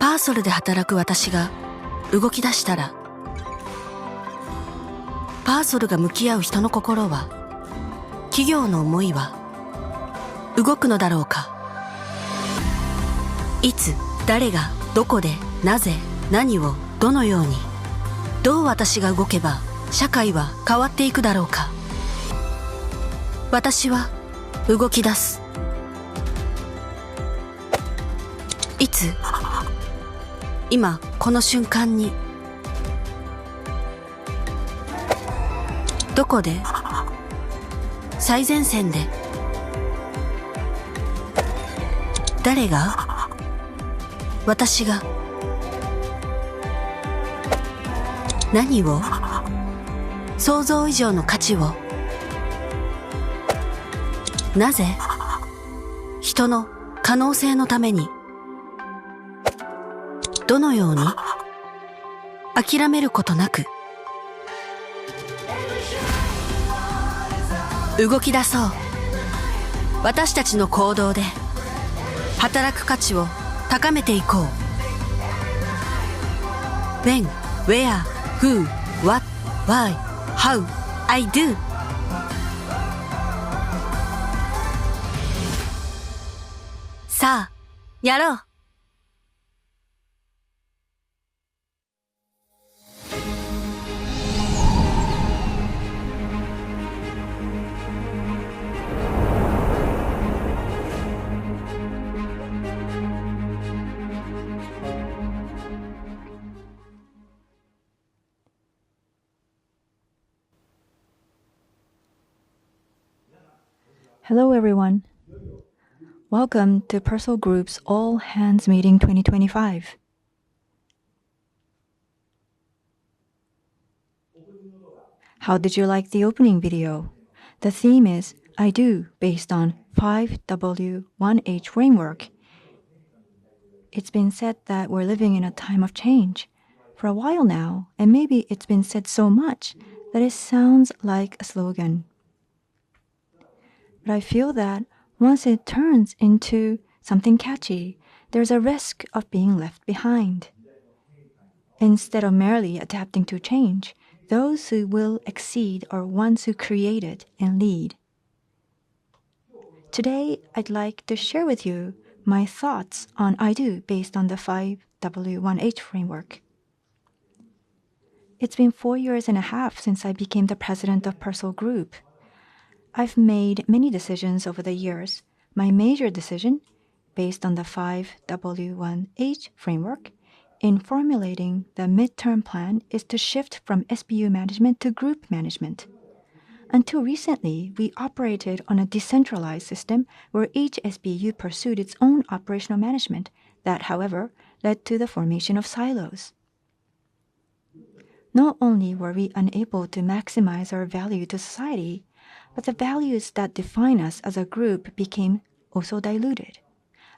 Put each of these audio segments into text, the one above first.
パーソルで働く私が動き出したら、パーソルが向き合う人の心は、企業の思いは動くのだろうか。いつ、誰が、どこで、なぜ、何を、どのように、どう私が動けば社会は変わっていくだろうか。私は動き出す。いつ、今この瞬間に、どこで、最前線で、誰が、私が、何を、想像以上の価値を、なぜ、人の可能性のために、どのように、諦めることなく、動き出そう。私たちの行動で、働く価値を高めていこう。When, where, who, what, why, how, I do. さあ、やろう。Hello everyone. Welcome to Purcell Group's All Hands Meeting 2025. How did you like the opening video? The theme is I Do based on 5W1H framework. It's been said that we're living in a time of change for a while now, and maybe it's been said so much that it sounds like a slogan. But I feel that once it turns into something catchy, there's a risk of being left behind. Instead of merely adapting to change, those who will exceed are ones who create it and lead. Today, I'd like to share with you my thoughts on I Do based on the 5W1H framework. It's been 4 years and a half since I became the president of Purcell Group. I've made many decisions over the years. My major decision, based on the 5W1H framework, in formulating the midterm plan is to shift from SBU management to group management. Until recently, we operated on a decentralized system where each SBU pursued its own operational management. That, however, led to the formation of silos. Not only were we unable to maximize our value to society, but the values that define us as a group became also diluted.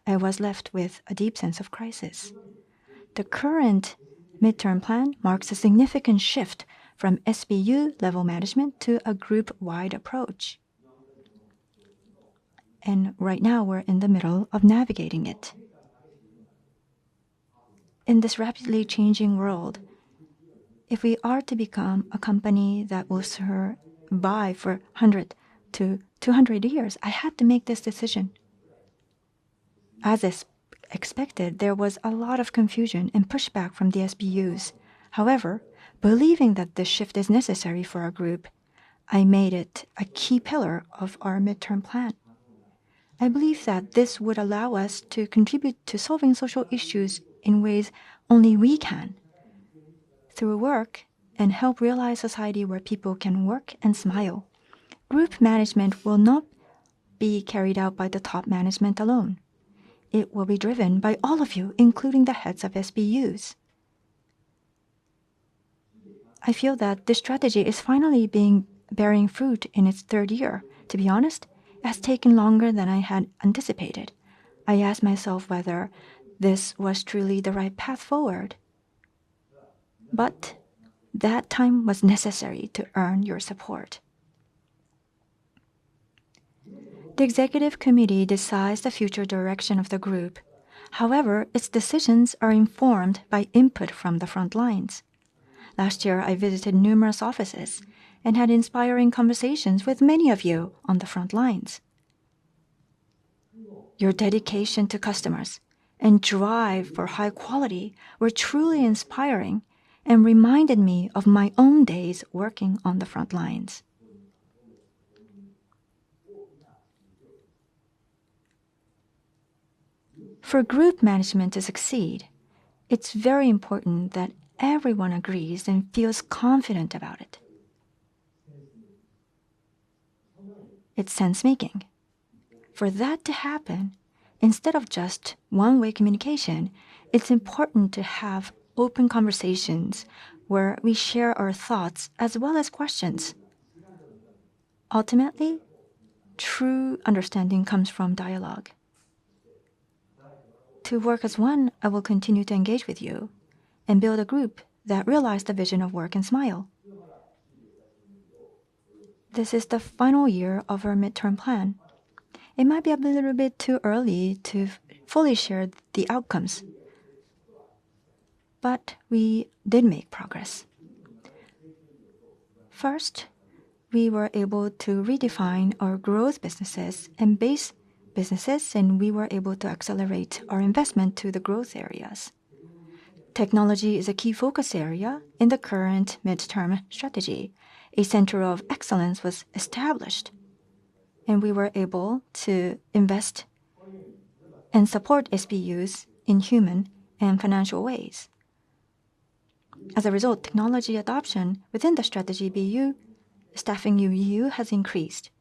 I was left with a deep sense of crisis. The current midterm plan marks a significant shift from SBU level management to a group-wide approach. And right now we're in the middle of navigating it. In this rapidly changing world, if we are to become a company that will survive for 100 to 200 years, I had to make this decision. As expected, there was a lot of confusion and pushback from the SBUs. However, believing that this shift is necessary for our group, I made it a key pillar of our midterm plan. I believe that this would allow us to contribute to solving social issues in ways only we can, through work, and help realize a society where people can work and smile. Group management will not be carried out by the top management alone. It will be driven by all of you, including the heads of SBUs. I feel that this strategy is finally bearing fruit in its third year. To be honest, it has taken longer than I had anticipated. I asked myself whether this was truly the right path forward. But that time was necessary to earn your support. The executive committee decides the future direction of the group. However, its decisions are informed by input from the front lines. Last year, I visited numerous offices and had inspiring conversations with many of you on the front lines. Your dedication to customers and drive for high quality were truly inspiring and reminded me of my own days working on the front lines. For group management to succeed, it's very important that everyone agrees and feels confident about it. It's sense-making. For that to happen, instead of just one-way communication, it's important to have open conversations where we share our thoughts as well as questions. Ultimately, true understanding comes from dialogue. To work as one, I will continue to engage with you and build a group that realizes the vision of work and smile. This is the final year of our midterm plan. It might be a little bit too early to fully share the outcomes, but we did make progress. First, we were able to redefine our growth businesses and base businesses, and we were able to accelerate our investment to the growth areas. Technology is a key focus area in the current midterm strategy. A center of excellence was established, and we were able to invest and support SBUs in human and financial ways. As a result, technology adoption within the strategy BU, staffing UU has increased.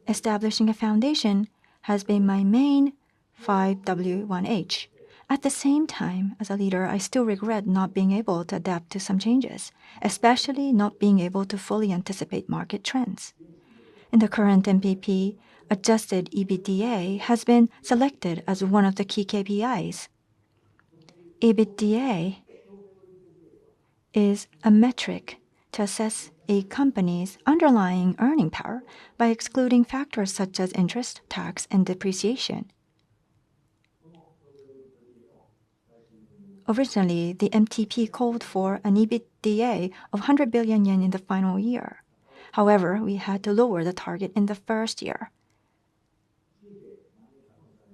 Establishing a foundation has been my main 5W1H. At the same time, as a leader, I still regret not being able to adapt to some changes, especially not being able to fully anticipate market trends. In the current MPP, adjusted EBITDA has been selected as one of the key KPIs. EBITDA is a metric to assess a company's underlying earning power by excluding factors such as interest, tax, and depreciation. Originally, the MTP called for an EBITDA of 100 billion yen in the final year. However, we had to lower the target in the first year.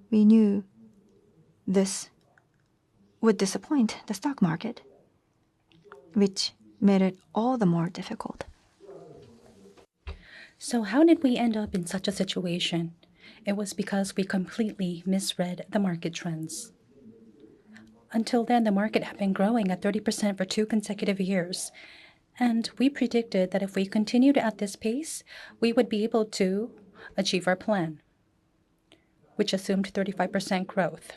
We knew this would disappoint the stock market, which made it all the more difficult. So how did we end up in such a situation? It was because we completely misread the market trends. Until then, the market had been growing at 30% for 2 consecutive years. And we predicted that if we continued at this pace, we would be able to achieve our plan, which assumed 35% growth.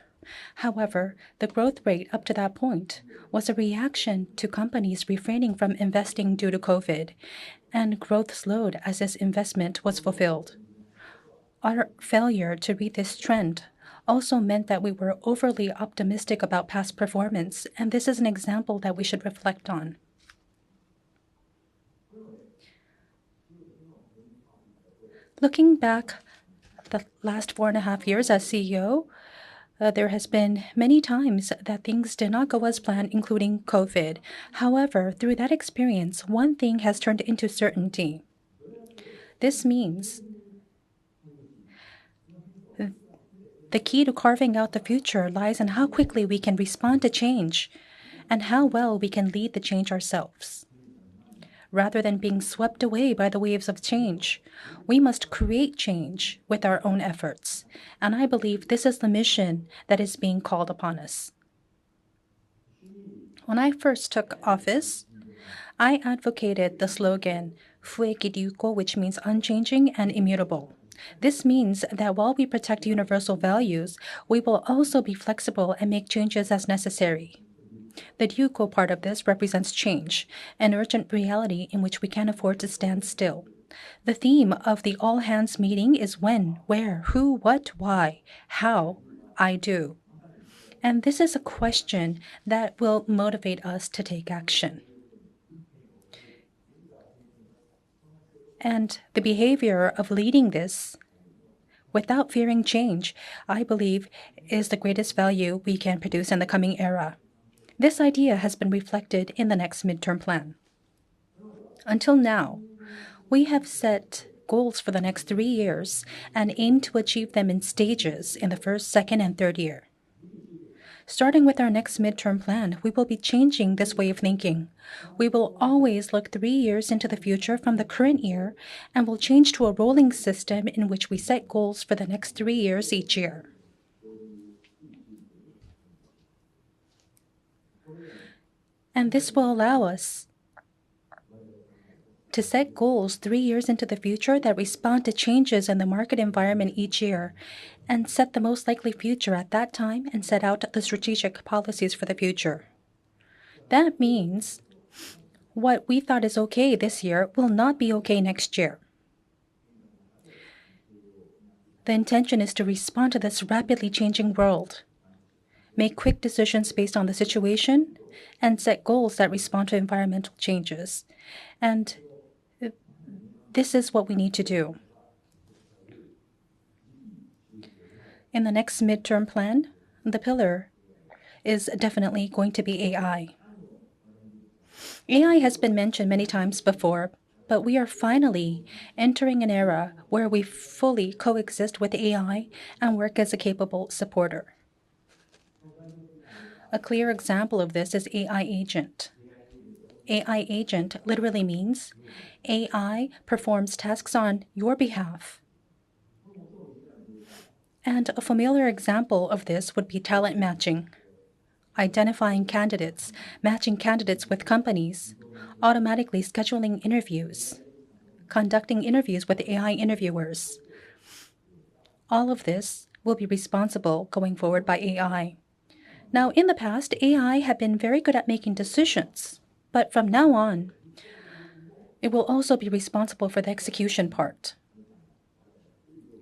However, the growth rate up to that point was a reaction to companies refraining from investing due to COVID, and growth slowed as this investment was fulfilled. Our failure to read this trend also meant that we were overly optimistic about past performance, and this is an example that we should reflect on. Looking back the last 4.5 years as CEO, there has been many times that things did not go as planned, including COVID. However, through that experience, one thing has turned into certainty. This means the key to carving out the future lies in how quickly we can respond to change and how well we can lead the change ourselves. Rather than being swept away by the waves of change, we must create change with our own efforts, and I believe this is the mission that is being called upon us. When I first took office, I advocated the slogan, Fueki Ryuko, which means unchanging and immutable. This means that while we protect universal values, we will also be flexible and make changes as necessary. The Ryuko part of this represents change, an urgent reality in which we can't afford to stand still. The theme of the all-hands meeting is when, where, who, what, why, how, I do. And this is a question that will motivate us to take action. And the behavior of leading this without fearing change, I believe is the greatest value we can produce in the coming era. This idea has been reflected in the next midterm plan. Until now, we have set goals for the next 3 years and aim to achieve them in stages in the first, second, and third year. Starting with our next midterm plan, we will be changing this way of thinking. We will always look 3 years into the future from the current year and will change to a rolling system in which we set goals for the next 3 years each year. And this will allow us to set goals 3 years into the future that respond to changes in the market environment each year and set the most likely future at that time and set out the strategic policies for the future. That means what we thought is okay this year will not be okay next year. The intention is to respond to this rapidly changing world, make quick decisions based on the situation, and set goals that respond to environmental changes. And this is what we need to do. In the next midterm plan, the pillar is definitely going to be AI. AI has been mentioned many times before, but we are finally entering an era where we fully coexist with AI and work as a capable supporter. A clear example of this is AI agent. AI agent literally means AI performs tasks on your behalf. And a familiar example of this would be talent matching, identifying candidates, matching candidates with companies, automatically scheduling interviews, conducting interviews with AI interviewers. All of this will be responsible going forward by AI. Now, in the past, AI had been very good at making decisions, but from now on, it will also be responsible for the execution part.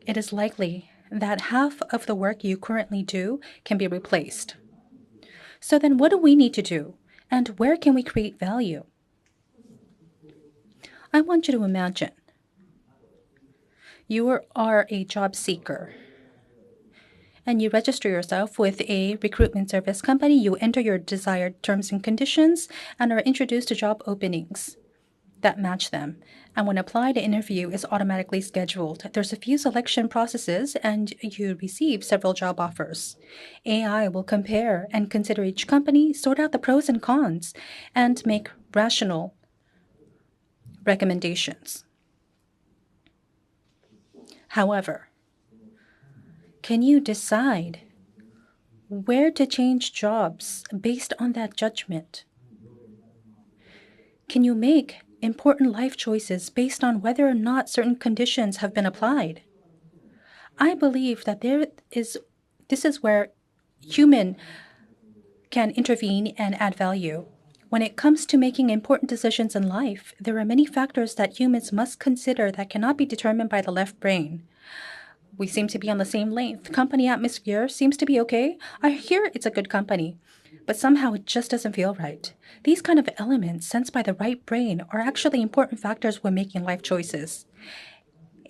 It is likely that half of the work you currently do can be replaced. So then what do we need to do? And where can we create value? I want you to imagine you are a job seeker and you register yourself with a recruitment service company. You enter your desired terms and conditions and are introduced to job openings that match them. And when applied, an interview is automatically scheduled. There's a few selection processes and you receive several job offers. AI will compare and consider each company, sort out the pros and cons, and make rational recommendations. However, can you decide where to change jobs based on that judgment? Can you make important life choices based on whether or not certain conditions have been applied? I believe that this is where human can intervene and add value. When it comes to making important decisions in life, there are many factors that humans must consider that cannot be determined by the left brain. We seem to be on the same length. Company atmosphere seems to be okay. I hear it's a good company, but somehow it just doesn't feel right. These kind of elements sensed by the right brain are actually important factors when making life choices.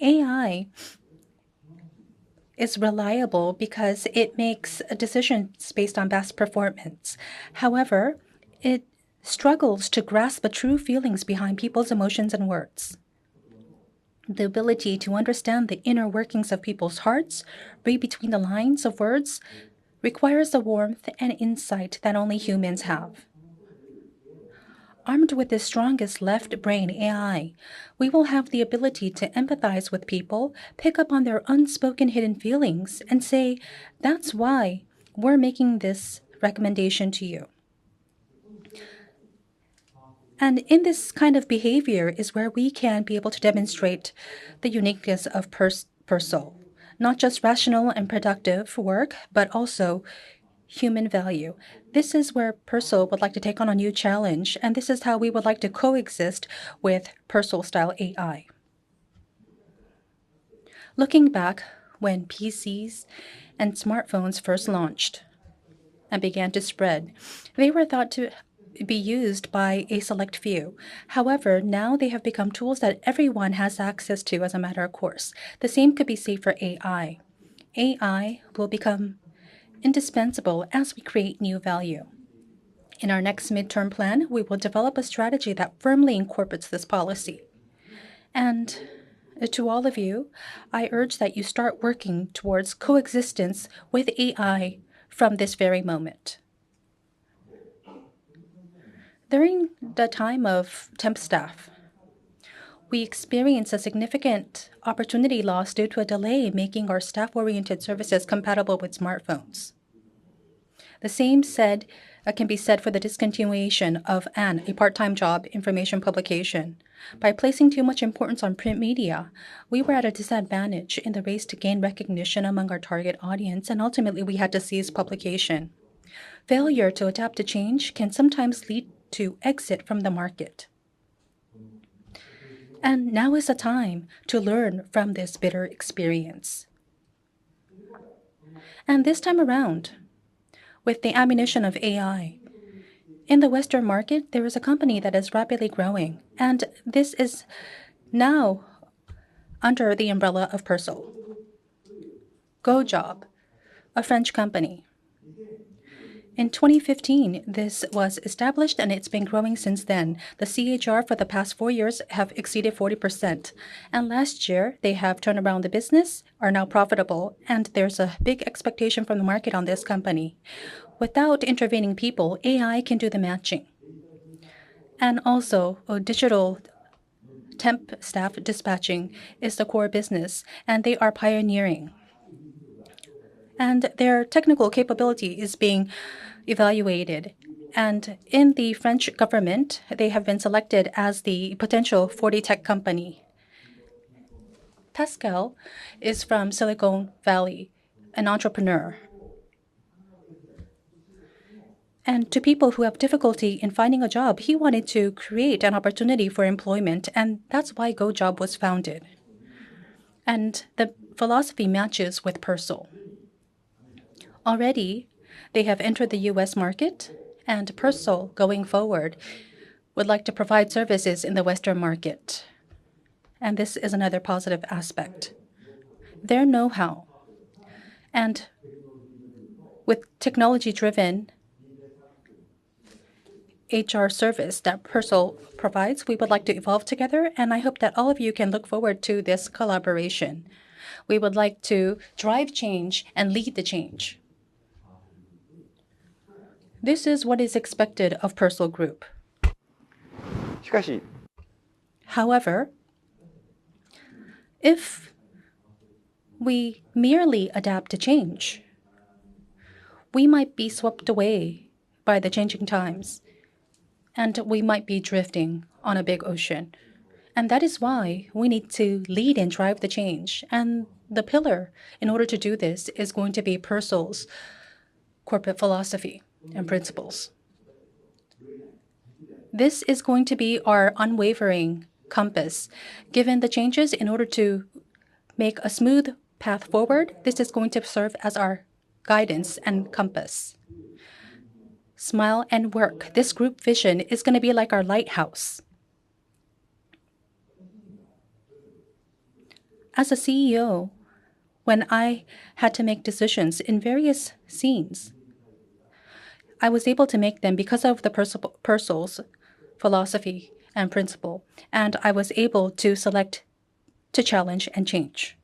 AI is reliable because it makes decisions based on past performance. However, it struggles to grasp the true feelings behind people's emotions and words. The ability to understand the inner workings of people's hearts, read between the lines of words, requires the warmth and insight that only humans have. Armed with the strongest left brain AI, we will have the ability to empathize with people, pick up on their unspoken hidden feelings, and say, that's why we're making this recommendation to you. And in this kind of behavior is where we can be able to demonstrate the uniqueness of Perso. Not just rational and productive work, but also human value. This is where Perso would like to take on a new challenge, and this is how we would like to coexist with Perso-style AI. Looking back, when PCs and smartphones first launched and began to spread, they were thought to be used by a select few. However, now they have become tools that everyone has access to as a matter of course. The same could be said for AI. AI will become indispensable as we create new value. In our next midterm plan, we will develop a strategy that firmly incorporates this policy. And to all of you, I urge that you start working towards coexistence with AI from this very moment. During the time of temp staff, we experienced a significant opportunity loss due to a delay in making our staff-oriented services compatible with smartphones. The same can be said for the discontinuation of a part-time job information publication. By placing too much importance on print media, we were at a disadvantage in the race to gain recognition among our target audience, and ultimately we had to cease publication. Failure to adapt to change can sometimes lead to exit from the market. And now is the time to learn from this bitter experience. And this time around, with the ammunition of AI, in the Western market, there is a company that is rapidly growing, and this is now under the umbrella of Persol. GoJob, a French company. In 2015, this was established and it's been growing since then. The CHR for the past 4 years have exceeded 40%. And last year, they have turned around the business, are now profitable, and there's a big expectation from the market on this company. Without intervening people, AI can do the matching. And also, digital temp staff dispatching is the core business, and they are pioneering. And their technical capability is being evaluated. And in the French government, they have been selected as the potential 40 tech company. Pascal is from Silicon Valley, an entrepreneur. And to people who have difficulty in finding a job, he wanted to create an opportunity for employment, and that's why GoJob was founded. And the philosophy matches with Persol. Already, they have entered the US market, and Persol, going forward, would like to provide services in the Western market. And this is another positive aspect. Their know-how, and with technology-driven HR service that Persol provides, we would like to evolve together, and I hope that all of you can look forward to this collaboration. We would like to drive change and lead the change. This is what is expected of Persol Group. しかし、 However, if we merely adapt to change, we might be swept away by the changing times, and we might be drifting on a big ocean. And that is why we need to lead and drive the change. And the pillar in order to do this is going to be Persol's corporate philosophy and principles. This is going to be our unwavering compass. Given the changes, in order to make a smooth path forward, this is going to serve as our guidance and compass. Smile and work. This group vision is going to be like our lighthouse. As a CEO, when I had to make decisions in various scenes, I was able to make them because of the Persol's philosophy and principle, and I was able to select to challenge and change.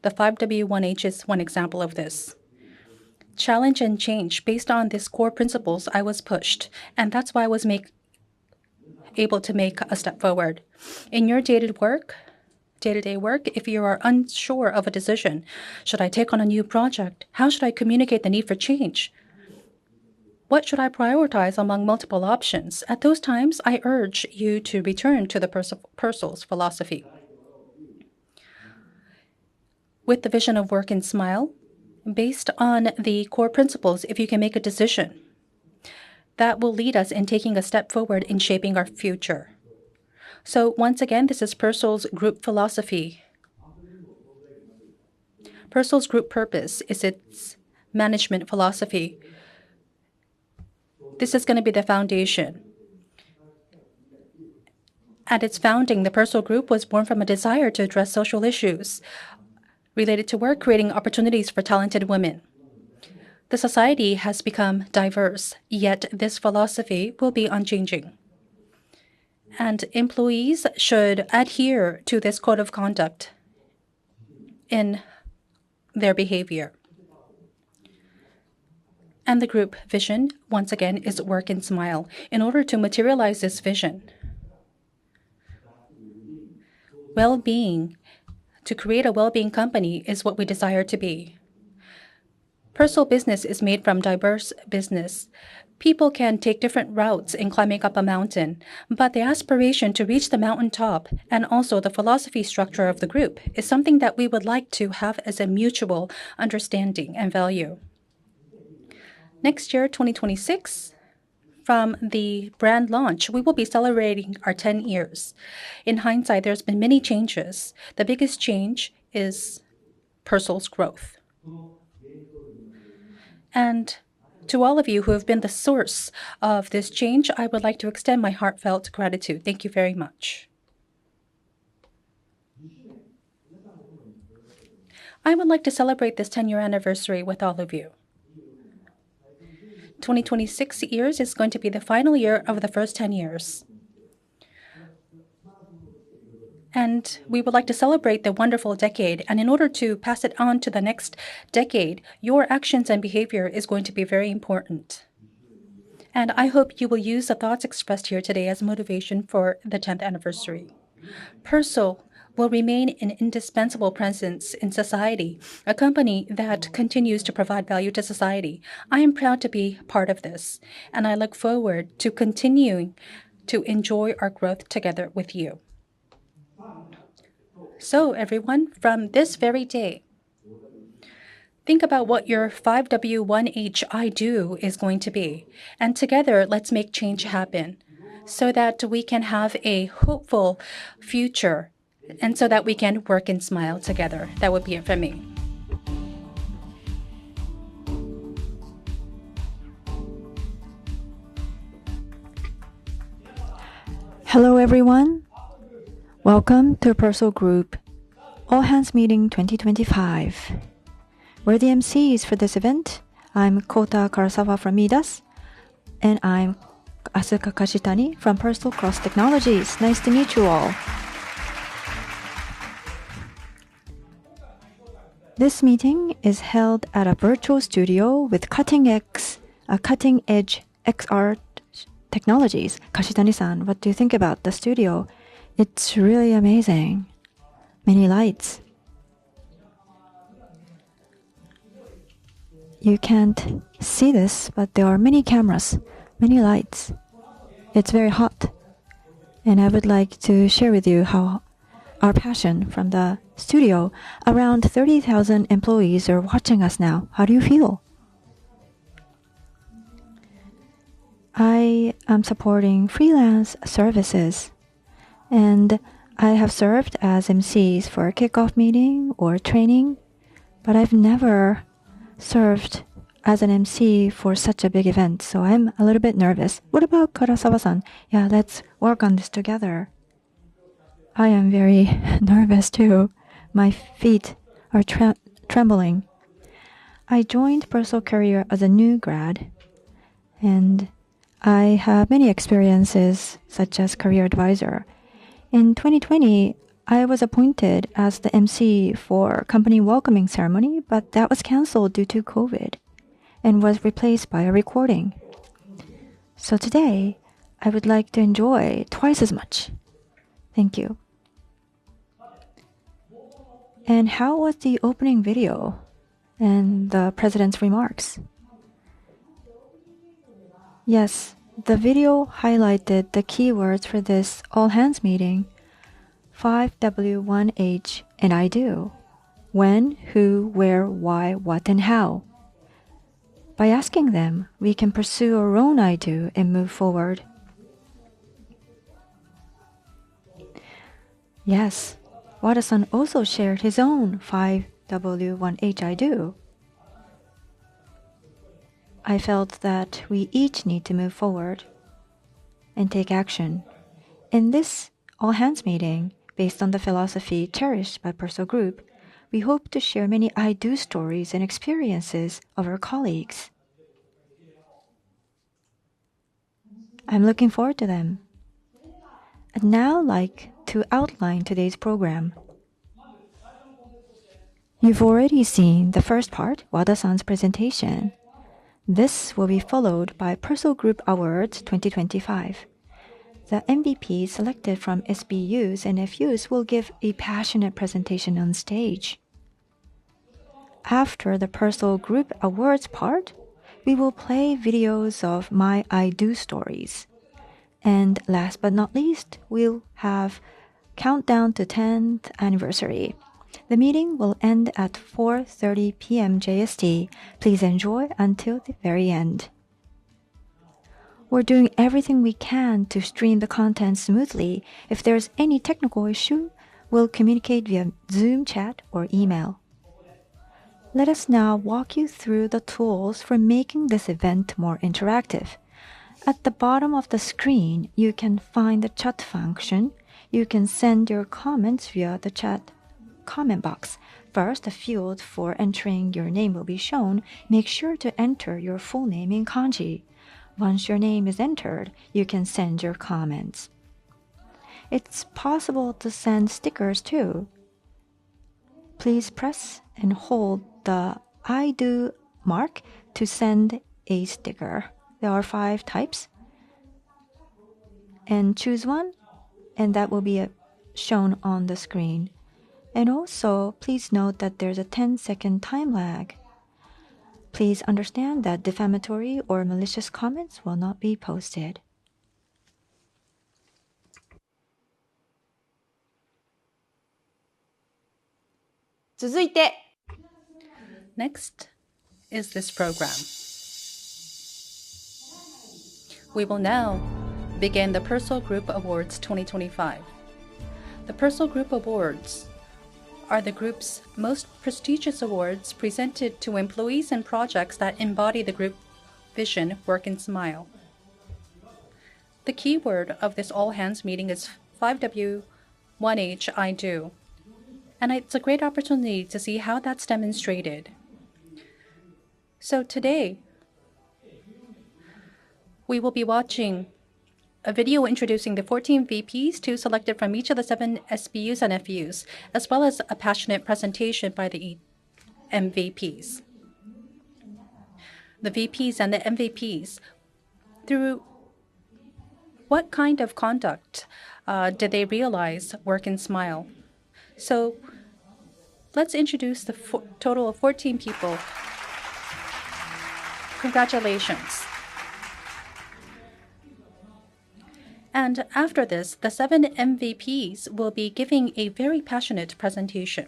The 5W1H is one example of this. Challenge and change. Based on these core principles, I was pushed, and that's why I was able to make a step forward. In your day-to-day work, if you are unsure of a decision, should I take on a new project? How should I communicate the need for change? What should I prioritize among multiple options? At those times, I urge you to return to the Persol's philosophy. With the vision of work and smile, based on the core principles, if you can make a decision, that will lead us in taking a step forward in shaping our future. So once again, this is Persol's group philosophy. Persol's group purpose is its management philosophy. This is going to be the foundation. At its founding, the Persol Group was born from a desire to address social issues related to work, creating opportunities for talented women. The society has become diverse, yet this philosophy will be unchanging. And employees should adhere to this code of conduct in their behavior. And the group vision, once again, is work and smile. In order to materialize this vision, well-being, to create a well-being company is what we desire to be. Persol business is made from diverse business. People can take different routes in climbing up a mountain, but the aspiration to reach the mountaintop and also the philosophy structure of the group is something that we would like to have as a mutual understanding and value. Next year, 2026, from the brand launch, we will be celebrating our 10 years. In hindsight, there's been many changes. The biggest change is Persol's growth. And to all of you who have been the source of this change, I would like to extend my heartfelt gratitude. Thank you very much. I would like to celebrate this 10-year anniversary with all of you. 2026 years is going to be the final year of the first 10 years. And we would like to celebrate the wonderful decade. And in order to pass it on to the next decade, your actions and behavior is going to be very important. And I hope you will use the thoughts expressed here today as motivation for the 10th anniversary. Persol will remain an indispensable presence in society, a company that continues to provide value to society. I am proud to be part of this, and I look forward to continuing to enjoy our growth together with you. So, everyone, from this very day, think about what your 5W1H I do is going to be, and together let's make change happen so that we can have a hopeful future and so that we can work and smile together. That would be it from me. Hello, everyone. Welcome to Persol Group All Hands Meeting 2025. We're the MCs for this event. I'm Kota Karasawa from Midas, and I'm Asuka Kashitani from Persol Cross Technologies. Nice to meet you all. This meeting is held at a virtual studio with cutting-edge XR technologies. Kashitani-san, what do you think about the studio? It's really amazing. Many lights. You can't see this, but there are many cameras, many lights. It's very hot. And I would like to share with you how our passion from the studio. Around 30,000 employees are watching us now. How do you feel? I am supporting freelance services, and I have served as MCs for a kickoff meeting or training, but I've never served as an MC for such a big event, so I'm a little bit nervous. What about Karasawa-san? Yeah, let's work on this together. I am very nervous too. My feet are trembling. I joined Persol Career as a new grad, and I have many experiences such as career advisor. In 2020, I was appointed as the MC for company welcoming ceremony, but that was canceled due to COVID and was replaced by a recording. So today, I would like to enjoy twice as much. Thank you. And how was the opening video and the president's remarks? Yes, the video highlighted the keywords for this all-hands meeting. 5W1H and I do. When, who, where, why, what, and how. By asking them, we can pursue our own I do and move forward. Yes, Wada-San also shared his own 5W1H I do. I felt that we each need to move forward and take action. In this all-hands meeting, based on the philosophy cherished by Purcell Group, we hope to share many I-do stories and experiences of our colleagues. I'm looking forward to them. I'd now like to outline today's program. You've already seen the first part, Wada-San's presentation. This will be followed by Purcell Group Awards 2025. The MVPs selected from SBUs and FUs will give a passionate presentation on stage. After the Purcell Group Awards part, we will play videos of my I-do stories. And last but not least, we'll have countdown to 10th anniversary. The meeting will end at 4:30 p.m. JST. Please enjoy until the very end. We're doing everything we can to stream the content smoothly. If there's any technical issue, we'll communicate via Zoom chat or email. Let us now walk you through the tools for making this event more interactive. At the bottom of the screen, you can find the chat function. You can send your comments via the chat comment box. First, a field for entering your name will be shown. Make sure to enter your full name in kanji. Once your name is entered, you can send your comments. It's possible to send stickers too. Please press and hold the I do mark to send a sticker. There are 5 types. And choose one, and that will be shown on the screen. And also, please note that there's a 10-second time lag. Please understand that defamatory or malicious comments will not be posted. Next is this program. We will now begin the Purcell Group Awards 2025. The Purcell Group Awards are the group's most prestigious awards presented to employees and projects that embody the group vision, work, and smile. The keyword of this all-hands meeting is 5W1H I do, and it's a great opportunity to see how that's demonstrated. So today, we will be watching a video introducing the 14 VPs, 2 selected from each of the 7 SBUs and FUs, as well as a passionate presentation by the MVPs. The VPs and the MVPs, through what kind of conduct did they realize work and smile? So let's introduce the total of 14 people. Congratulations. And after this, the 7 MVPs will be giving a very passionate presentation.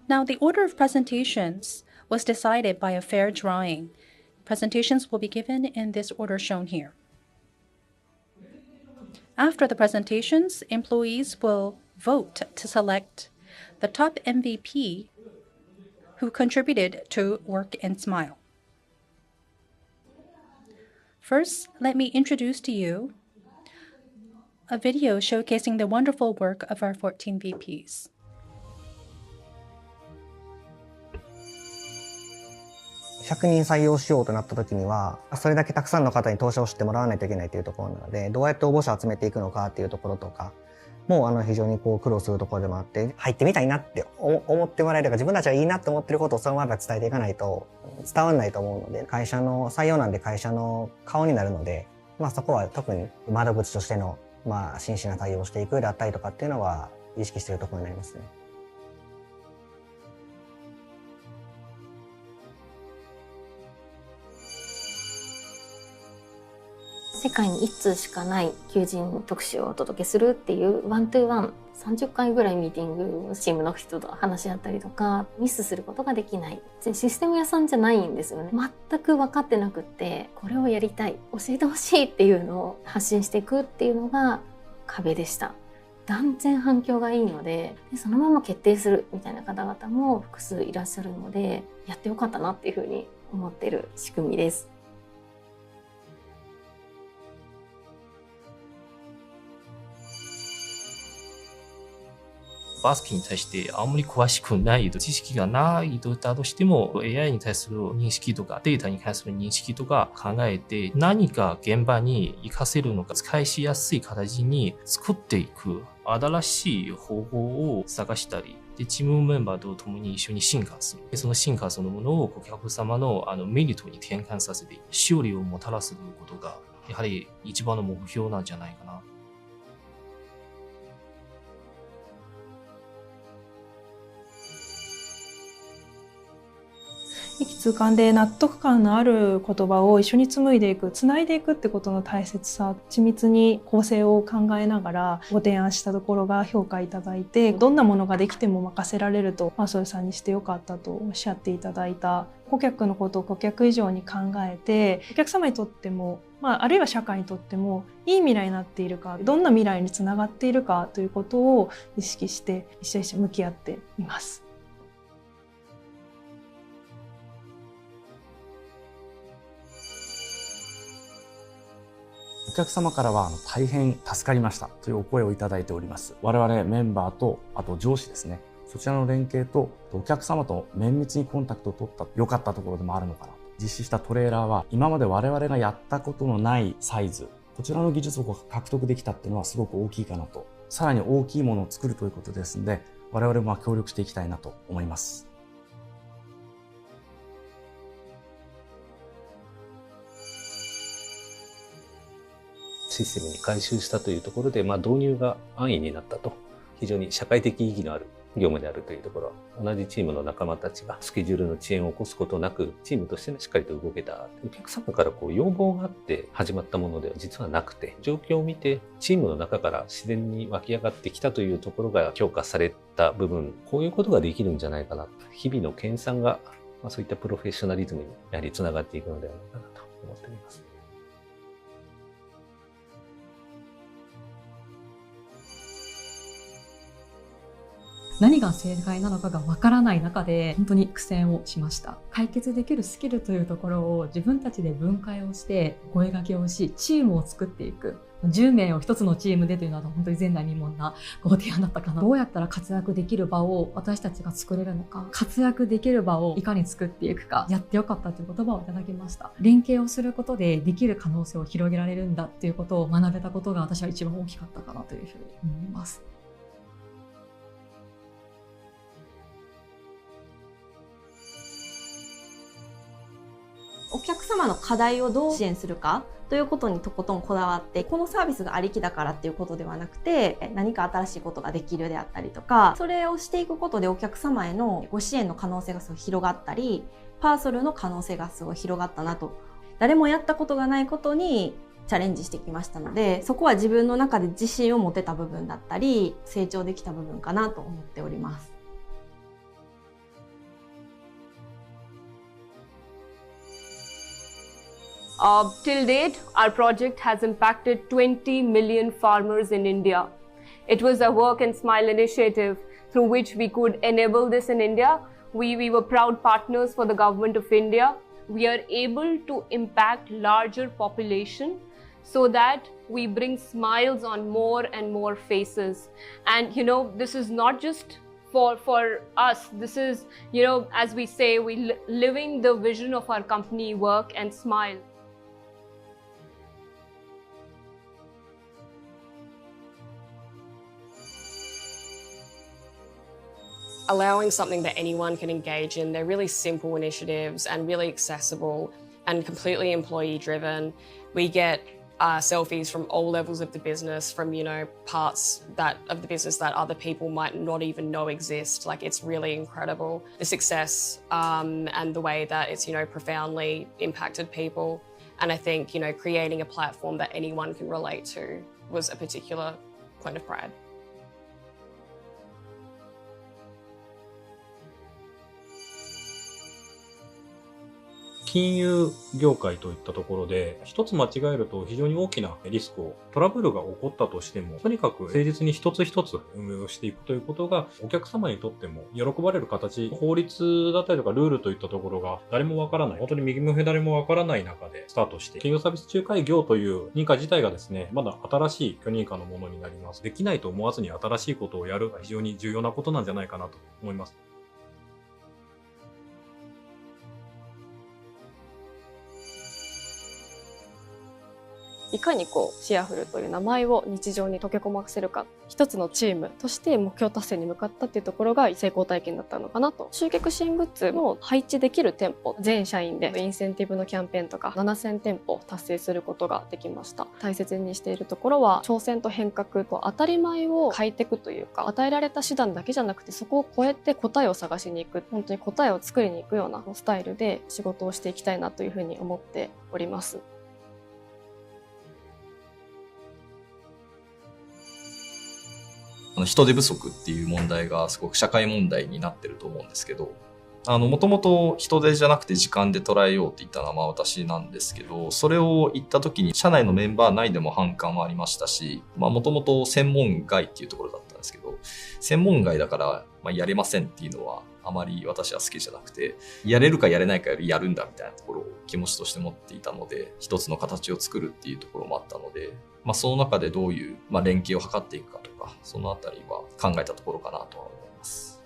Now, the order of presentations was decided by a fair drawing. Presentations will be given in this order shown here. After the presentations, employees will vote to select the top MVP who contributed to Work and Smile. First, let me introduce to you a video showcasing the wonderful work of our 14 VPs. 100人採用しようとなった時には、それだけたくさんの方に当社を知ってもらわないといけないというところなので、どうやって応募者を集めていくのかっていうところとかも非常に苦労するところでもあって、入ってみたいなって思ってもらえるか、自分たちはいいなって思ってることをそのまま伝えていかないと伝わらないと思うので、会社の採用なんで会社の顔になるので、そこは特に窓口としての真摯な対応をしていくだったりとかっていうのは意識しているところになりますね。世界に1通しかない求人特集をお届けするっていうワントゥーワン30回ぐらいミーティングをチームの人と話し合ったりとか、ミスすることができない。システム屋さんじゃないんですよね。全く分かってなくって、これをやりたい、教えてほしいっていうのを発信していくっていうのが壁でした。断然反響がいいので、そのまま決定するみたいな方々も複数いらっしゃるので、やってよかったなっていうふうに思ってる仕組みです。バスケに対してあんまり詳しくない、知識がないだとしても AI に対する認識とかデータに関する認識とか考えて何か現場に活かせるのか使いしやすい形に作っていく新しい方法を探したりでチームメンバーと共に一緒に進化する。でその進化そのものを顧客様のメリットに転換させて勝利をもたらすことがやはり一番の目標なんじゃないかな。意気通貫で納得感のある言葉を一緒に紡いでいく、つないでいくってことの大切さ、緻密に構成を考えながらご提案したところが評価いただいて、どんなものができても任せられると、ソルさんにしてよかったとおっしゃっていただいた。顧客のことを顧客以上に考えて、お客様にとっても、あるいは社会にとってもいい未来になっているか、どんな未来につながっているかということを意識して一緒に向き合っています。お客様からは大変助かりましたというお声をいただいております。我々メンバーとあと上司ですね、そちらの連携とお客様と綿密にコンタクトを取った良かったところでもあるのかなと。実施したトレーラーは今まで我々がやったことのないサイズ、こちらの技術を獲得できたっていうのはすごく大きいかなと。さらに大きいものを作るということですので、我々も協力していきたいなと思います。システムに改修したというところで、導入が安易になったと。非常に社会的意義のある業務であるというところ。同じチームの仲間たちがスケジュールの遅延を起こすことなく、チームとしてしっかりと動けた。お客様から要望があって始まったものでは実はなくて、状況を見てチームの中から自然に湧き上がってきたというところが評価された部分、こういうことができるんじゃないかな。日々の研鑽が、そういったプロフェッショナリズムにやはりつながっていくのではないかなと思っております。何が正解なのかがわからない中で本当に苦戦をしました。解決できるスキルというところを自分たちで分解をして声掛けをしチームを作っていく。10名を一つのチームでというのは本当に前代未聞なご提案だったかな。どうやったら活躍できる場を私たちが作れるのか、活躍できる場をいかに作っていくか、やってよかったという言葉をいただきました。連携をすることでできる可能性を広げられるんだっていうことを学べたことが私は一番大きかったかなというふうに思います。お客様の課題をどう支援するかということにとことんこだわって、このサービスがありきだからっていうことではなくて、何か新しいことができるであったりとか、それをしていくことでお客様へのご支援の可能性がすごい広がったり、パーソルの可能性がすごい広がったなと。誰もやったことがないことにチャレンジしてきましたので、そこは自分の中で自信を持てた部分だったり、成長できた部分かなと思っております。Till date, our project has impacted 20 million farmers in India. It was a work and smile initiative through which we could enable this in India. We were proud partners for the government of India. We are able to impact larger population so that we bring smiles on more and more faces. And this is not just for us. This is, as we say, living the vision of our company, work and smile. Allowing something that anyone can engage in. They're really simple initiatives and really accessible and completely employee driven. We get selfies from all levels of the business, from parts of the business that other people might not even know exist. Like, it's really incredible, the success and the way that it's profoundly impacted people. And I think creating a platform that anyone can relate to was a particular point of pride. 金融業界といったところで、一つ間違えると非常に大きなリスクを、トラブルが起こったとしても、とにかく誠実に一つ一つ運営をしていくということが、お客様にとっても喜ばれる形、法律だったりとかルールといったところが誰もわからない、本当に右も左もわからない中でスタートして、金融サービス仲介業という認可自体がですね、まだ新しい許認可のものになります。できないと思わずに新しいことをやるが非常に重要なことなんじゃないかなと思います。いかにシェアフルという名前を日常に溶け込ませるか、一つのチームとして目標達成に向かったっていうところが成功体験だったのかなと。集客支援グッズの配置できる店舗、全社員でインセンティブのキャンペーンとか7000店舗達成することができました。大切にしているところは挑戦と変革と当たり前を変えていくというか、与えられた手段だけじゃなくてそこを超えて答えを探しに行く、本当に答えを作りに行くようなスタイルで仕事をしていきたいなというふうに思っております。人手不足っていう問題がすごく社会問題になってると思うんですけど、もともと人手じゃなくて時間で捉えようって言ったのは私なんですけど、それを言った時に社内のメンバー内でも反感はありましたし、もともと専門外っていうところだったんですけど、専門外だからやれませんっていうのはあまり私は好きじゃなくて、やれるかやれないかよりやるんだみたいなところを気持ちとして持っていたので、一つの形を作るっていうところもあったので、その中でどういう連携を図っていくかとか、そのあたりは考えたところかなとは思います。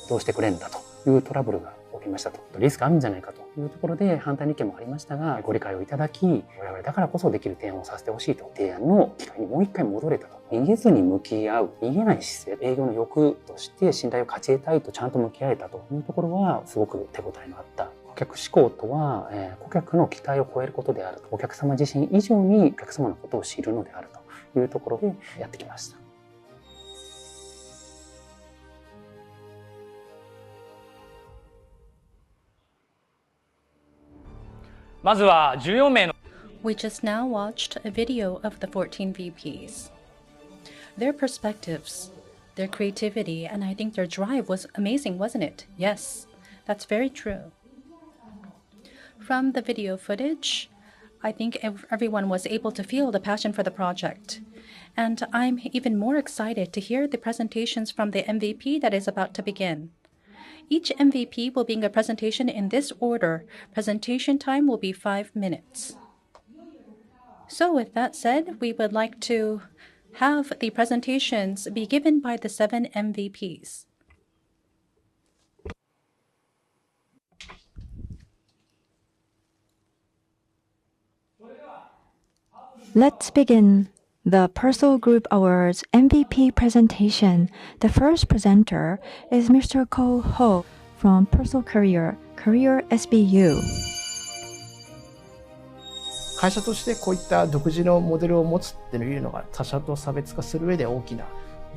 どうしてくれんだというトラブルが起きましたと。リスクあるんじゃないかというところで反対の意見もありましたが、ご理解をいただき、我々だからこそできる提案をさせてほしいと。提案の機会にもう一回戻れたと。逃げずに向き合う、逃げない姿勢、営業の欲として信頼を勝ち得たいとちゃんと向き合えたというところは、すごく手応えのあった。顧客志向とは、顧客の期待を超えることであると。お客様自身以上にお客様のことを知るのであるというところでやってきました。まずは14名の We just now watched a video of the 14 VPs. Their perspectives, their creativity, and I think their drive was amazing, wasn't it? Yes, that's very true. From the video footage, I think everyone was able to feel the passion for the project. And I'm even more excited to hear the presentations from the MVP that is about to begin. Each MVP will bring a presentation in this order. Presentation time will be 5 minutes. So with that said, we would like to have the presentations be given by the 7 MVPs. Let's begin the Persol Group Awards MVP presentation. The first presenter is Mr. Ko Ho from Persol Career SBU. 会社としてこういった独自のモデルを持つっていうのが他社と差別化する上で大きな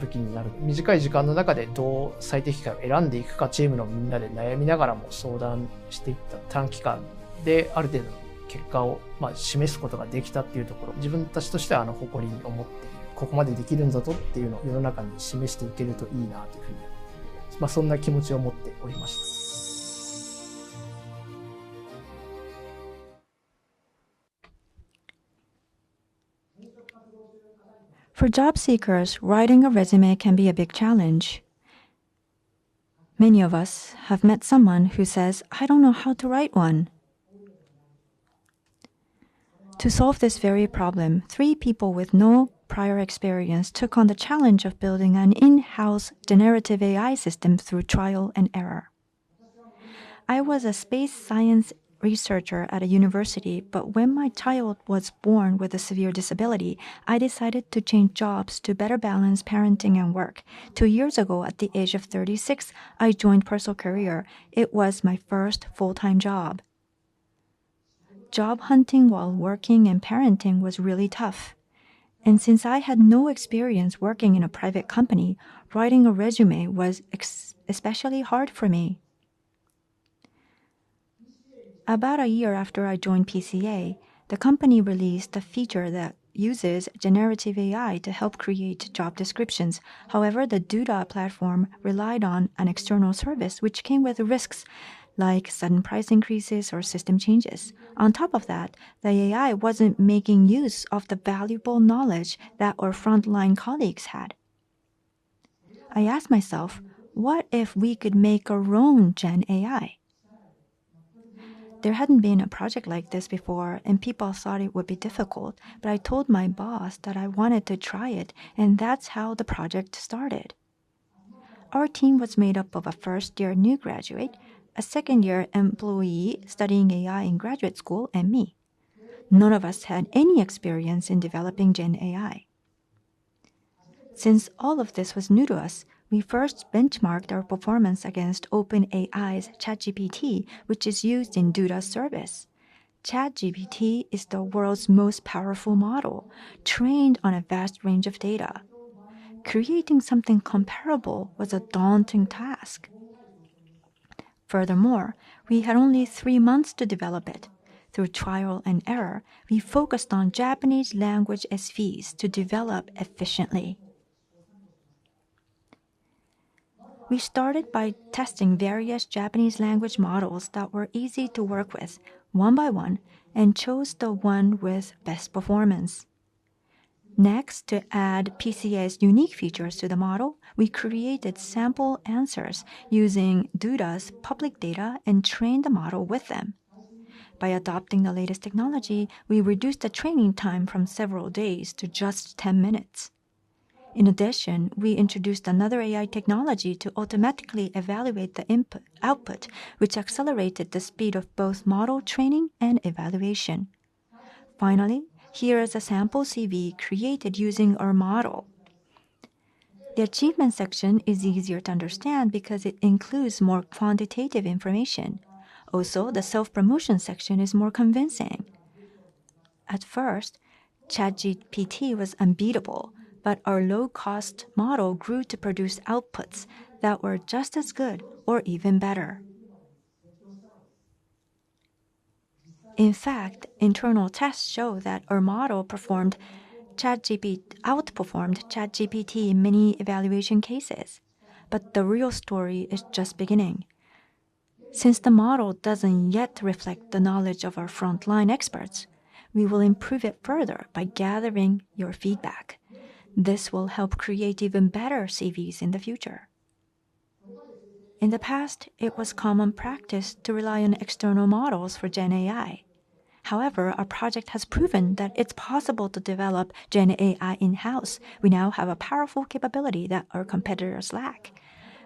武器になる。短い時間の中でどう最適解を選んでいくか、チームのみんなで悩みながらも相談していった短期間である程度の結果を示すことができたっていうところ、自分たちとしては誇りに思っている。ここまでできるんだぞっていうのを世の中に示していけるといいなというふうに、そんな気持ちを持っておりました。For job seekers, writing a resume can be a big challenge. Many of us have met someone who says, "I don't know how to write one." To solve this very problem, 3 people with no prior experience took on the challenge of building an in-house generative AI system through trial and error. I was a space science researcher at a university, but when my child was born with a severe disability, I decided to change jobs to better balance parenting and work. 2 years ago, at the age of 36, I joined Persol Career. It was my first full-time job. Job hunting while working and parenting was really tough. And since I had no experience working in a private company, writing a resume was especially hard for me. About a year after I joined PCA, the company released a feature that uses generative AI to help create job descriptions. However, the Duda platform relied on an external service which came with risks like sudden price increases or system changes. On top of that, the AI wasn't making use of the valuable knowledge that our frontline colleagues had. I asked myself, what if we could make our own Gen AI? There hadn't been a project like this before, and people thought it would be difficult, but I told my boss that I wanted to try it, and that's how the project started. Our team was made up of a first-year new graduate, a second-year employee studying AI in graduate school, and me. None of us had any experience in developing Gen AI. Since all of this was new to us, we first benchmarked our performance against OpenAI's ChatGPT, which is used in Duda's service. ChatGPT is the world's most powerful model, trained on a vast range of data. Creating something comparable was a daunting task. Furthermore, we had only 3 months to develop it. Through trial and error, we focused on Japanese language SVs to develop efficiently. We started by testing various Japanese language models that were easy to work with, one by one, and chose the one with best performance. Next, to add PCA's unique features to the model, we created sample answers using Duda's public data and trained the model with them. By adopting the latest technology, we reduced the training time from several days to just 10 minutes. In addition, we introduced another AI technology to automatically evaluate the output, which accelerated the speed of both model training and evaluation. Finally, here is a sample CV created using our model. The achievement section is easier to understand because it includes more quantitative information. Also, the self-promotion section is more convincing. At first, ChatGPT was unbeatable, but our low-cost model grew to produce outputs that were just as good or even better. In fact, internal tests show that our model outperformed ChatGPT in many evaluation cases. But the real story is just beginning. Since the model doesn't yet reflect the knowledge of our frontline experts, we will improve it further by gathering your feedback. This will help create even better CVs in the future. In the past, it was common practice to rely on external models for Gen AI. However, our project has proven that it's possible to develop Gen AI in-house. We now have a powerful capability that our competitors lack.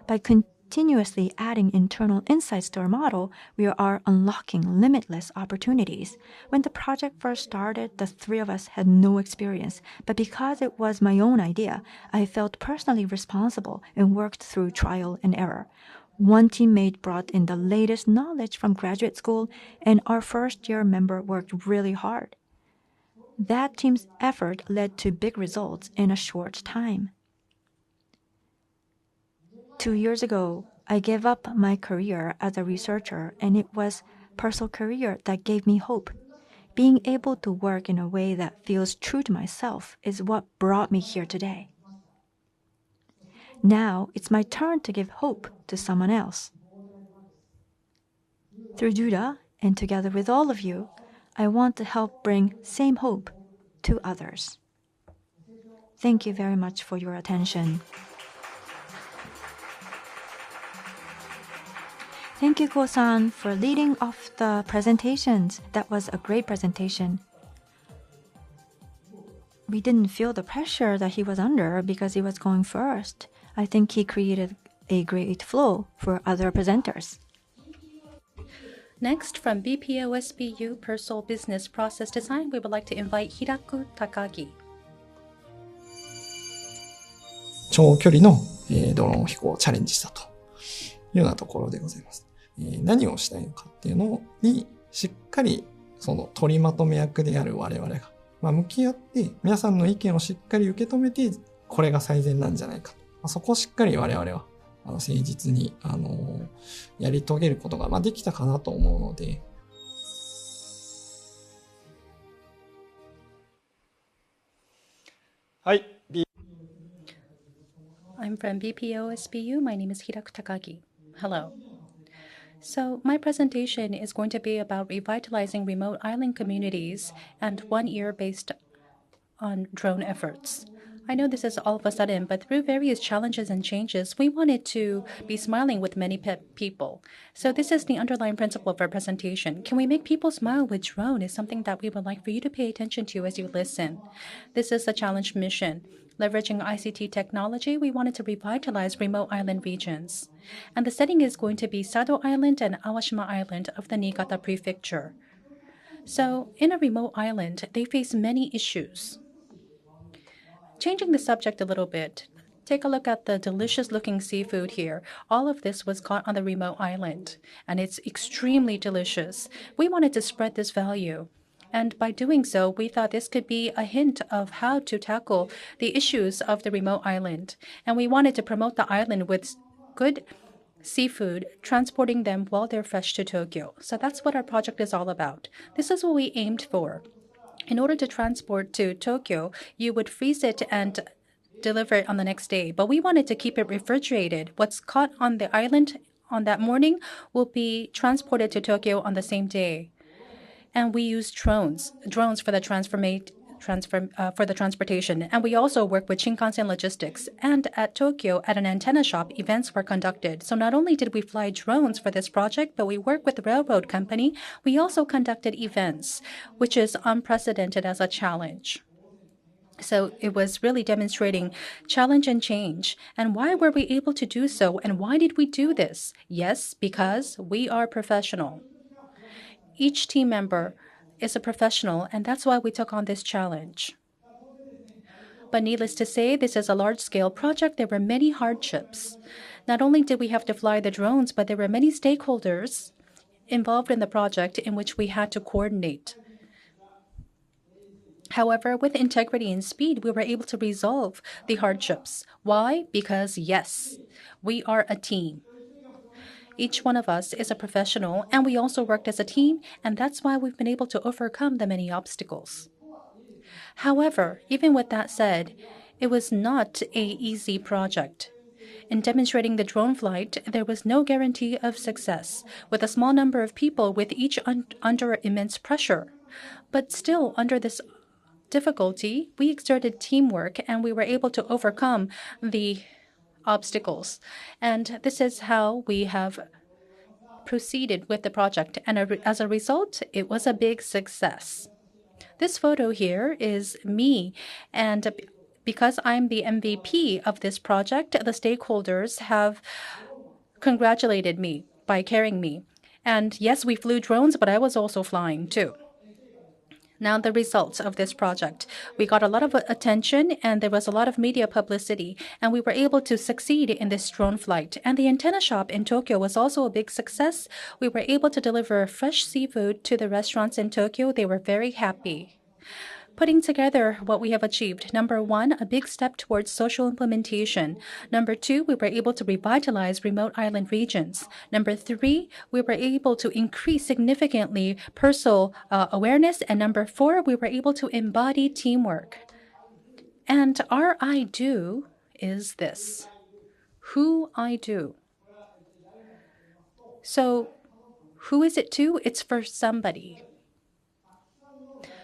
By continuously adding internal insights to our model, we are unlocking limitless opportunities. When the project first started, the 3 of us had no experience, but because it was my own idea, I felt personally responsible and worked through trial and error. One teammate brought in the latest knowledge from graduate school, and our first-year member worked really hard. That team's effort led to big results in a short time. 2 years ago, I gave up my career as a researcher, and it was personal career that gave me hope. Being able to work in a way that feels true to myself is what brought me here today. Now it's my turn to give hope to someone else. Through Duda, and together with all of you, I want to help bring same hope to others. Thank you very much for your attention. Thank you, Ko-san, for leading off the presentations. That was a great presentation. We didn't feel the pressure that he was under because he was going first. I think he created a great flow for other presenters. Next, from BPOSBU Personal Business Process Design, we would like to invite Hiraku Takagi. 長距離のドローン飛行をチャレンジしたというようなところでございます。何をしたいのかっていうのにしっかりその取りまとめ役である我々が、向き合って皆さんの意見をしっかり受け止めてこれが最善なんじゃないかと、そこをしっかり我々は誠実にやり遂げることができたかなと思うので。I'm from BPO SBU. My name is Hiraku Takagi. Hello. So my presentation is going to be about revitalizing remote island communities and 1 year based on drone efforts. I know this is all of a sudden, but through various challenges and changes, we wanted to be smiling with many people. So this is the underlying principle of our presentation. Can we make people smile with drone is something that we would like for you to pay attention to as you listen. This is a challenge mission. Leveraging ICT technology, we wanted to revitalize remote island regions. And the setting is going to be Sado Island and Awashima Island of the Niigata Prefecture. So in a remote island, they face many issues. Changing the subject a little bit, take a look at the delicious looking seafood here. All of this was caught on the remote island, and it's extremely delicious. We wanted to spread this value. And by doing so, we thought this could be a hint of how to tackle the issues of the remote island. And we wanted to promote the island with good seafood, transporting them while they're fresh to Tokyo. So that's what our project is all about. This is what we aimed for. In order to transport to Tokyo, you would freeze it and deliver it on the next day. But we wanted to keep it refrigerated. What's caught on the island on that morning will be transported to Tokyo on the same day. And we use drones for the transportation. And we also work with Shinkansen Logistics. And at Tokyo, at an antenna shop, events were conducted. So not only did we fly drones for this project, but we worked with the railroad company. We also conducted events, which is unprecedented as a challenge. So it was really demonstrating challenge and change. And why were we able to do so? And why did we do this? Yes, because we are professional. Each team member is a professional, and that's why we took on this challenge. But needless to say, this is a large-scale project. There were many hardships. Not only did we have to fly the drones, but there were many stakeholders involved in the project in which we had to coordinate. However, with integrity and speed, we were able to resolve the hardships. Why? Because, yes, we are a team. Each one of us is a professional, and we also worked as a team, and that's why we've been able to overcome the many obstacles. However, even with that said, it was not an easy project. In demonstrating the drone flight, there was no guarantee of success, with a small number of people with each under immense pressure. But still, under this difficulty, we exerted teamwork, and we were able to overcome the obstacles. And this is how we have proceeded with the project. And as a result, it was a big success. This photo here is me. And because I'm the MVP of this project, the stakeholders have congratulated me by carrying me. And yes, we flew drones, but I was also flying too. Now, the results of this project. We got a lot of attention, and there was a lot of media publicity, and we were able to succeed in this drone flight. And the antenna shop in Tokyo was also a big success. We were able to deliver fresh seafood to the restaurants in Tokyo. They were very happy. Putting together what we have achieved. Number one, a big step towards social implementation. Number two, we were able to revitalize remote island regions. Number three, we were able to increase significantly personal awareness. And number four, we were able to embody teamwork. And our I do is this. Who I do. So who is it to? It's for somebody.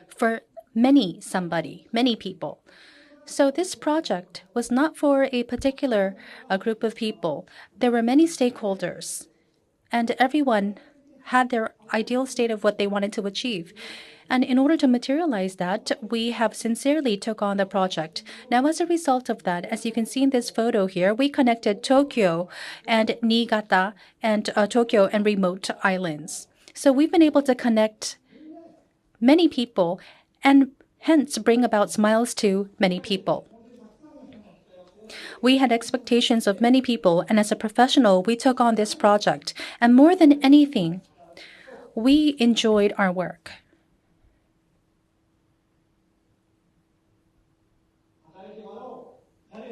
For many people. So this project was not for a particular group of people. There were many stakeholders, and everyone had their ideal state of what they wanted to achieve. And in order to materialize that, we have sincerely took on the project. Now, as a result of that, as you can see in this photo here, we connected Tokyo and Niigata and Tokyo and remote islands. So we've been able to connect many people and hence bring about smiles to many people. We had expectations of many people, and as a professional, we took on this project. And more than anything, we enjoyed our work.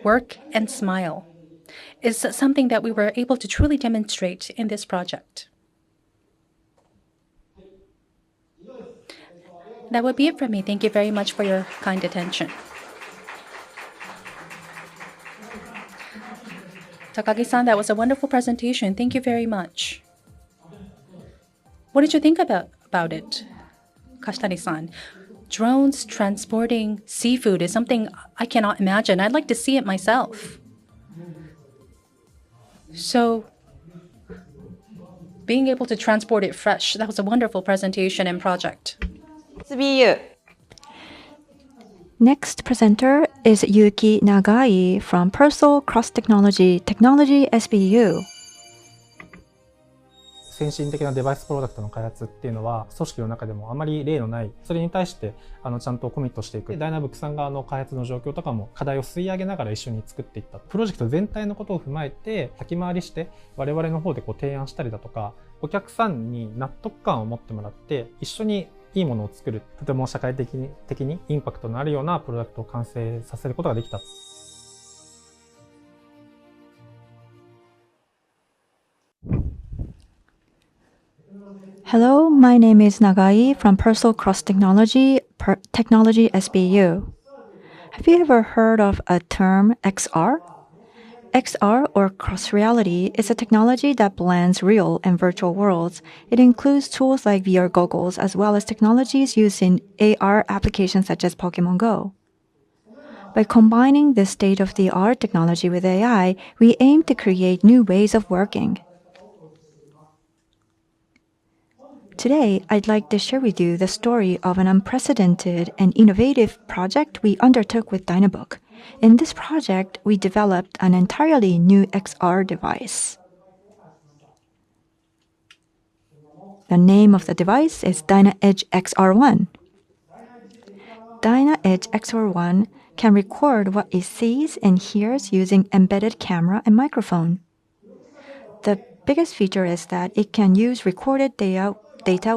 Work and smile is something that we were able to truly demonstrate in this project. That would be it for me. Thank you very much for your kind attention. Takagi-san, that was a wonderful presentation. Thank you very much. What did you think about it, Kashtani-san? Drones transporting seafood is something I cannot imagine. I'd like to see it myself. So, being able to transport it fresh, that was a wonderful presentation and project. SBU. Next presenter is Yuki Nagai from Persol Cross Technology SBU. 先進的なデバイスプロダクトの開発っていうのは組織の中でもあまり例のない、それに対してちゃんとコミットしていく。ダイナブックさんが開発の状況とかも課題を吸い上げながら一緒に作っていった。プロジェクト全体のことを踏まえて先回りして我々の方で提案したりだとか、お客さんに納得感を持ってもらって一緒にいいものを作る。とても社会的にインパクトのあるようなプロダクトを完成させることができた。Hello, my name is Nagai from Persol Cross Technology SBU. Have you ever heard of a term XR? XR, or cross reality, is a technology that blends real and virtual worlds. It includes tools like VR goggles as well as technologies used in AR applications such as Pokemon Go. By combining this state-of-the-art technology with AI, we aim to create new ways of working. Today, I'd like to share with you the story of an unprecedented and innovative project we undertook with Dynabook. In this project, we developed an entirely new XR device. The name of the device is DynaEdge XR1. DynaEdge XR1 can record what it sees and hears using embedded camera and microphone. The biggest feature is that it can use recorded data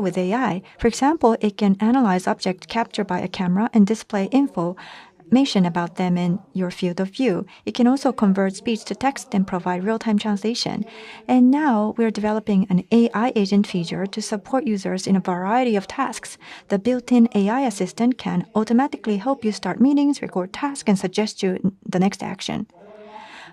with AI. For example, it can analyze objects captured by a camera and display information about them in your field of view. It can also convert speech to text and provide real-time translation. And now we're developing an AI agent feature to support users in a variety of tasks. The built-in AI assistant can automatically help you start meetings, record tasks, and suggest you the next action.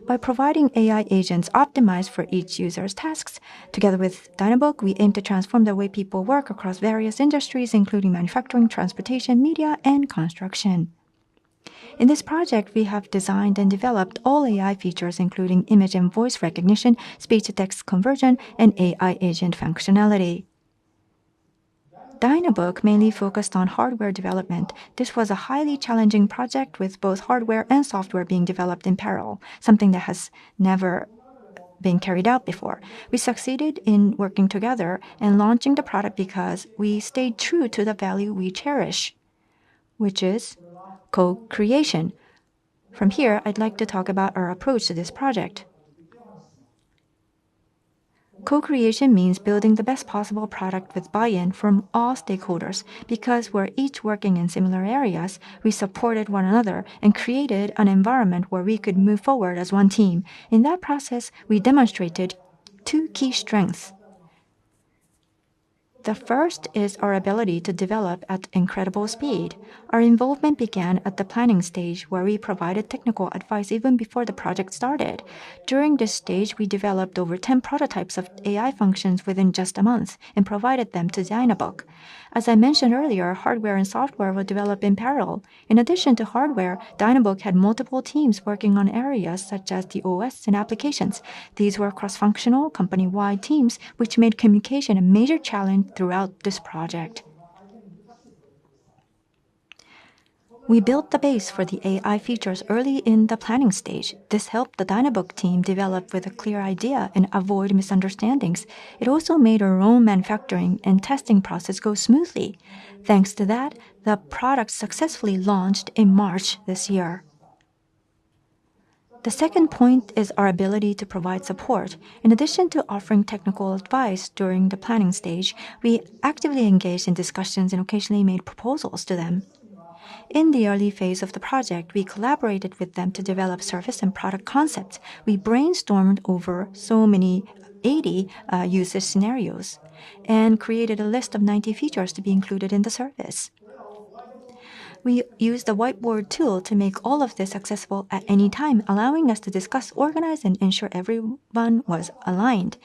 By providing AI agents optimized for each user's tasks, together with Dynabook, we aim to transform the way people work across various industries, including manufacturing, transportation, media, and construction. In this project, we have designed and developed all AI features, including image and voice recognition, speech-to-text conversion, and AI agent functionality. Dynabook mainly focused on hardware development. This was a highly challenging project with both hardware and software being developed in parallel, something that has never been carried out before. We succeeded in working together and launching the product because we stayed true to the value we cherish, which is co-creation. From here, I'd like to talk about our approach to this project. Co-creation means building the best possible product with buy-in from all stakeholders. Because we're each working in similar areas, we supported one another and created an environment where we could move forward as one team. In that process, we demonstrated two key strengths. The first is our ability to develop at incredible speed. Our involvement began at the planning stage, where we provided technical advice even before the project started. During this stage, we developed over 10 prototypes of AI functions within just a month and provided them to Dynabook. As I mentioned earlier, hardware and software were developed in parallel. In addition to hardware, Dynabook had multiple teams working on areas such as the OS and applications. These were cross-functional, company-wide teams, which made communication a major challenge throughout this project. We built the base for the AI features early in the planning stage. This helped the Dynabook team develop with a clear idea and avoid misunderstandings. It also made our own manufacturing and testing process go smoothly. Thanks to that, the product successfully launched in March this year. The second point is our ability to provide support. In addition to offering technical advice during the planning stage, we actively engaged in discussions and occasionally made proposals to them. In the early phase of the project, we collaborated with them to develop service and product concepts. We brainstormed over 80 usage scenarios and created a list of 90 features to be included in the service. We used the whiteboard tool to make all of this accessible at any time, allowing us to discuss, organize, and ensure everyone was aligned.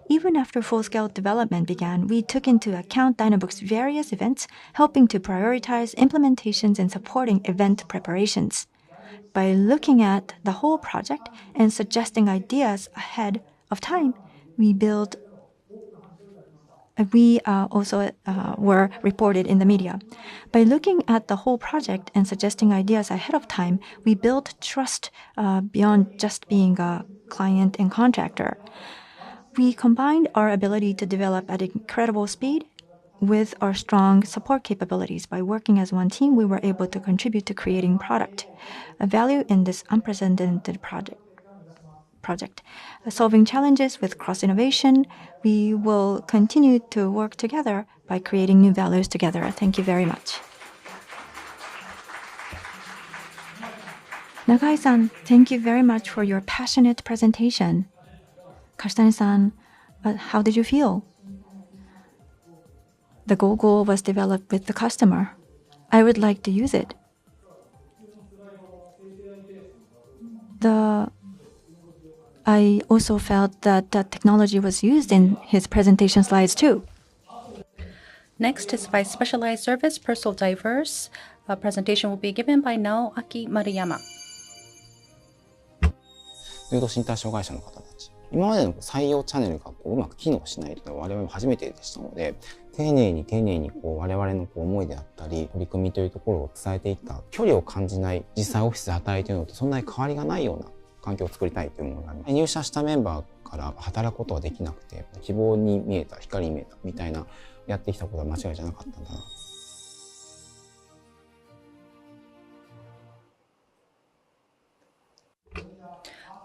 Even after full-scale development began, we took into account Dynabook's various events, helping to prioritize implementations and supporting event preparations. By looking at the whole project and suggesting ideas ahead of time, we also were reported in the media. By looking at the whole project and suggesting ideas ahead of time, we built trust beyond just being a client and contractor. We combined our ability to develop at incredible speed with our strong support capabilities. By working as one team, we were able to contribute to creating product. A value in this unprecedented project. Solving challenges with cross-innovation, we will continue to work together by creating new values together. Thank you very much. Nagai-san, thank you very much for your passionate presentation. Kashitani-san, how did you feel? The Gogo was developed with the customer. I would like to use it. I also felt that the technology was used in his presentation slides too. Next is by Specialized Service, Personal Diverse. A presentation will be given by Naoaki Maruyama. 重度身体障害者の方たち。今までの採用チャンネルがうまく機能しないというのは我々も初めてでしたので、丁寧に我々の思いであったり、取り組みというところを伝えていった、距離を感じない、実際オフィスで働いているのとそんなに変わりがないような環境を作りたいというものがあります。入社したメンバーから働くことはできなくて、希望に見えた、光に見えたみたいな、やってきたことは間違いじゃなかったんだな。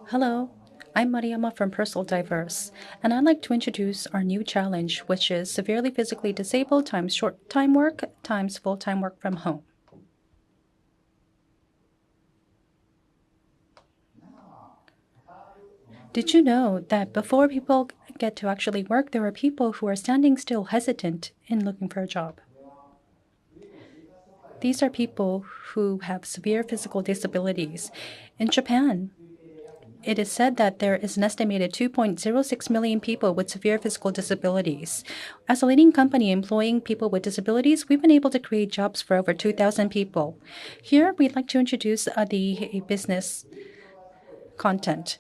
Hello, I'm Maruyama from Personal Diverse, and I'd like to introduce our new challenge, which is severely physically disabled times short-time work times full-time work from home. Did you know that before people get to actually work, there are people who are standing still hesitant in looking for a job? These are people who have severe physical disabilities. In Japan, it is said that there is an estimated 2.06 million people with severe physical disabilities. As a leading company employing people with disabilities, we've been able to create jobs for over 2,000 people. Here, we'd like to introduce the business content.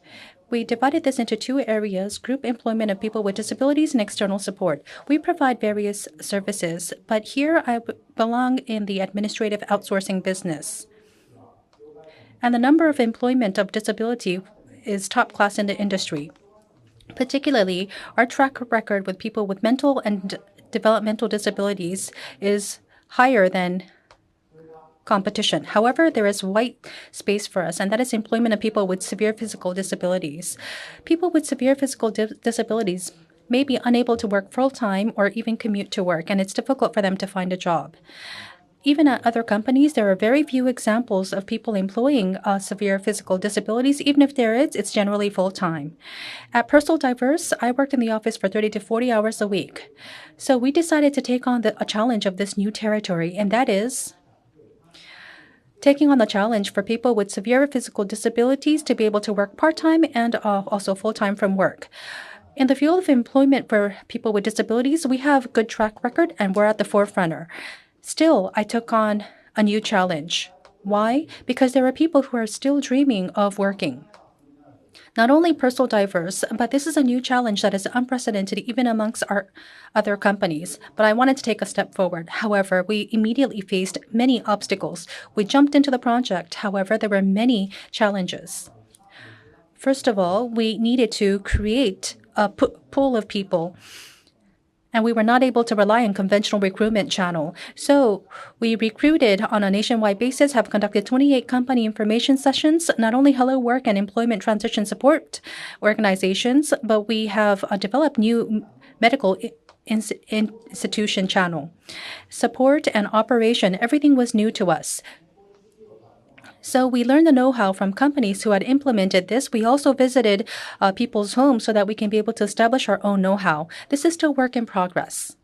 We divided this into two areas: group employment of people with disabilities and external support. We provide various services, but here I belong in the administrative outsourcing business. And the number of employment of disability is top class in the industry. Particularly, our track record with people with mental and developmental disabilities is higher than competition. However, there is white space for us, and that is employment of people with severe physical disabilities. People with severe physical disabilities may be unable to work full-time or even commute to work, and it's difficult for them to find a job. Even at other companies, there are very few examples of people employing severe physical disabilities. Even if there is, it's generally full-time. At Personal Diverse, I worked in the office for 30 to 40 hours a week. So we decided to take on a challenge of this new territory, and that is taking on the challenge for people with severe physical disabilities to be able to work part-time and also full-time from work. In the field of employment for people with disabilities, we have a good track record and we're at the forefronter. Still, I took on a new challenge. Why? Because there are people who are still dreaming of working. Not only Personal Diverse, but this is a new challenge that is unprecedented even amongst our other companies. But I wanted to take a step forward. However, we immediately faced many obstacles. We jumped into the project. However, there were many challenges. First of all, we needed to create a pool of people, and we were not able to rely on conventional recruitment channel. So we recruited on a nationwide basis, have conducted 28 company information sessions, not only Hello Work and employment transition support organizations, but we have developed new medical institution channel. Support and operation, everything was new to us. So we learned the know-how from companies who had implemented this. We also visited people's homes so that we can be able to establish our own know-how. This is still work in progress.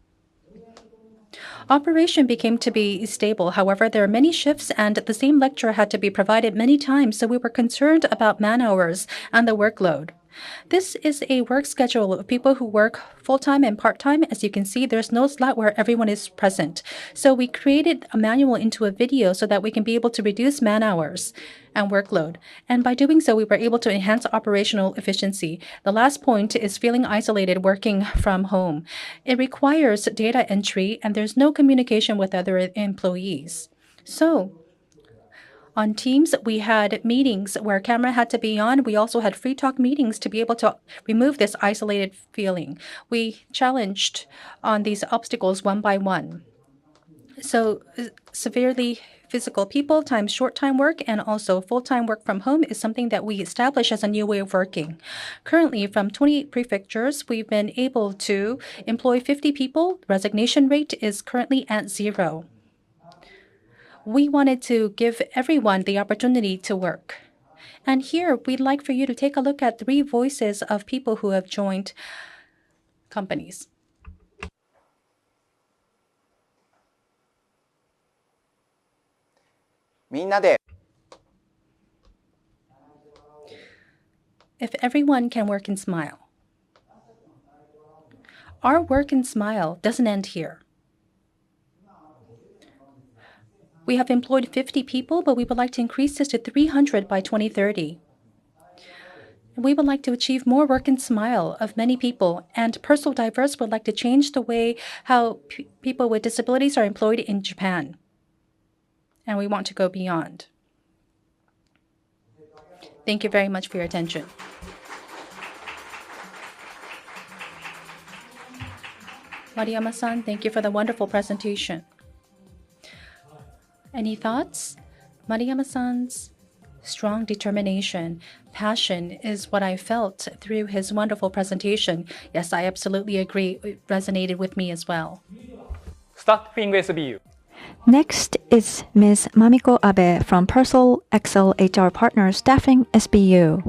Operation became to be stable. However, there are many shifts and the same lecture had to be provided many times, so we were concerned about man hours and the workload. This is a work schedule of people who work full-time and part-time. As you can see, there's no slot where everyone is present. So we created a manual into a video so that we can be able to reduce man hours and workload. And by doing so, we were able to enhance operational efficiency. The last point is feeling isolated working from home. It requires data entry and there's no communication with other employees. So on Teams, we had meetings where camera had to be on. We also had free talk meetings to be able to remove this isolated feeling. We challenged on these obstacles one by one. So severely physical people times short time work and also full-time work from home is something that we established as a new way of working. Currently, from 28 prefectures, we've been able to employ 50 people. Resignation rate is currently at 0. We wanted to give everyone the opportunity to work. And here, we'd like for you to take a look at 3 voices of people who have joined companies. If everyone can work and smile. Our work and smile doesn't end here. We have employed 50 people, but we would like to increase this to 300 by 2030. We would like to achieve more work and smile of many people, and Personal Diverse would like to change the way how people with disabilities are employed in Japan. And we want to go beyond. Thank you very much for your attention. Mariyama-san, thank you for the wonderful presentation. Any thoughts? Mariyama-san's strong determination, passion is what I felt through his wonderful presentation. Yes, I absolutely agree. It resonated with me as well. Staffing SBU. Next is Ms. Mamiko Abe from Persol Excel HR Partners Staffing SBU.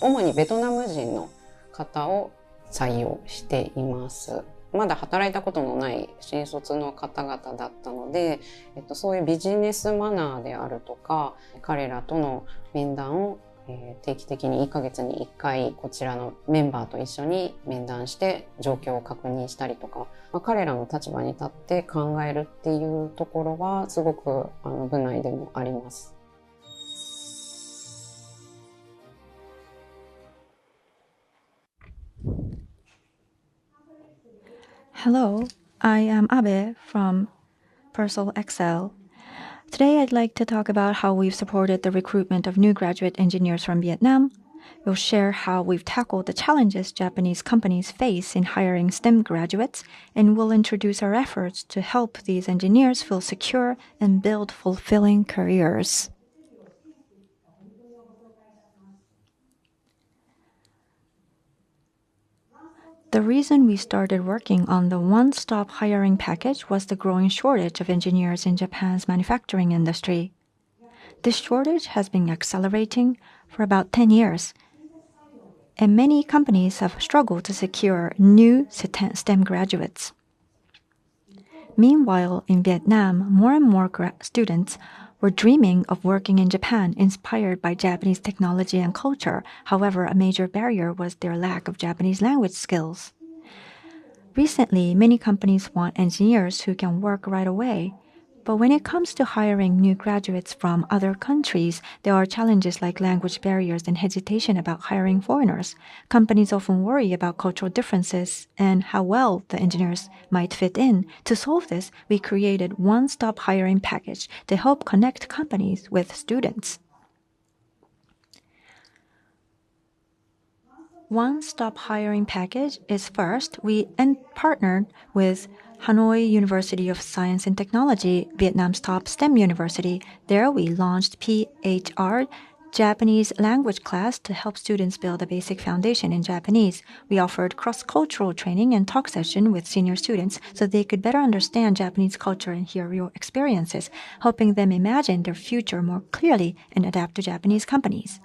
主にベトナム人の方を採用しています。まだ働いたことのない新卒の方々だったので、そういうビジネスマナーであるとか、彼らとの面談を定期的に1ヶ月に1回こちらのメンバーと一緒に面談して状況を確認したりとか、彼らの立場に立って考えるっていうところはすごく部内でもあります。Hello, I am Abe from Persol Excel. Today I'd like to talk about how we've supported the recruitment of new graduate engineers from Vietnam. We'll share how we've tackled the challenges Japanese companies face in hiring STEM graduates, and we'll introduce our efforts to help these engineers feel secure and build fulfilling careers. The reason we started working on the one-stop hiring package was the growing shortage of engineers in Japan's manufacturing industry. This shortage has been accelerating for about 10 years, and many companies have struggled to secure new STEM graduates. Meanwhile, in Vietnam, more and more students were dreaming of working in Japan, inspired by Japanese technology and culture. However, a major barrier was their lack of Japanese language skills. Recently, many companies want engineers who can work right away. But when it comes to hiring new graduates from other countries, there are challenges like language barriers and hesitation about hiring foreigners. Companies often worry about cultural differences and how well the engineers might fit in. To solve this, we created one-stop hiring package to help connect companies with students. One-stop hiring package is first, we partnered with Hanoi University of Science and Technology, Vietnam's top STEM university. There we launched PHR, Japanese language class, to help students build a basic foundation in Japanese. We offered cross-cultural training and talk session with senior students so they could better understand Japanese culture and hear real experiences, helping them imagine their future more clearly and adapt to Japanese companies.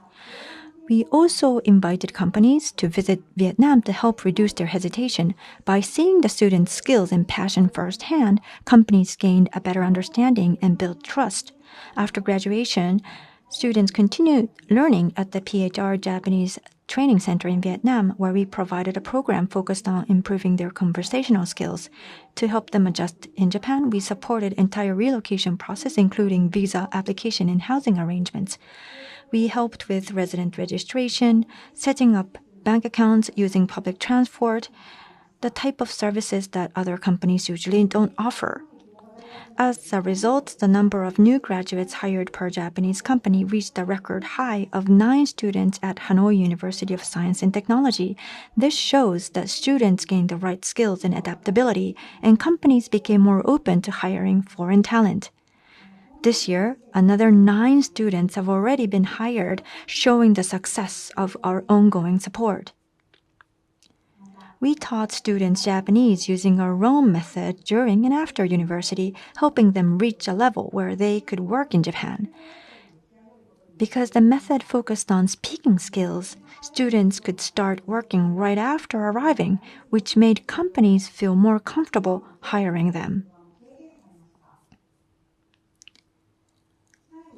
We also invited companies to visit Vietnam to help reduce their hesitation. By seeing the students' skills and passion firsthand, companies gained a better understanding and built trust. After graduation, students continued learning at the PHR Japanese Training Center in Vietnam, where we provided a program focused on improving their conversational skills. To help them adjust in Japan, we supported entire relocation process, including visa application and housing arrangements. We helped with resident registration, setting up bank accounts using public transport, the type of services that other companies usually don't offer. As a result, the number of new graduates hired per Japanese company reached a record high of 9 students at Hanoi University of Science and Technology. This shows that students gained the right skills and adaptability, and companies became more open to hiring foreign talent. This year, another 9 students have already been hired, showing the success of our ongoing support. We taught students Japanese using our own method during and after university, helping them reach a level where they could work in Japan. Because the method focused on speaking skills, students could start working right after arriving, which made companies feel more comfortable hiring them.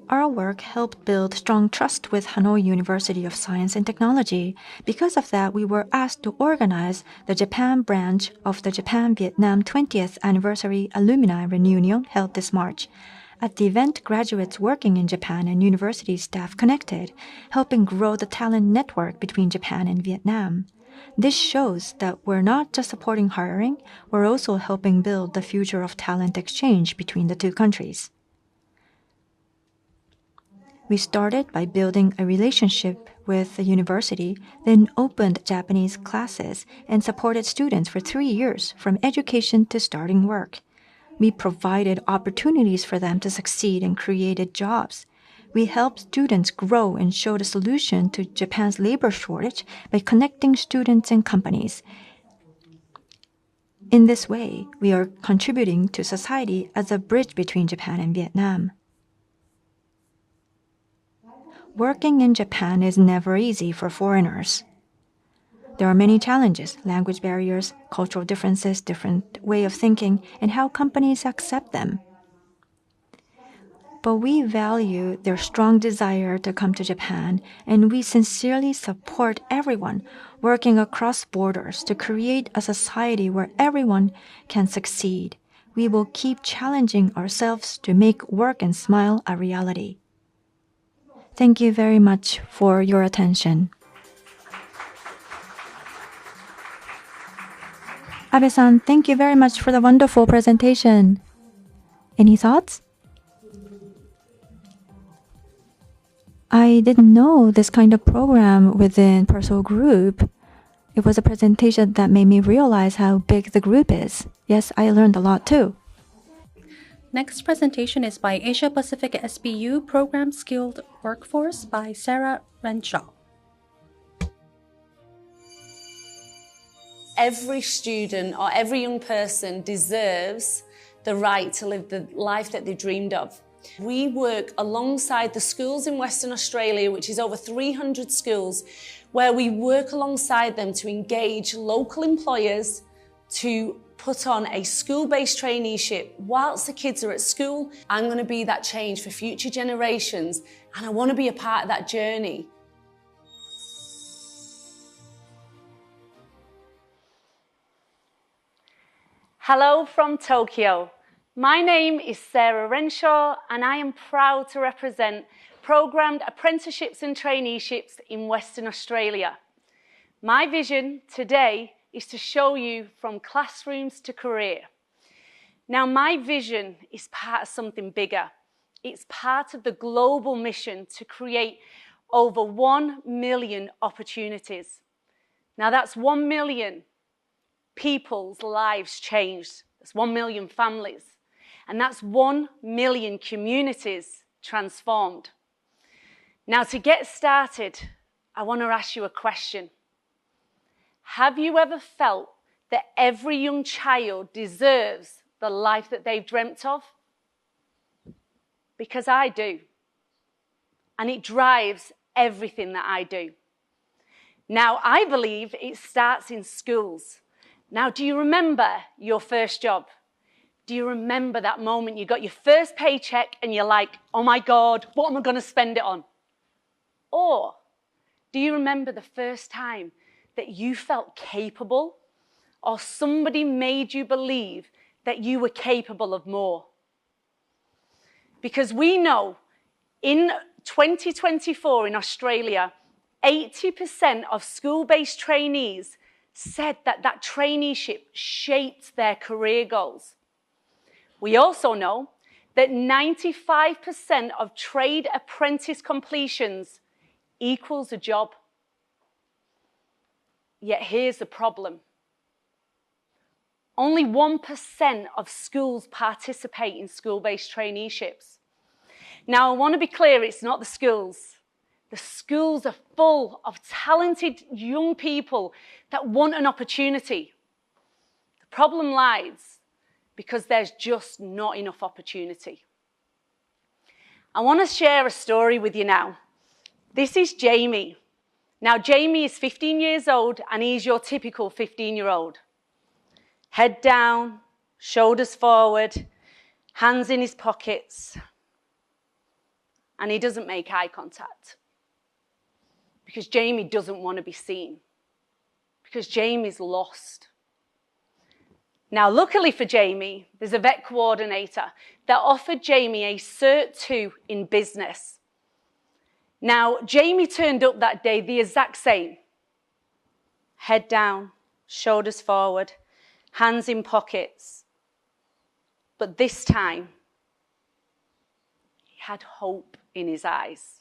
Our work helped build strong trust with Hanoi University of Science and Technology. Because of that, we were asked to organize the Japan branch of the Japan-Vietnam 20th Anniversary Alumni Reunion held this March. At the event, graduates working in Japan and university staff connected, helping grow the talent network between Japan and Vietnam. This shows that we're not just supporting hiring, we're also helping build the future of talent exchange between the two countries. We started by building a relationship with the university, then opened Japanese classes and supported students for 3 years, from education to starting work. We provided opportunities for them to succeed and created jobs. We helped students grow and showed a solution to Japan's labor shortage by connecting students and companies. In this way, we are contributing to society as a bridge between Japan and Vietnam. Working in Japan is never easy for foreigners. There are many challenges: language barriers, cultural differences, different way of thinking, and how companies accept them. But we value their strong desire to come to Japan, and we sincerely support everyone working across borders to create a society where everyone can succeed. We will keep challenging ourselves to make work and smile a reality. Thank you very much for your attention. Abe-san, thank you very much for the wonderful presentation. Any thoughts? I didn't know this kind of program within Perso Group. It was a presentation that made me realize how big the group is. Yes, I learned a lot too. Next presentation is by Asia Pacific SBU Program Skilled Workforce by Sarah Renshaw. Every student or every young person deserves the right to live the life that they dreamed of. We work alongside the schools in Western Australia, which is over 300 schools, where we work alongside them to engage local employers to put on a school-based traineeship whilst the kids are at school. I'm going to be that change for future generations, and I want to be a part of that journey. Hello from Tokyo. My name is Sarah Renshaw, and I am proud to represent programmed apprenticeships and traineeships in Western Australia. My vision today is to show you from classrooms to career. Now, my vision is part of something bigger. It's part of the global mission to create over 1 million opportunities. Now, that's 1 million people's lives changed. That's 1 million families. And that's 1 million communities transformed. Now, to get started, I want to ask you a question. Have you ever felt that every young child deserves the life that they've dreamt of? Because I do. And it drives everything that I do. Now, I believe it starts in schools. Now, do you remember your first job? Do you remember that moment you got your first paycheck and you're like, oh my God, what am I going to spend it on? Or do you remember the first time that you felt capable or somebody made you believe that you were capable of more? Because we know in 2024 in Australia, 80% of school-based trainees said that that traineeship shaped their career goals. We also know that 95% of trade apprentice completions equals a job. Yet here's the problem. Only 1% of schools participate in school-based traineeships. Now, I want to be clear, it's not the schools. The schools are full of talented young people that want an opportunity. The problem lies because there's just not enough opportunity. I want to share a story with you now. This is Jamie. Now, Jamie is 15 years old and he's your typical 15-year-old. Head down, shoulders forward, hands in his pockets, and he doesn't make eye contact. Because Jamie doesn't want to be seen. Because Jamie's lost. Now, luckily for Jamie, there's a vet coordinator that offered Jamie a Cert 2 in business. Now, Jamie turned up that day the exact same. Head down, shoulders forward, hands in pockets. But this time, he had hope in his eyes.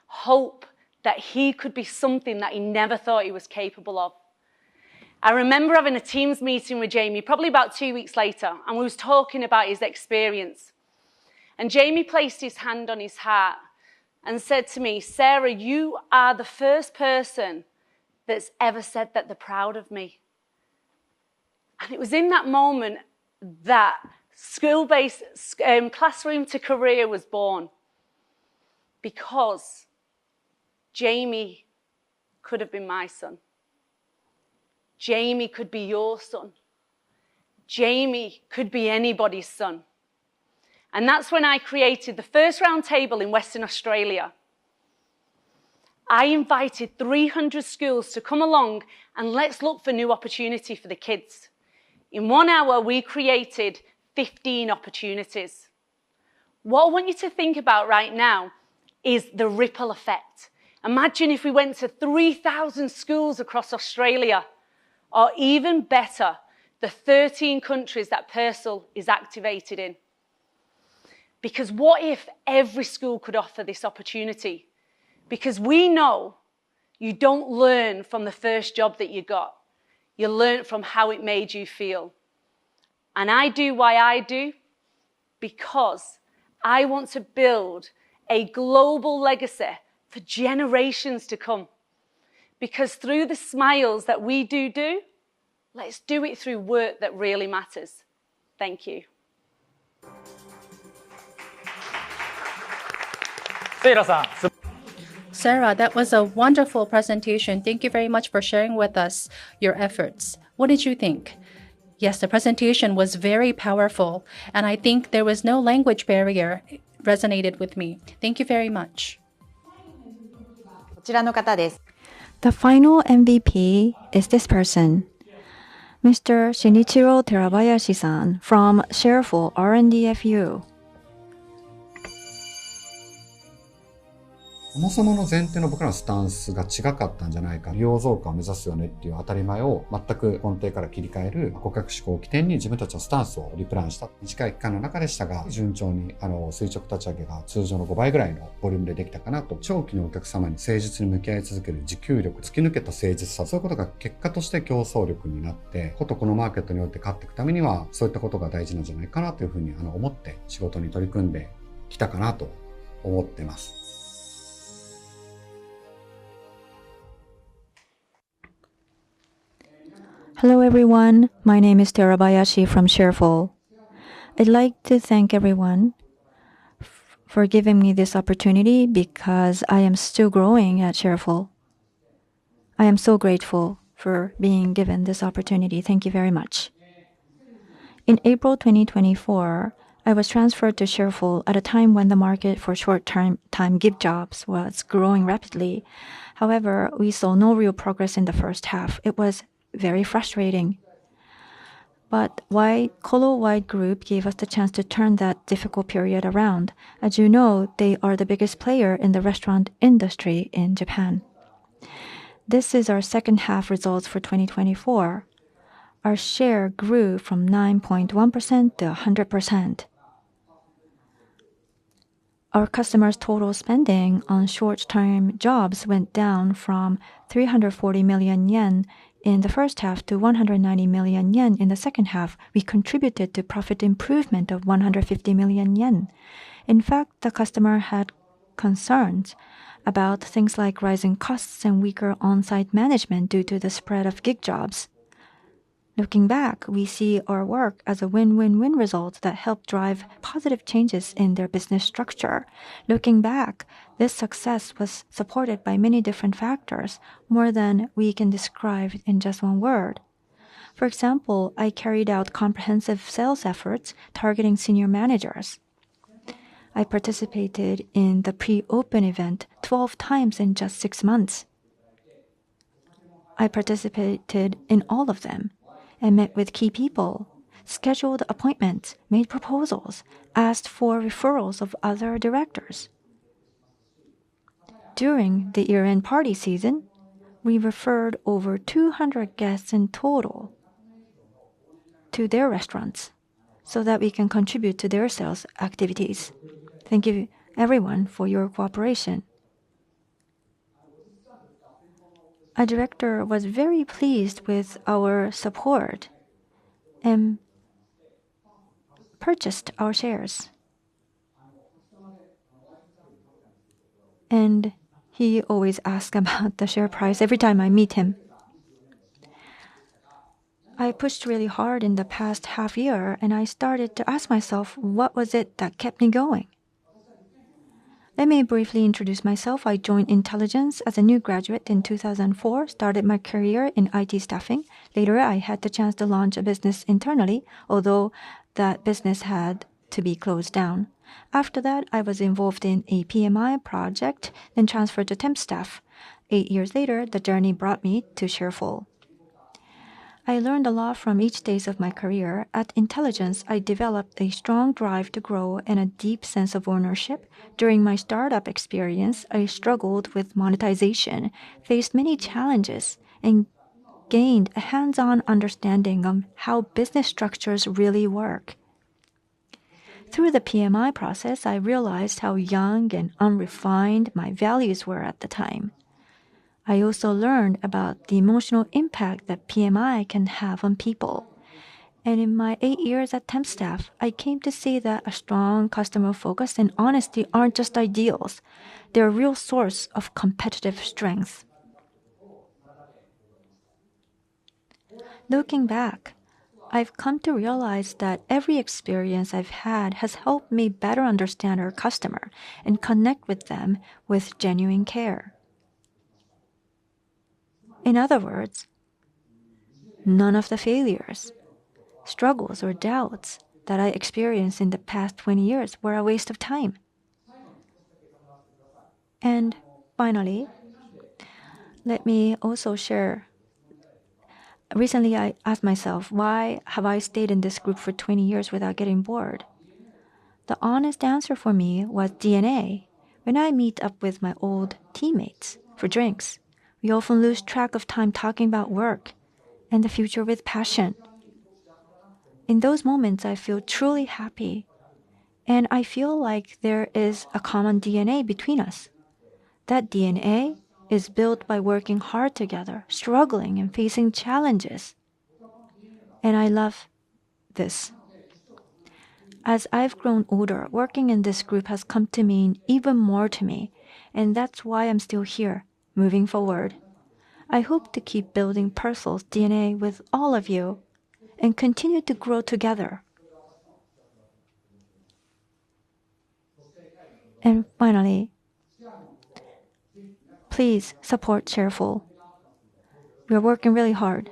Hope that he could be something that he never thought he was capable of. I remember having a Teams meeting with Jamie probably about 2 weeks later, and we was talking about his experience. And Jamie placed his hand on his heart and said to me, Sarah, you are the first person that's ever said that they're proud of me. And it was in that moment that school-based classroom to career was born. Because Jamie could have been my son. Jamie could be your son. Jamie could be anybody's son. And that's when I created the first round table in Western Australia. I invited 300 schools to come along and let's look for new opportunity for the kids. In 1 hour, we created 15 opportunities. What I want you to think about right now is the ripple effect. Imagine if we went to 3,000 schools across Australia, or even better, the 13 countries that Purcell is activated in. Because what if every school could offer this opportunity? Because we know you don't learn from the first job that you got. You learn from how it made you feel. And I do why I do, because I want to build a global legacy for generations to come. Because through the smiles that we do, let's do it through work that really matters. Thank you. Sarah, that was a wonderful presentation. Thank you very much for sharing with us your efforts. What did you think? Yes, the presentation was very powerful, and I think there was no language barrier. It resonated with me. Thank you very much. The final MVP is this person, Mr. Shinichiro Terabayashi-san from Shareful R&D-FU. そもそもの前提の僕らのスタンスが違かったんじゃないか。利用増加を目指すよねっていう当たり前を全く根底から切り替える顧客思考を起点に自分たちのスタンスをリプランした。短い期間の中でしたが、順調に垂直立ち上げが通常の5倍ぐらいのボリュームでできたかなと。長期のお客様に誠実に向き合い続ける持久力、突き抜けた誠実さ、そういうことが結果として競争力になって、ことこのマーケットにおいて勝っていくためには、そういったことが大事なんじゃないかなというふうに思って仕事に取り組んできたかなと思ってます。Hello everyone, my name is Terabayashi from Shareful. I'd like to thank everyone for giving me this opportunity because I am still growing at Shareful. I am so grateful for being given this opportunity. Thank you very much. In April 2024, I was transferred to Shareful at a time when the market for short-term time gig jobs was growing rapidly. However, we saw no real progress in the first half. It was very frustrating. But Colo White Group gave us the chance to turn that difficult period around. As you know, they are the biggest player in the restaurant industry in Japan. This is our second half results for 2024. Our share grew from 9.1% to 100%. Our customers' total spending on short-term jobs went down from 340 million yen in the first half to 190 million yen in the second half. We contributed to profit improvement of 150 million yen. In fact, the customer had concerns about things like rising costs and weaker on-site management due to the spread of gig jobs. Looking back, we see our work as a win-win-win result that helped drive positive changes in their business structure. Looking back, this success was supported by many different factors, more than we can describe in just one word. For example, I carried out comprehensive sales efforts targeting senior managers. I participated in the pre-open event 12 times in just 6 months. I participated in all of them and met with key people, scheduled appointments, made proposals, asked for referrals of other directors. During the year-end party season, we referred over 200 guests in total to their restaurants so that we can contribute to their sales activities. Thank you, everyone, for your cooperation. A director was very pleased with our support and purchased our shares. And he always asks about the share price every time I meet him. I pushed really hard in the past half year, and I started to ask myself, what was it that kept me going? Let me briefly introduce myself. I joined Intelligence as a new graduate in 2004, started my career in IT staffing. Later, I had the chance to launch a business internally, although that business had to be closed down. After that, I was involved in a PMI project, then transferred to temp staff. 8 years later, the journey brought me to Shareful. I learned a lot from each stage of my career. At Intelligence, I developed a strong drive to grow and a deep sense of ownership. During my startup experience, I struggled with monetization, faced many challenges, and gained a hands-on understanding of how business structures really work. Through the PMI process, I realized how young and unrefined my values were at the time. I also learned about the emotional impact that PMI can have on people. And in my 8 years at temp staff, I came to see that a strong customer focus and honesty aren't just ideals. They're a real source of competitive strength. Looking back, I've come to realize that every experience I've had has helped me better understand our customer and connect with them with genuine care. In other words, none of the failures, struggles, or doubts that I experienced in the past 20 years were a waste of time. And finally, let me also share. Recently, I asked myself, why have I stayed in this group for 20 years without getting bored? The honest answer for me was DNA. When I meet up with my old teammates for drinks, we often lose track of time talking about work and the future with passion. In those moments, I feel truly happy, and I feel like there is a common DNA between us. That DNA is built by working hard together, struggling and facing challenges. And I love this. As I've grown older, working in this group has come to mean even more to me, and that's why I'm still here, moving forward. I hope to keep building Purcell's DNA with all of you and continue to grow together. And finally, please support Shareful. We are working really hard.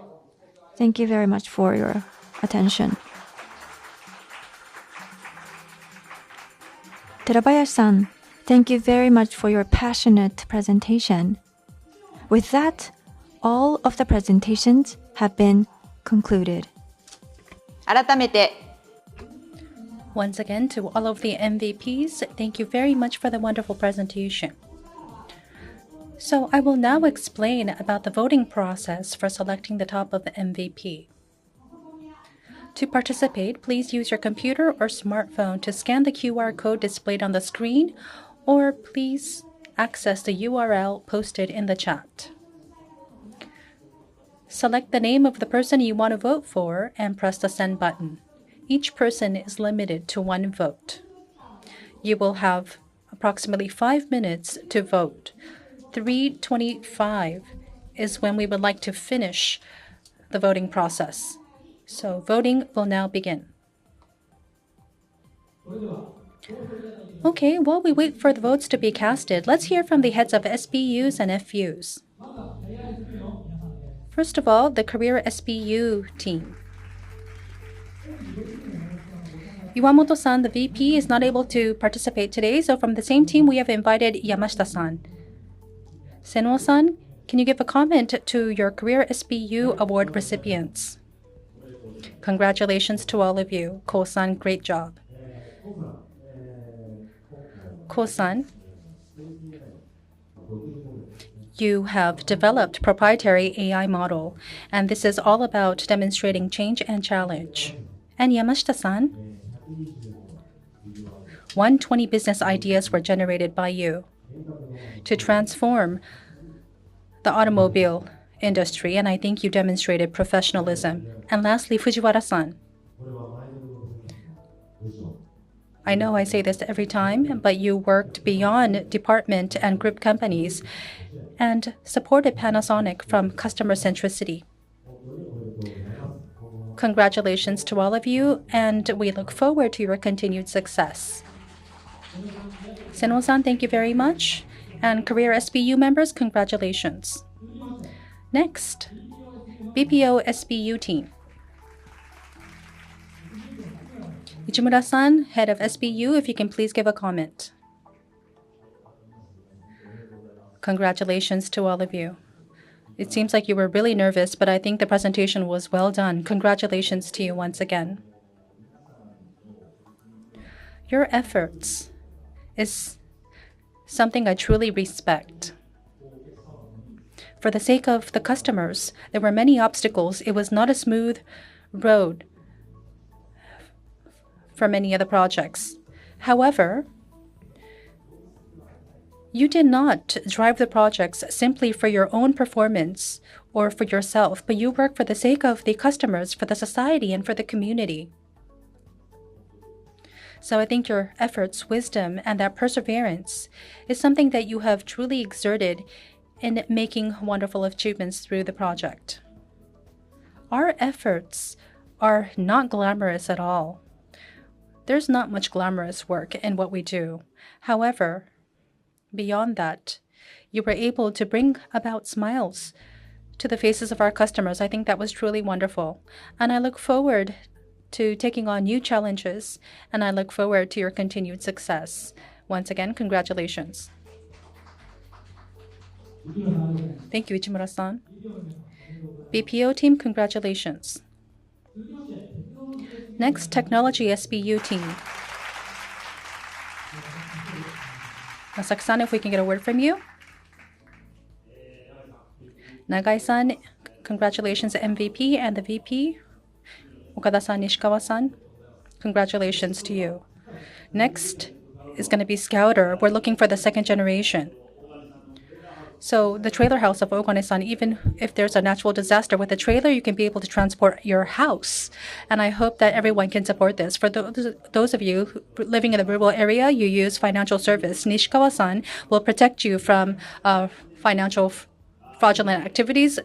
Thank you very much for your attention. Terabayashi-san, thank you very much for your passionate presentation. With that, all of the presentations have been concluded. 改めて Once again, to all of the MVPs, thank you very much for the wonderful presentation. So I will now explain about the voting process for selecting the top of the MVP. To participate, please use your computer or smartphone to scan the QR code displayed on the screen, or please access the URL posted in the chat. Select the name of the person you want to vote for and press the send button. Each person is limited to one vote. You will have approximately 5 minutes to vote. 3:25 is when we would like to finish the voting process. So voting will now begin. Okay, while we wait for the votes to be casted, let's hear from the heads of SBUs and FUs. First of all, the Career SBU team. Iwamoto-san, the VP, is not able to participate today, so from the same team we have invited Yamashita-san. Senuo-san, can you give a comment to your Career SBU award recipients? Congratulations to all of you. Ko-san, great job. Ko-san, you have developed proprietary AI model, and this is all about demonstrating change and challenge. And Yamashita-san, 120 business ideas were generated by you to transform the automobile industry, and I think you demonstrated professionalism. And lastly, Fujiwara-san. I know I say this every time, but you worked beyond department and group companies and supported Panasonic from customer centricity. Congratulations to all of you, and we look forward to your continued success. Senuo-san, thank you very much. And Career SBU members, congratulations. Next, BPO SBU team. Ichimura-san, head of SBU, if you can please give a comment. Congratulations to all of you. It seems like you were really nervous, but I think the presentation was well done. Congratulations to you once again. Your efforts is something I truly respect. For the sake of the customers, there were many obstacles. It was not a smooth road for many of the projects. However, you did not drive the projects simply for your own performance or for yourself, but you work for the sake of the customers, for the society, and for the community. So I think your efforts, wisdom, and that perseverance is something that you have truly exerted in making wonderful achievements through the project. Our efforts are not glamorous at all. There's not much glamorous work in what we do. However, beyond that, you were able to bring about smiles to the faces of our customers. I think that was truly wonderful. And I look forward to taking on new challenges, and I look forward to your continued success. Once again, congratulations. Thank you, Ichimura-san. BPO team, congratulations. Next, Technology SBU team. Masaki-san, if we can get a word from you. Nagai-san, congratulations, MVP, and the VP. Okada-san, Nishikawa-san, congratulations to you. Next is going to be Scouter. We're looking for the second generation. So the trailer house of Ogane-san, even if there's a natural disaster with a trailer, you can be able to transport your house. And I hope that everyone can support this. For those of you living in the rural area, you use financial service. Nishikawa-san will protect you from financial fraudulent activities.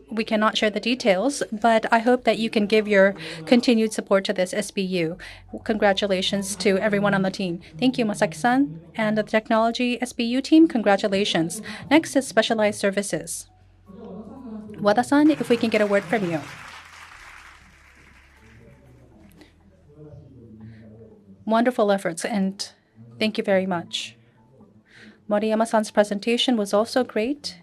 We cannot share the details, but I hope that you can give your continued support to this SBU. Congratulations to everyone on the team. Thank you, Masaki-san. And the Technology SBU team, congratulations. Next is Specialized Services. Wada-san, if we can get a word from you. Wonderful efforts, and thank you very much. Moriyama-san's presentation was also great.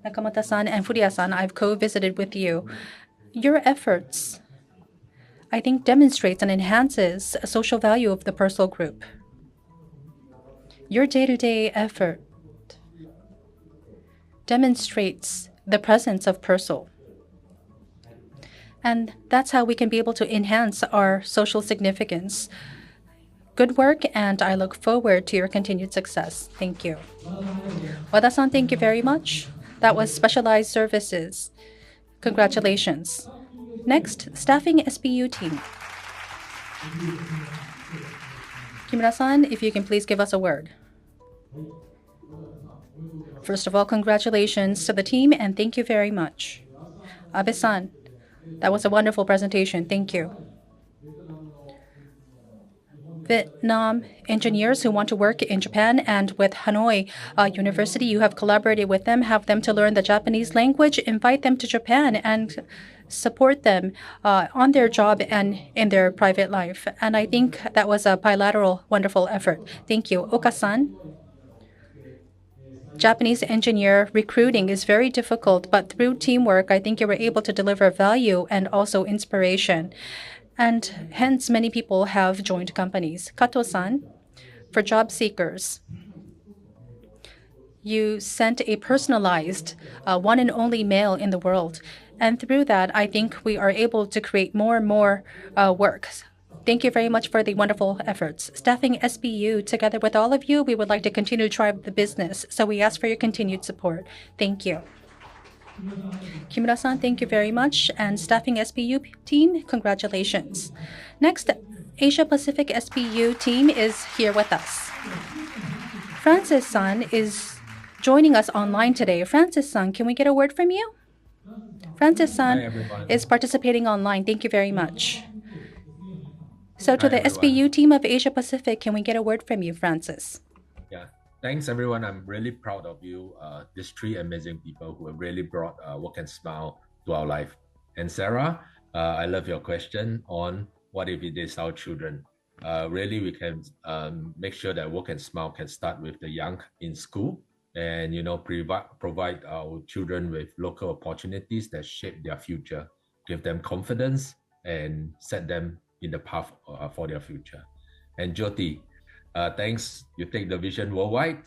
Nakamata-san and Furuya-san, I've co-visited with you. Your efforts, I think, demonstrates and enhances a social value of the Persol Group. Your day-to-day effort demonstrates the presence of Persol. And that's how we can be able to enhance our social significance. Good work, and I look forward to your continued success. Thank you. Wada-san, thank you very much. That was specialized services. Congratulations. Next, staffing SBU team. Kimura-san, if you can please give us a word. First of all, congratulations to the team, and thank you very much. Abe-san, that was a wonderful presentation. Thank you. Vietnam engineers who want to work in Japan and with Hanoi University, you have collaborated with them, have them to learn the Japanese language, invite them to Japan and support them on their job and in their private life. And I think that was a bilateral, wonderful effort. Thank you. Oka-san, Japanese engineer recruiting is very difficult, but through teamwork, I think you were able to deliver value and also inspiration. And hence, many people have joined companies. Kato-san, for job seekers, you sent a personalized, one and only mail in the world. And through that, I think we are able to create more and more work. Thank you very much for the wonderful efforts. Staffing SBU, together with all of you, we would like to continue to drive the business. So we ask for your continued support. Thank you. Kimura-san, thank you very much. And staffing SBU team, congratulations. Next, Asia Pacific SBU team is here with us. Francis-san is joining us online today. Francis-san, can we get a word from you? Francis-san is participating online. Thank you very much. So to the SBU team of Asia Pacific, can we get a word from you, Francis? Yeah. Thanks, everyone. I'm really proud of you, these three amazing people who have really brought Work and Smile to our life. And Sarah, I love your question on what if it is our children. Really, we can make sure that Work and Smile can start with the young in school and, provide our children with local opportunities that shape their future, give them confidence and set them in the path for their future. And Jyoti, thanks. You take the vision worldwide,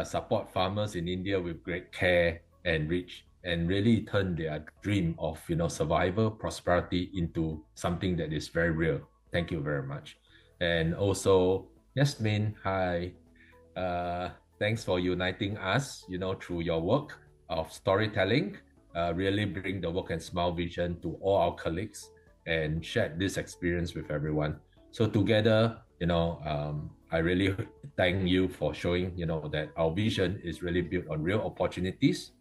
support farmers in India with great care and reach, and really turn their dream of survival, prosperity into something that is very real. Thank you very much. And also, Yasmin, hi. Thanks for uniting us, through your work of storytelling. Really bring the Work and Smile vision to all our colleagues and share this experience with everyone. So together, I really thank you for showing, that our vision is really built on real opportunities.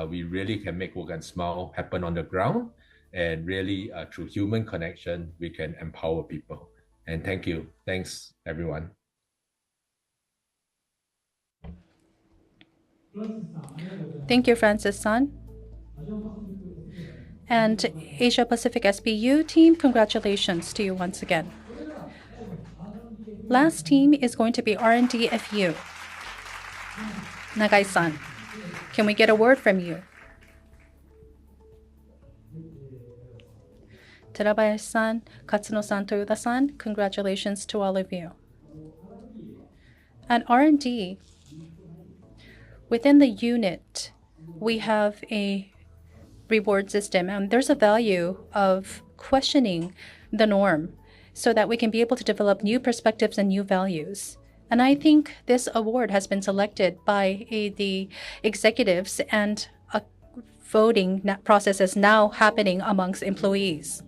We really can make Work and Smile happen on the ground, and really through human connection, we can empower people. And thank you. Thanks, everyone. Thank you, Francis-san. And Asia Pacific SBU team, congratulations to you once again. Last team is going to be R&D FU. Nagai-san, can we get a word from you? Terabayashi-san, Katsuno-san, Toyoda-san, congratulations to all of you. At R&D, within the unit, we have a reward system, and there's a value of questioning the norm so that we can be able to develop new perspectives and new values. And I think this award has been selected by the executives, and a voting process is now happening amongst employees.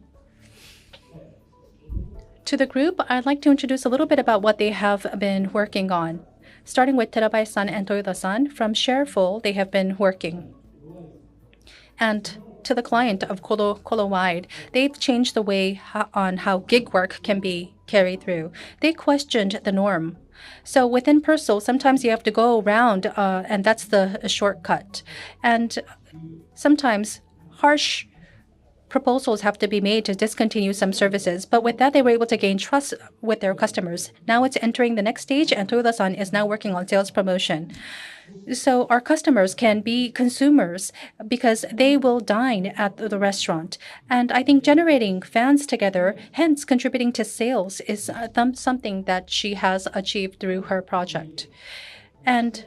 To the group, I'd like to introduce a little bit about what they have been working on. Starting with Terabayashi-san and Toyoda-san, from Shareful, they have been working. And to the client of Kolo-wide, they've changed the way on how gig work can be carried through. They questioned the norm So within Persol, sometimes you have to go around, and that's the shortcut. And sometimes harsh proposals have to be made to discontinue some services. But with that, they were able to gain trust with their customers. Now it's entering the next stage, and Toyoda-san is now working on sales promotion. So our customers can be consumers because they will dine at the restaurant. And I think generating fans together, hence contributing to sales, is something that she has achieved through her project. And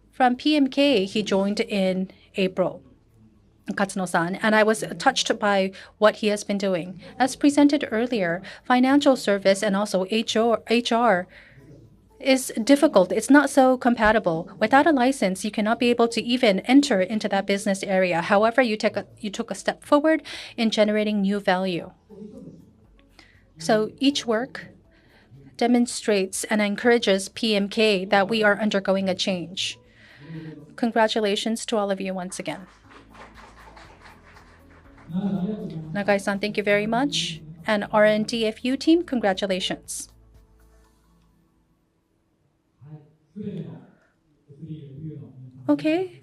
from PMK, he joined in April. Katsuno-san, and I was touched by what he has been doing. As presented earlier, financial service and also HR is difficult. It's not so compatible. Without a license, you cannot be able to even enter into that business area. However, you took a step forward in generating new value. So each work demonstrates and encourages PMK that we are undergoing a change. Congratulations to all of you once again. Nagai-san, thank you very much. And R&D-FU team, congratulations. Okay.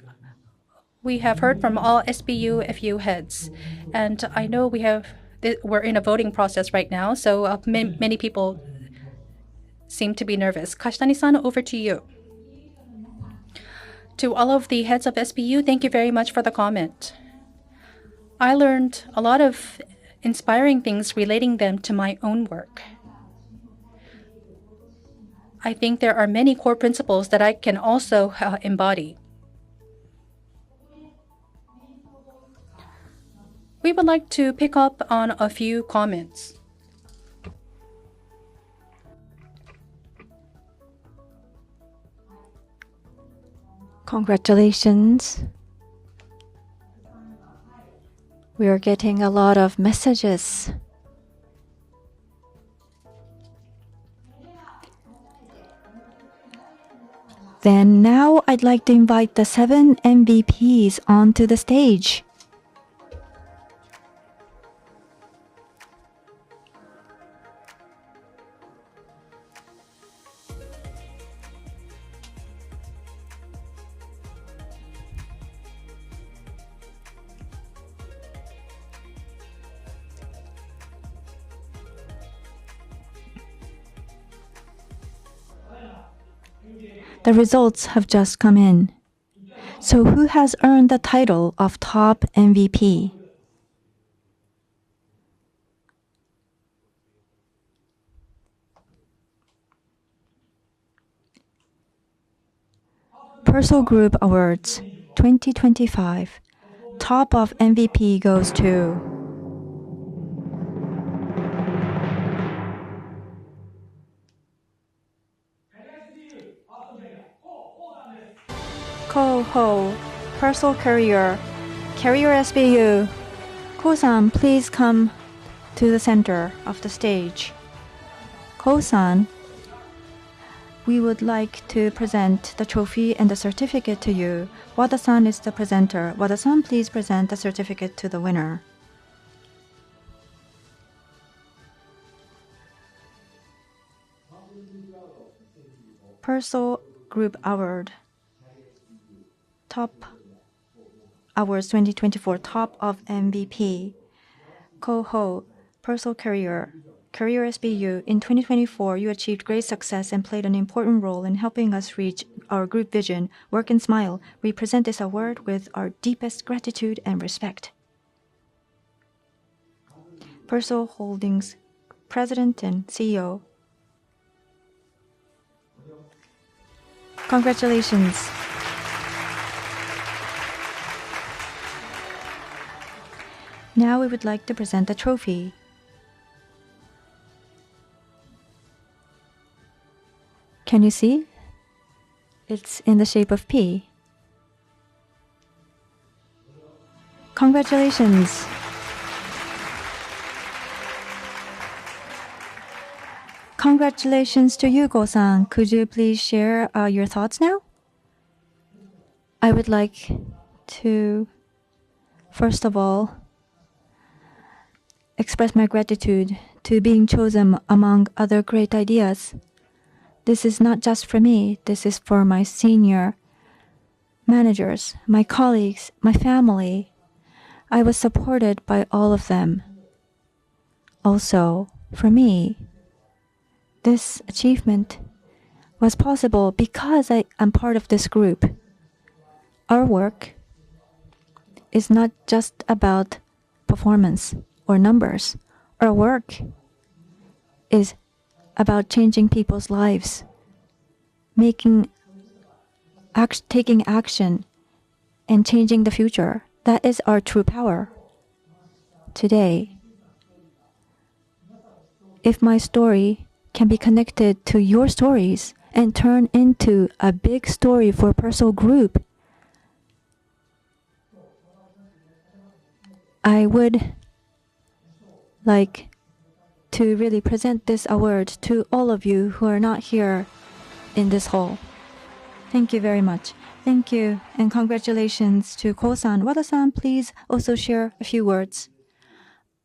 We have heard from all SBU-FU heads. And I know we're in a voting process right now, so many people seem to be nervous. Kashitani-san, over to you. To all of the heads of SBU, thank you very much for the comment. I learned a lot of inspiring things relating them to my own work. I think there are many core principles that I can also embody. We would like to pick up on a few comments. Congratulations. We are getting a lot of messages. Then now I'd like to invite the 7 MVPs onto the stage. The results have just come in. So who has earned the title of top MVP? Persol Group Awards 2025. Top of MVP goes to Ko-Ho, Persol Carrier SBU. Ko-san, please come to the center of the stage. Ko-san, we would like to present the trophy and the certificate to you. Wada-San is the presenter. Wada-San, please present the certificate to the winner. Persol Group Award. Top Awards 2024, Top of MVP. Ko-Ho, Persol Carrier SBU. In 2024, you achieved great success and played an important role in helping us reach our group vision, Work and Smile. We present this award with our deepest gratitude and respect. Persol Holdings President and CEO. Congratulations. Now we would like to present the trophy. Can you see? It's in the shape of P. Congratulations. Congratulations to you, Go-san. Could you please share your thoughts now? I would like to, first of all, express my gratitude to being chosen among other great ideas. This is not just for me. This is for my senior managers, my colleagues, my family. I was supported by all of them. Also, for me, this achievement was possible because I am part of this group. Our work is not just about performance or numbers. Our work is about changing people's lives, taking action, and changing the future. That is our true power. Today, if my story can be connected to your stories and turn into a big story for Persol Group, I would like to really present this award to all of you who are not here in this hall. Thank you very much. Thank you and congratulations to Ko-san. Wada-san, please also share a few words.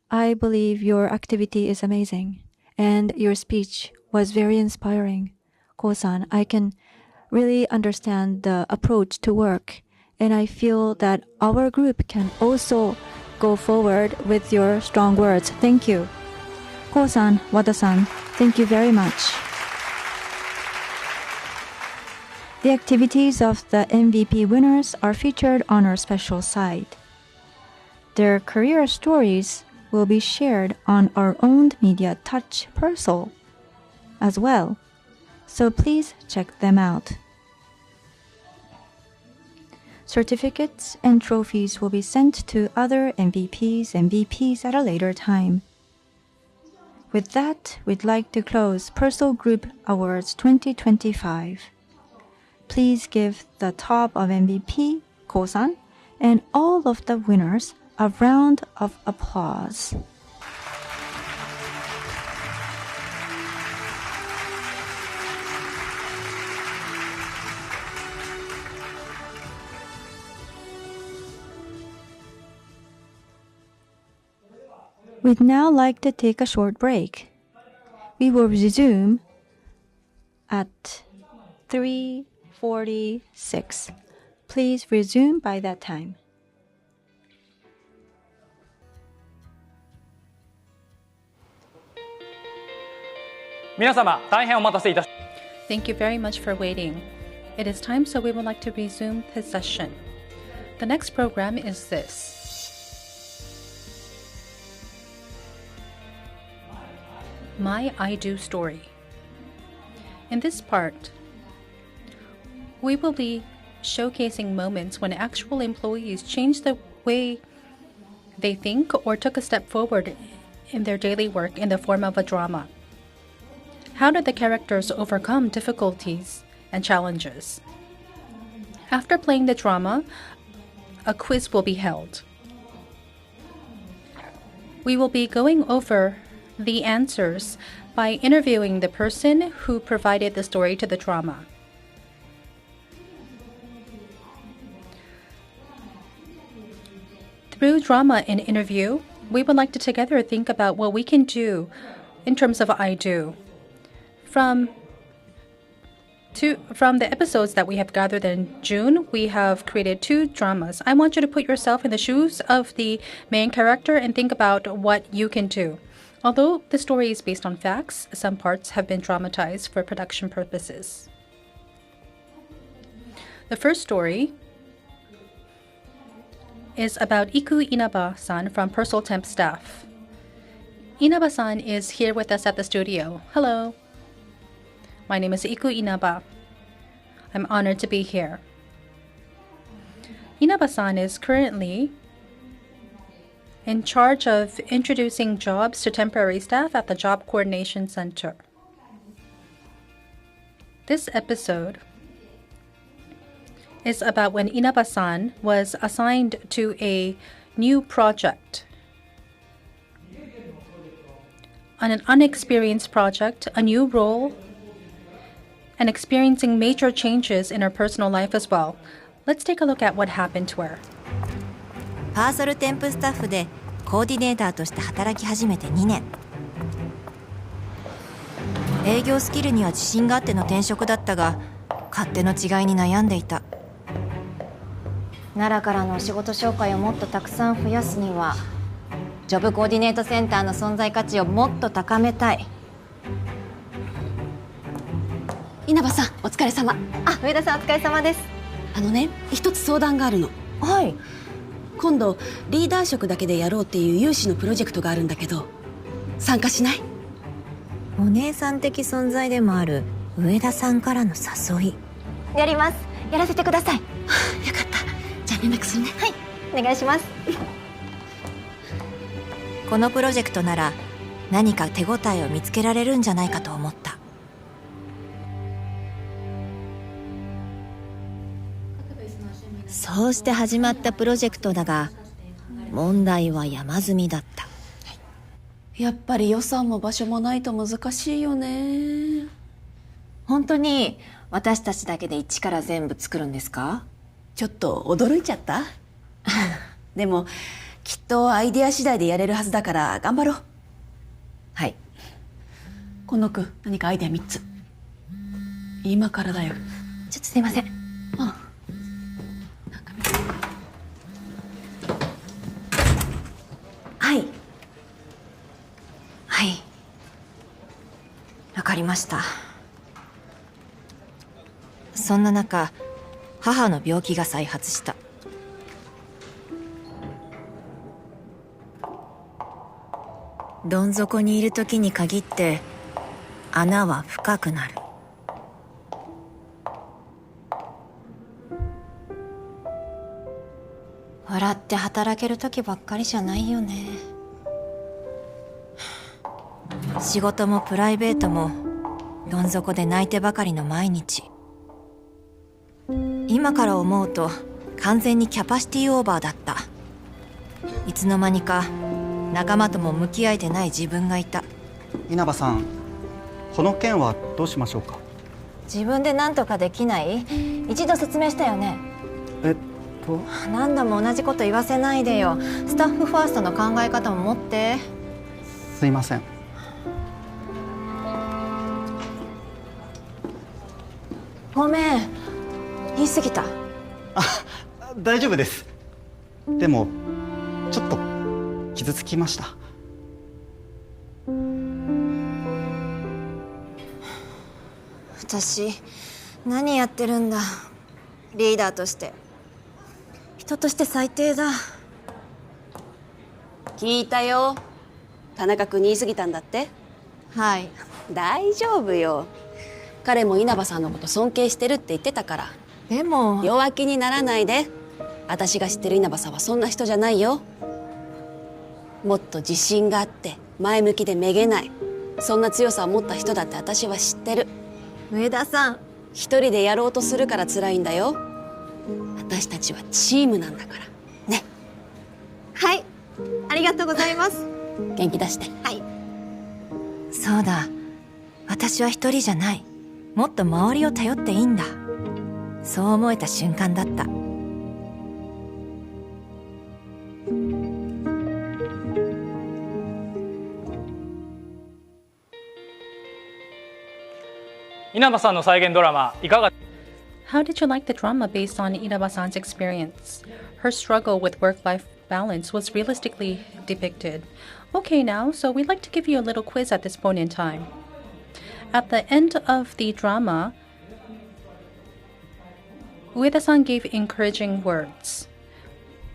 I believe your activity is amazing and your speech was very inspiring. Ko-san, I can really understand the approach to work, and I feel that our group can also go forward with your strong words. Thank you. Ko-san, Wada-san, thank you very much. The activities of the MVP winners are featured on our special site. Their career stories will be shared on our owned media Touch Persol as well, so please check them out. Certificates and trophies will be sent to other MVPs at a later time. With that, we'd like to close Persol Group Awards 2025. Please give the top of MVP, Ko-san, and all of the winners a round of applause. We'd now like to take a short break. We will resume at 3:46. Please resume by that time. Thank you very much for waiting. It is time, so we would like to resume this session. The next program is this. My I Do story. In this part, we will be showcasing moments when actual employees changed the way they think or took a step forward in their daily work in the form of a drama. How did the characters overcome difficulties and challenges? After playing the drama, a quiz will be held. We will be going over the answers by interviewing the person who provided the story to the drama. Through drama and interview, we would like to together think about what we can do in terms of I Do. From the episodes that we have gathered in June, we have created 2 dramas. I want you to put yourself in the shoes of the main character and think about what you can do. Although the story is based on facts, some parts have been dramatized for production purposes. The first story is about Iku Inaba-san from Persol Temp staff. Inaba-san is here with us at the studio. Hello. My name is Iku Inaba. I'm honored to be here. Inaba-san is currently in charge of introducing jobs to temporary staff at the Job Coordination Center. This episode is about when Inaba-san was assigned to a new project. On an unexperienced project, a new role, and experiencing major changes in her personal life as well. Let's take a look at what happened to her. パーソル添付スタッフでコーディネーターとして働き始めて2年。営業スキルには自信があっての転職だったが、勝手の違いに悩んでいた。奈良からのお仕事紹介をもっとたくさん増やすには、ジョブコーディネートセンターの存在価値をもっと高めたい。稲葉さん、お疲れ様。あ、上田さんお疲れ様です。一つ相談があるの。はい。今度リーダー職だけでやろうっていう有志のプロジェクトがあるんだけど、参加しない？お姉さん的存在でもある上田さんからの誘い。やります。やらせてください。よかった。じゃあ連絡するね。はい、お願いします。このプロジェクトなら何か手応えを見つけられるんじゃないかと思った。そうして始まったプロジェクトだが、問題は山積みだった。やっぱり予算も場所もないと難しいよね。本当に私たちだけで一から全部作るんですか？ちょっと驚いちゃったでもきっとアイデア次第でやれるはずだから頑張ろう。はい。今野くん、何かアイデア3つ。今からだよ。ちょっとすいません。はいはい、わかりました。そんな中、母の病気が再発した。どん底にいる時に限って穴は深くなる。笑って働ける時ばっかりじゃないよね。仕事もプライベートもどん底で泣いてばかりの毎日。今から思うと完全にキャパシティオーバーだった。いつの間にか仲間とも向き合えてない自分がいた。稲葉さん、この件はどうしましょうか？自分で何とかできない？一度説明したよね。何度も同じこと言わせないでよ。スタッフファーストの考え方も持って。すいません。ごめん、言い過ぎた。大丈夫です。でもちょっと傷つきました。私何やってるんだ。リーダーとして人として最低だ。聞いたよ。田中君に言い過ぎたんだって。はい。大丈夫よ。彼も稲葉さんのこと尊敬してるって言ってたから。でも弱気にならないで。私が知ってる稲葉さんはそんな人じゃないよ。もっと自信があって前向きでめげない、そんな強さを持った人だって私は知ってる。上田さん、一人でやろうとするから辛いんだよ。私たちはチームなんだからね。はい、ありがとうございます。元気出して。はい。そうだ、私は一人じゃない。もっと周りを頼っていいんだ。そう思えた瞬間だった。稲葉さんの再現ドラマいかが？ How did you like the drama based on Inaba-san's experience? Her struggle with work-life balance was realistically depicted. Okay now, so we'd like to give you a little quiz at this point in time. At the end of the drama, Wada-san gave encouraging words.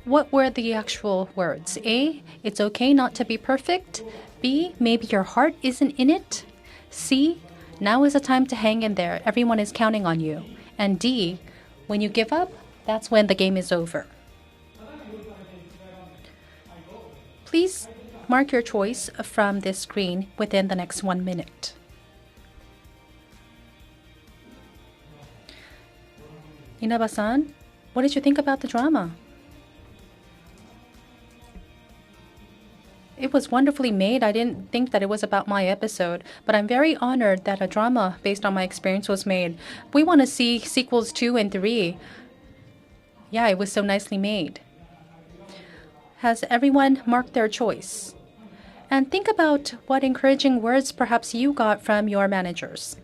What were the actual words? A, it's okay not to be perfect. B, maybe your heart isn't in it. C, now is the time to hang in there. Everyone is counting on you. And D, when you give up, that's when the game is over. Please mark your choice from this screen within the next 1 minute. Inaba-san, what did you think about the drama? It was wonderfully made. I didn't think that it was about my episode, but I'm very honored that a drama based on my experience was made. We want to see sequels 2 and 3. Yeah, it was so nicely made. Has everyone marked their choice? And think about what encouraging words perhaps you got from your managers.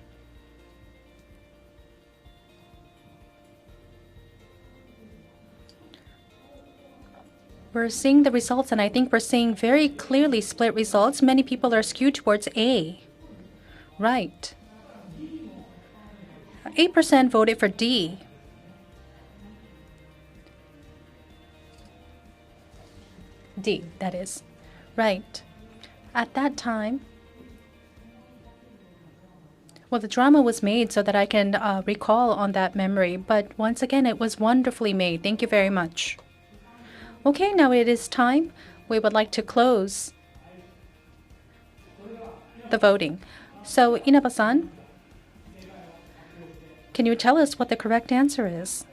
We're seeing the results, and I think we're seeing very clearly split results. Many people are skewed towards A. Right. 8% voted for D. D, that is. Right. At that time, well, the drama was made so that I can recall on that memory. But once again, it was wonderfully made. Thank you very much. Okay, now it is time. We would like to close the voting. So, Inaba-san, can you tell us what the correct answer is?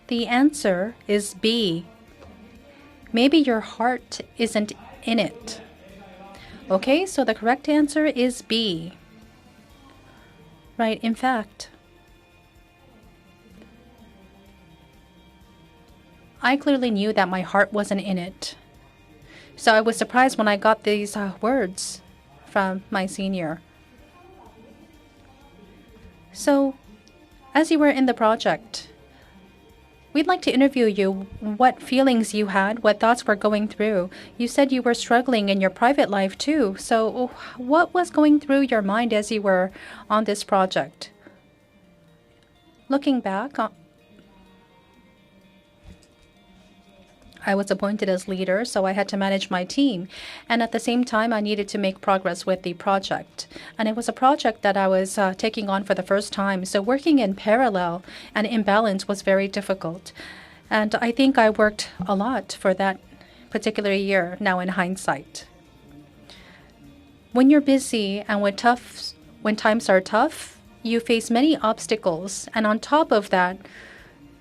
The answer is B. Maybe your heart isn't in it. Okay, so the correct answer is B. Right, in fact, I clearly knew that my heart wasn't in it. So I was surprised when I got these words from my senior. So, as you were in the project, we'd like to interview you, what feelings you had, what thoughts were going through. You said you were struggling in your private life too. So what was going through your mind as you were on this project? Looking back, I was appointed as leader, so I had to manage my team. And at the same time, I needed to make progress with the project. And it was a project that I was taking on for the first time. So working in parallel and in balance was very difficult. And I think I worked a lot for that particular year, now in hindsight. When you're busy and when times are tough, you face many obstacles. And on top of that,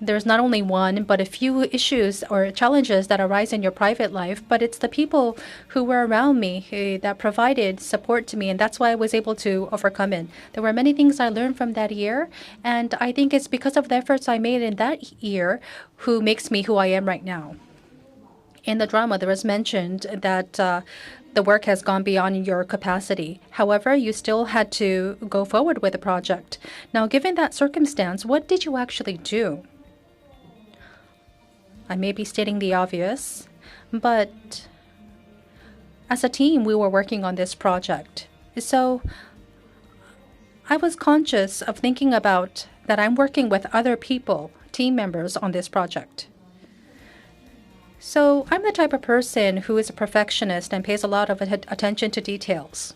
there's not only one, but a few issues or challenges that arise in your private life, but it's the people who were around me that provided support to me, and that's why I was able to overcome it. There were many things I learned from that year, and I think it's because of the efforts I made in that year who makes me who I am right now. In the drama, there was mentioned that the work has gone beyond your capacity. However, you still had to go forward with the project. Now, given that circumstance, what did you actually do? I may be stating the obvious, but as a team, we were working on this project. So I was conscious of thinking about that I'm working with other people, team members on this project. So I'm the type of person who is a perfectionist and pays a lot of attention to details.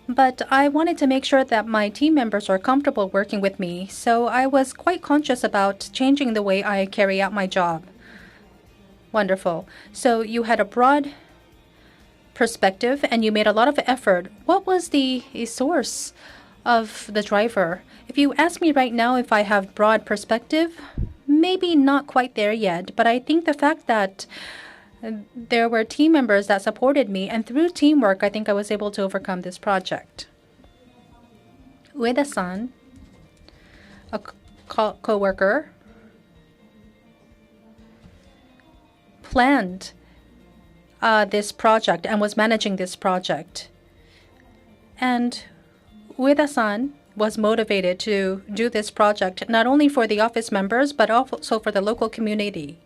But I wanted to make sure that my team members are comfortable working with me, so I was quite conscious about changing the way I carry out my job. Wonderful. So you had a broad perspective and you made a lot of effort. What was the source of the driver? If you ask me right now if I have broad perspective, maybe not quite there yet, but I think the fact that there were team members that supported me, and through teamwork, I think I was able to overcome this project. Wada-San, a co-worker, planned this project and was managing this project. And Wada-San was motivated to do this project not only for the office members, but also for the local community.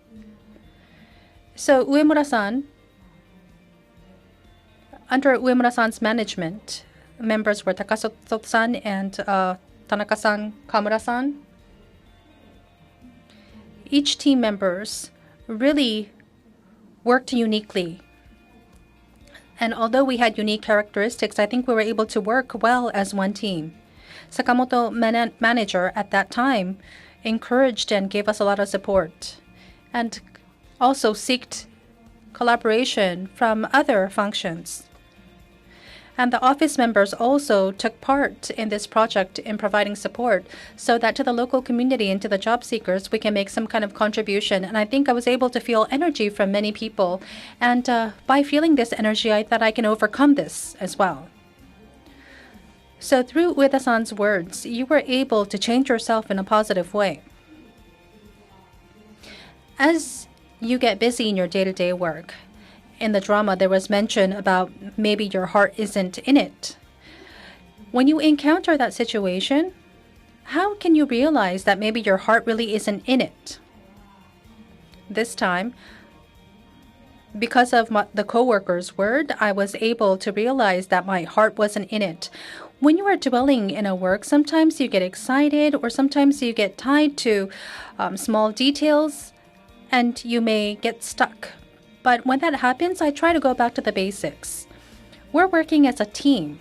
So Uemura-san, under Uemura-san's management, members were Takasato-san and Tanaka-san, Kamura-san. Each team members really worked uniquely. And although we had unique characteristics, I think we were able to work well as one team. Sakamoto manager at that time encouraged and gave us a lot of support, and also sought collaboration from other functions. And the office members also took part in this project in providing support so that to the local community and to the job seekers, we can make some kind of contribution. And I think I was able to feel energy from many people. And by feeling this energy, I thought I can overcome this as well. So through Ueda-san's words, you were able to change yourself in a positive way. As you get busy in your day-to-day work, in the drama there was mention about maybe your heart isn't in it. When you encounter that situation, how can you realize that maybe your heart really isn't in it? This time, because of the coworker's word, I was able to realize that my heart wasn't in it. When you are dwelling in a work, sometimes you get excited or sometimes you get tied to small details and you may get stuck. But when that happens, I try to go back to the basics. We're working as a team.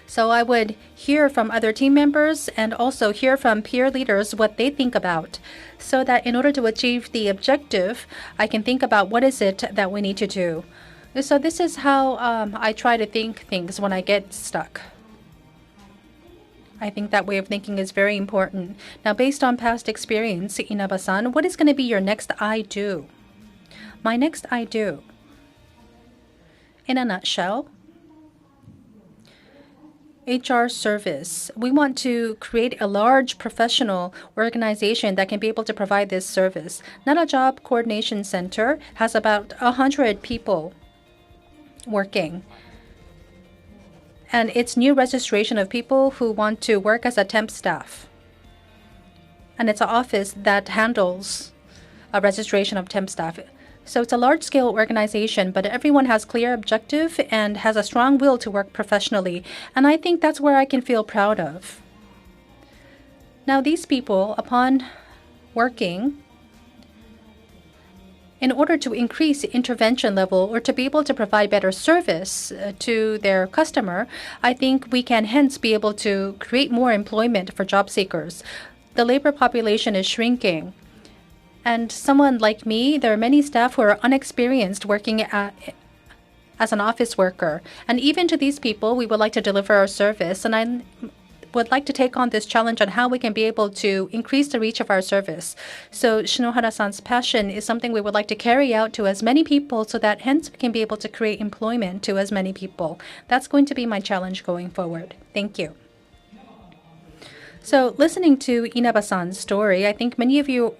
So I would hear from other team members and also hear from peer leaders what they think about, so that in order to achieve the objective, I can think about what is it that we need to do. So this is how I try to think things when I get stuck. I think that way of thinking is very important. Now, based on past experience, Inaba-san, what is going to be your next I do? My next I do, in a nutshell, HR service. We want to create a large professional organization that can be able to provide this service. Nara Job Coordination Center has about 100 people working. And it's new registration of people who want to work as a temp staff. And it's an office that handles a registration of temp staff. So it's a large-scale organization, but everyone has clear objective and has a strong will to work professionally. And I think that's where I can feel proud of. Now, these people, upon working, in order to increase intervention level or to be able to provide better service to their customer, I think we can hence be able to create more employment for job seekers. The labor population is shrinking. And someone like me, there are many staff who are unexperienced working as an office worker. And even to these people, we would like to deliver our service. And I would like to take on this challenge on how we can be able to increase the reach of our service. So Shinohara-san's passion is something we would like to carry out to as many people so that hence we can be able to create employment to as many people. That's going to be my challenge going forward. Thank you. So listening to Inaba-san's story, I think many of you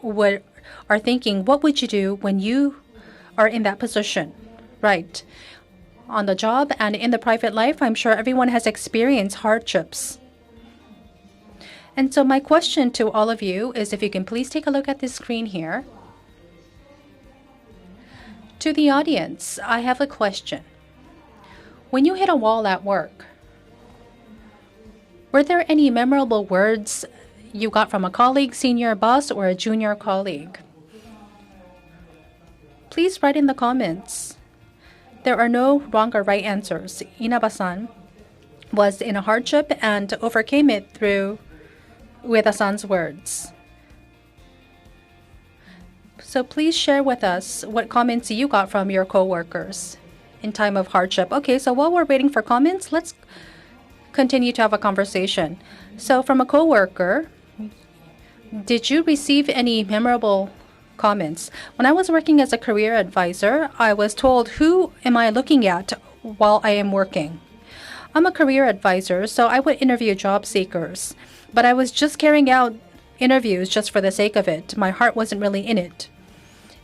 are thinking, what would you do when you are in that position? Right. On the job and in the private life, I'm sure everyone has experienced hardships. And so my question to all of you is, if you can please take a look at this screen here. To the audience, I have a question. When you hit a wall at work, were there any memorable words you got from a colleague, senior boss, or a junior colleague? Please write in the comments. There are no wrong or right answers. Inaba-san was in a hardship and overcame it through Ueda-san's words. So please share with us what comments you got from your coworkers in time of hardship. Okay, so while we're waiting for comments, let's continue to have a conversation. So from a coworker, did you receive any memorable comments? When I was working as a career advisor, I was told, who am I looking at while I am working? I'm a career advisor, so I would interview job seekers, but I was just carrying out interviews just for the sake of it. My heart wasn't really in it.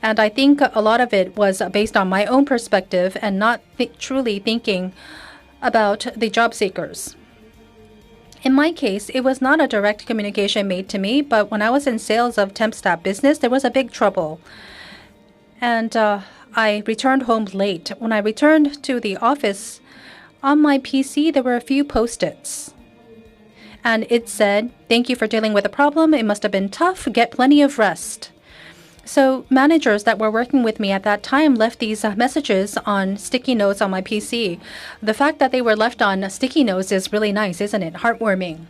And I think a lot of it was based on my own perspective and not truly thinking about the job seekers. In my case, it was not a direct communication made to me, but when I was in sales of temp staff business, there was a big trouble. And I returned home late. When I returned to the office, on my PC, there were a few Post-its. And it said, "Thank you for dealing with the problem. It must have been tough. Get plenty of rest." So managers that were working with me at that time left these messages on sticky notes on my PC. The fact that they were left on sticky notes is really nice, isn't it? Heartwarming.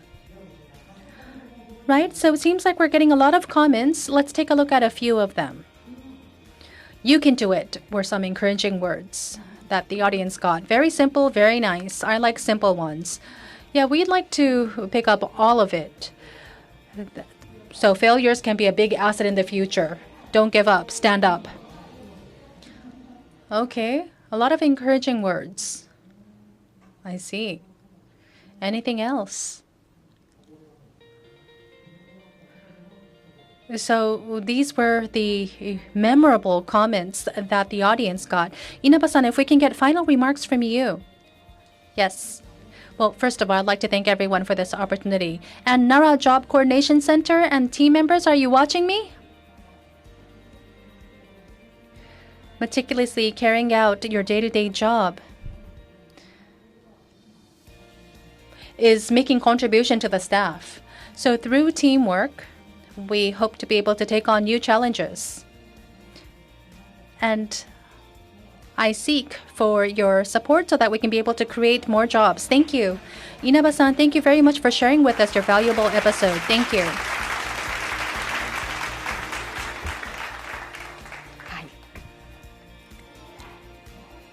Right? So it seems like we're getting a lot of comments. Let's take a look at a few of them. "You can do it" were some encouraging words that the audience got. Very simple, very nice. I like simple ones. Yeah, we'd like to pick up all of it. So failures can be a big asset in the future. Don't give up. Stand up. Okay, a lot of encouraging words. I see. Anything else? So these were the memorable comments that the audience got. Inaba-san, if we can get final remarks from you. Yes. Well, first of all, I'd like to thank everyone for this opportunity. And Nara Job Coordination Center and team members, are you watching me? Meticulously carrying out your day-to-day job is making contribution to the staff. So through teamwork, we hope to be able to take on new challenges. And I seek for your support so that we can be able to create more jobs. Thank you. Inaba-san, thank you very much for sharing with us your valuable episode. Thank you.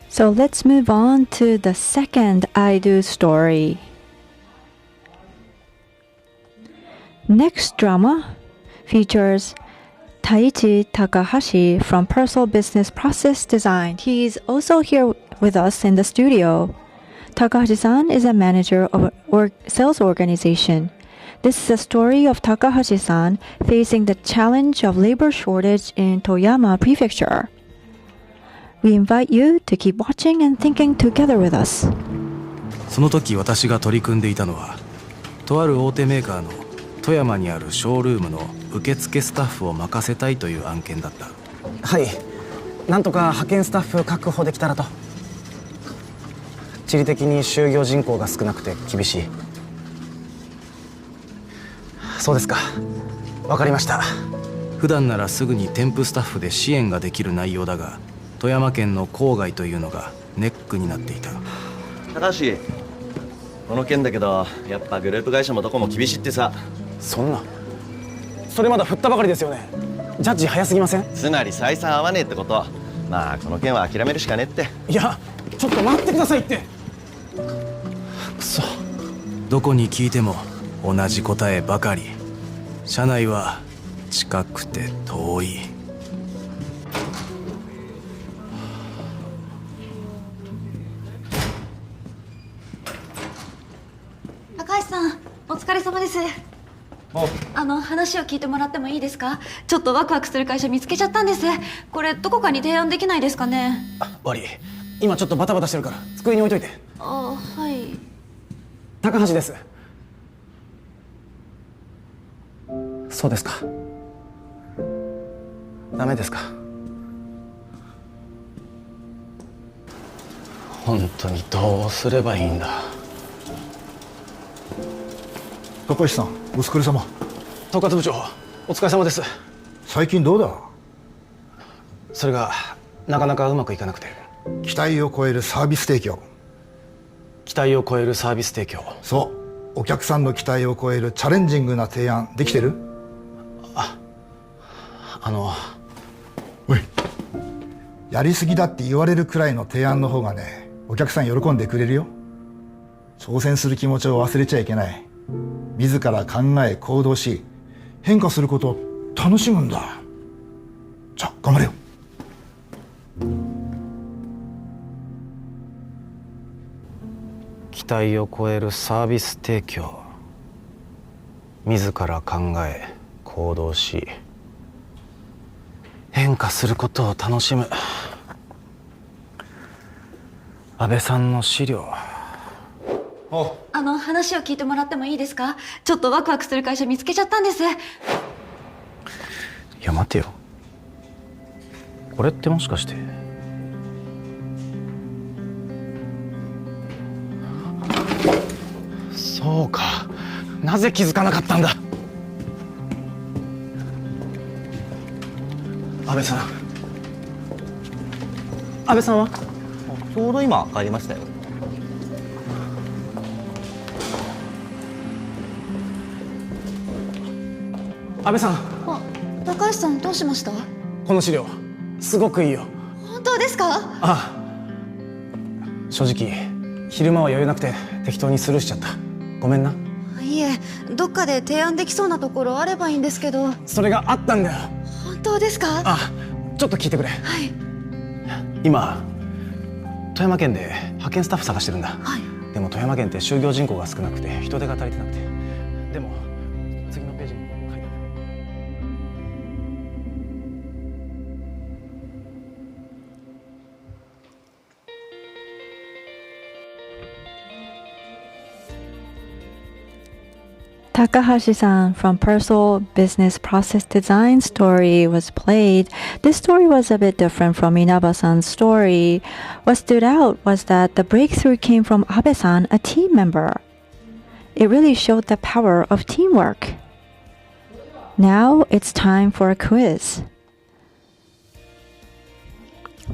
So let's move on to the second I Do story. Next drama features Taichi Takahashi from Personal Business Process Design. He's also here with us in the studio. Takahashi-san is a manager of a sales organization. This is a story of Takahashi-san facing the challenge of labor shortage in Toyama Prefecture. We invite you to keep watching and thinking together with us. その時私が取り組んでいたのは、とある大手メーカーの富山にあるショールームの受付スタッフを任せたいという案件だった。はい、なんとか派遣スタッフ確保できたらと。地理的に就業人口が少なくて厳しい。そうですか、わかりました。普段ならすぐに添付スタッフで支援ができる内容だが、富山県の郊外というのがネックになっていた。高橋、この件だけどやっぱグループ会社もどこも厳しいってさ。そんな、それまだ振ったばかりですよね。ジャッジ早すぎません？つまり採算合わねえってこと。まあこの件は諦めるしかねって。いや、ちょっと待ってくださいって。くそ。どこに聞いても同じ答えばかり。社内は近くて遠い。高橋さん、お疲れ様です。話を聞いてもらってもいいですか？ちょっとワクワクする会社見つけちゃったんです。これどこかに提案できないですかね？悪い、今ちょっとバタバタしてるから机に置いといて。はい。高橋です。そうですか。ダメですか。本当にどうすればいいんだ。高橋さん、お疲れ様。統括部長、お疲れ様です。最近どうだ？それがなかなかうまくいかなくて。期待を超えるサービス提供。期待を超えるサービス提供。そう、お客さんの期待を超えるチャレンジングな提案できてる？おい、やりすぎだって言われるくらいの提案の方がね、お客さん喜んでくれるよ。挑戦する気持ちを忘れちゃいけない。自ら考え行動し、変化することを楽しむんだ。じゃあ頑張れよ。期待を超えるサービス提供。自ら考え行動し、変化することを楽しむ。安倍さんの資料。話を聞いてもらってもいいですか？ちょっとワクワクする会社見つけちゃったんです。いや待てよ、これってもしかして。そうか、なぜ気づかなかったんだ。安倍さん、安倍さんは？ちょうど今帰りましたよ。安倍さん。高橋さん、どうしました？この資料すごくいいよ。本当ですか？ああ、正直昼間は余裕なくて適当にスルーしちゃった。ごめんな。いえ、どっかで提案できそうなところあればいいんですけど。それがあったんだよ。本当ですか？あ、ちょっと聞いてくれ。はい。今富山県で派遣スタッフ探してるんだ。はい。でも富山県って就業人口が少なくて人手が足りてなくて。でも次のページに書いてある。Takahashi-san from Persol Business Process Design story was played. This story was a bit different from Inaba-san's story. What stood out was that the breakthrough came from Abe-san, a team member. It really showed the power of teamwork. Now it's time for a quiz.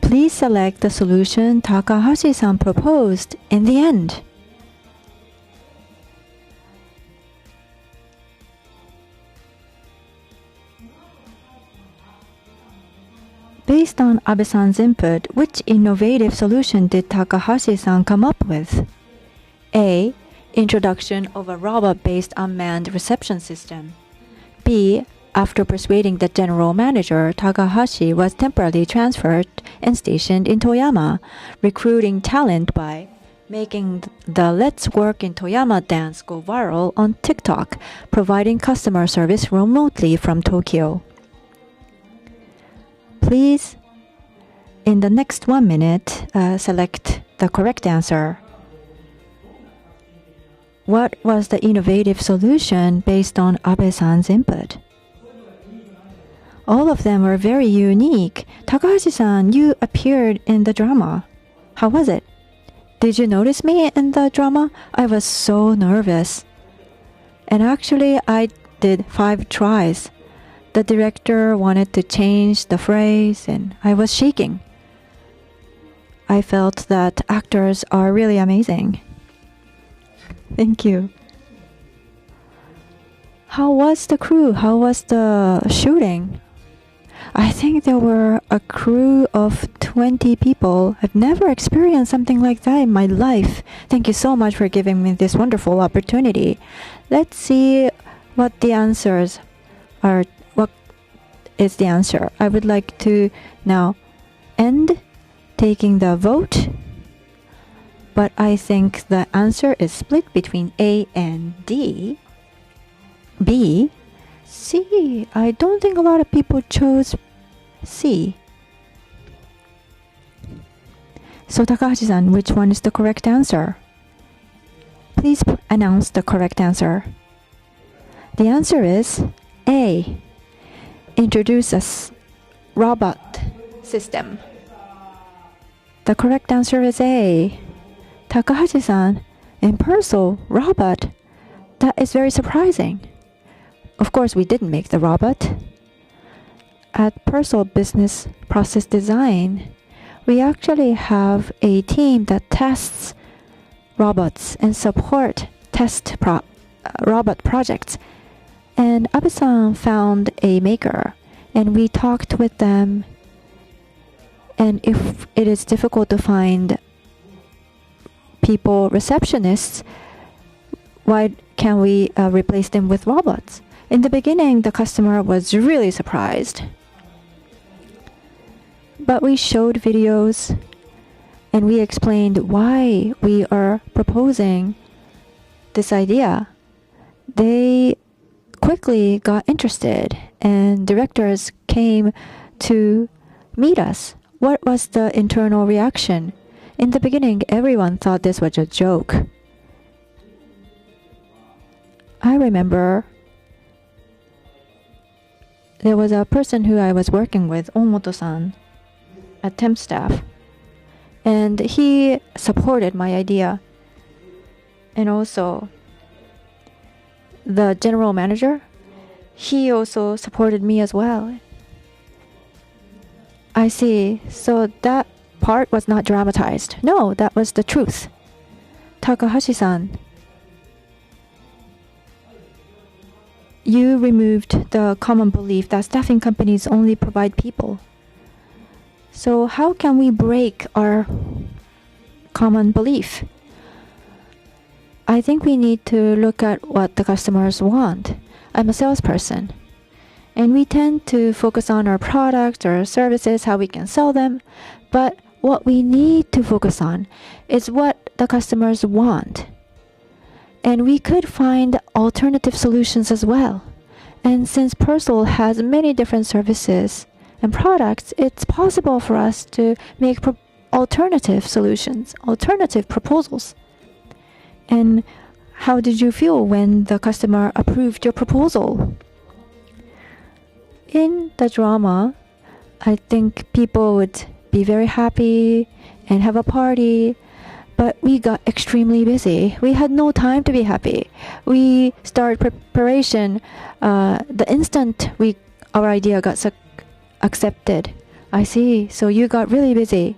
Please select the solution Takahashi-san proposed in the end. Based on Abe-san's input, which innovative solution did Takahashi-san come up with? A. Introduction of a robot-based unmanned reception system. B. After persuading the general manager, Takahashi was temporarily transferred and stationed in Toyama, recruiting talent by making the Let's Work in Toyama dance go viral on TikTok, providing customer service remotely from Tokyo. Please, in the next 1 minute, select the correct answer. What was the innovative solution based on Abe-san's input? All of them were very unique. Takahashi-san, you appeared in the drama. How was it? Did you notice me in the drama? I was so nervous. And actually, I did 5 tries. The director wanted to change the phrase, and I was shaking. I felt that actors are really amazing. Thank you. How was the crew? How was the shooting? I think there were a crew of 20 people. I've never experienced something like that in my life. Thank you so much for giving me this wonderful opportunity. Let's see what the answers are. What is the answer? I would like to now end taking the vote. But I think the answer is split between A and D. B. C. I don't think a lot of people chose C. So Takahashi-san, which one is the correct answer? Please announce the correct answer. The answer is A. Introduce a robot system. The correct answer is A. Takahashi-san, in Persol, robot. That is very surprising. Of course, we didn't make the robot. At Persol Business Process Design, we actually have a team that tests robots and support robot projects. And Abe-san found a maker, and we talked with them. And if it is difficult to find people, receptionists, why can't we replace them with robots? In the beginning, the customer was really surprised. But we showed videos and we explained why we are proposing this idea. They quickly got interested and directors came to meet us. What was the internal reaction? In the beginning, everyone thought this was a joke. I remember there was a person who I was working with, Omoto-san, a temp staff, and he supported my idea. And also, the general manager, he also supported me as well. I see. So that part was not dramatized. No, that was the truth. Takahashi-san, you removed the common belief that staffing companies only provide people. So how can we break our common belief? I think we need to look at what the customers want. I'm a salesperson, and we tend to focus on our products or services, how we can sell them. But what we need to focus on is what the customers want. And we could find alternative solutions as well. And since Persol has many different services and products, it's possible for us to make alternative solutions, alternative proposals. And How did you feel when the customer approved your proposal? In the drama, I think people would be very happy and have a party, but we got extremely busy. We had no time to be happy. We started preparation the instant our idea got accepted. I see. So you got really busy.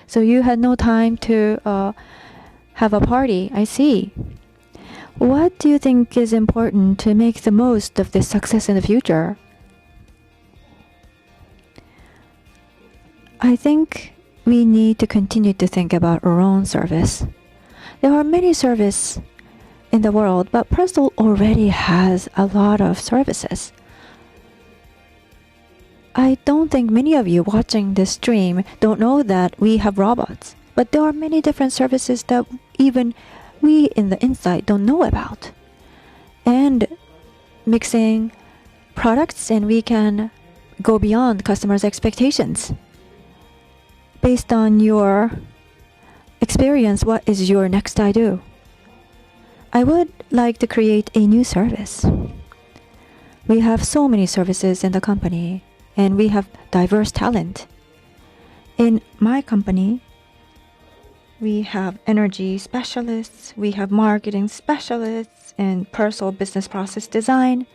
So you had no time to have a party. I see. What do you think is important to make the most of this success in the future? I think we need to continue to think about our own service. There are many services in the world, but Personal already has a lot of services. I don't think many of you watching this stream don't know that we have robots, but there are many different services that even we in the inside don't know about. And mixing products, and we can go beyond customers' expectations. Based on your experience, what is your next idea? I would like to create a new service. We have so many services in the company, and we have diverse talent. In my company, we have energy specialists, we have marketing specialists, and personal business process design.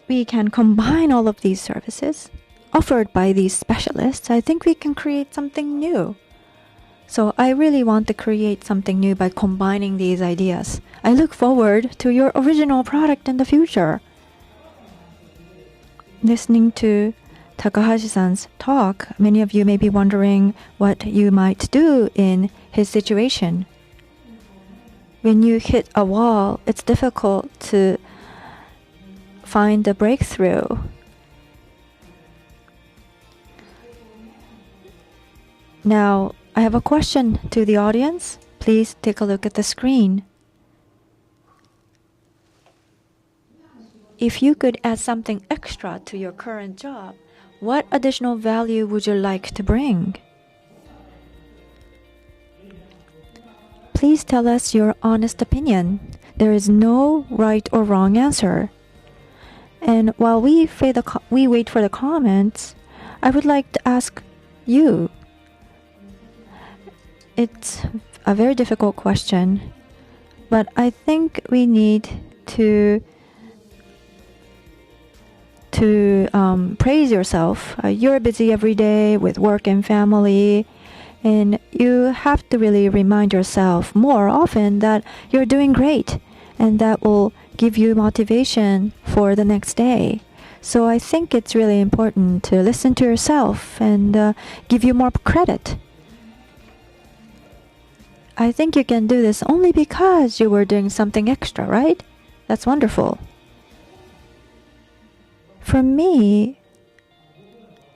We can combine all of these services offered by these specialists. I think we can create something new. So I really want to create something new by combining these ideas. I look forward to your original product in the future. Listening to Takahashi-san's talk, many of you may be wondering what you might do in his situation. When you hit a wall, it's difficult to find a breakthrough. Now, I have a question to the audience. Please take a look at the screen. If you could add something extra to your current job, what additional value would you like to bring? Please tell us your honest opinion. There is no right or wrong answer. And while we wait for the comments, I would like to ask you. It's a very difficult question, but I think we need to praise yourself. You're busy every day with work and family, and you have to really remind yourself more often that you're doing great, and that will give you motivation for the next day. So I think it's really important to listen to yourself and give you more credit. I think you can do this only because you were doing something extra, right? That's wonderful. For me,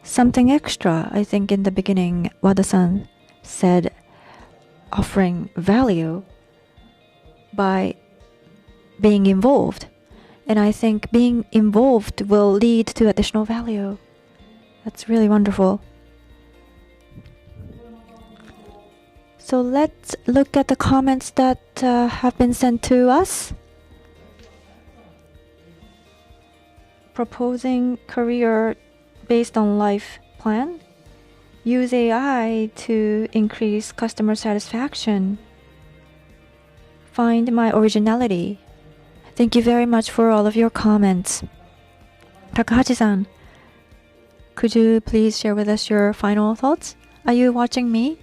something extra, I think in the beginning, Wada-san said offering value by being involved. And I think being involved will lead to additional value. That's really wonderful. So let's look at the comments that have been sent to us. Proposing career based on life plan. Use AI to increase customer satisfaction. Find my originality. Thank you very much for all of your comments. Takahashi-san, could you please share with us your final thoughts? Are you watching me?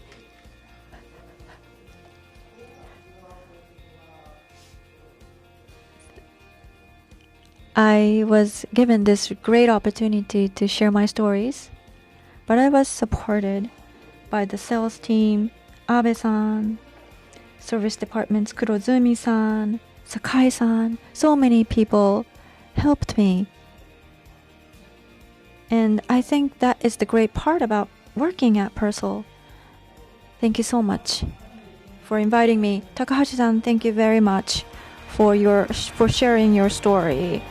I was given this great opportunity to share my stories, but I was supported by the sales team, Abe-san, service departments, Kurozumi-san, Sakai-san. So many people helped me. And I think that is the great part about working at Persol. Thank you so much for inviting me. Takahashi-san, thank you very much for sharing your story.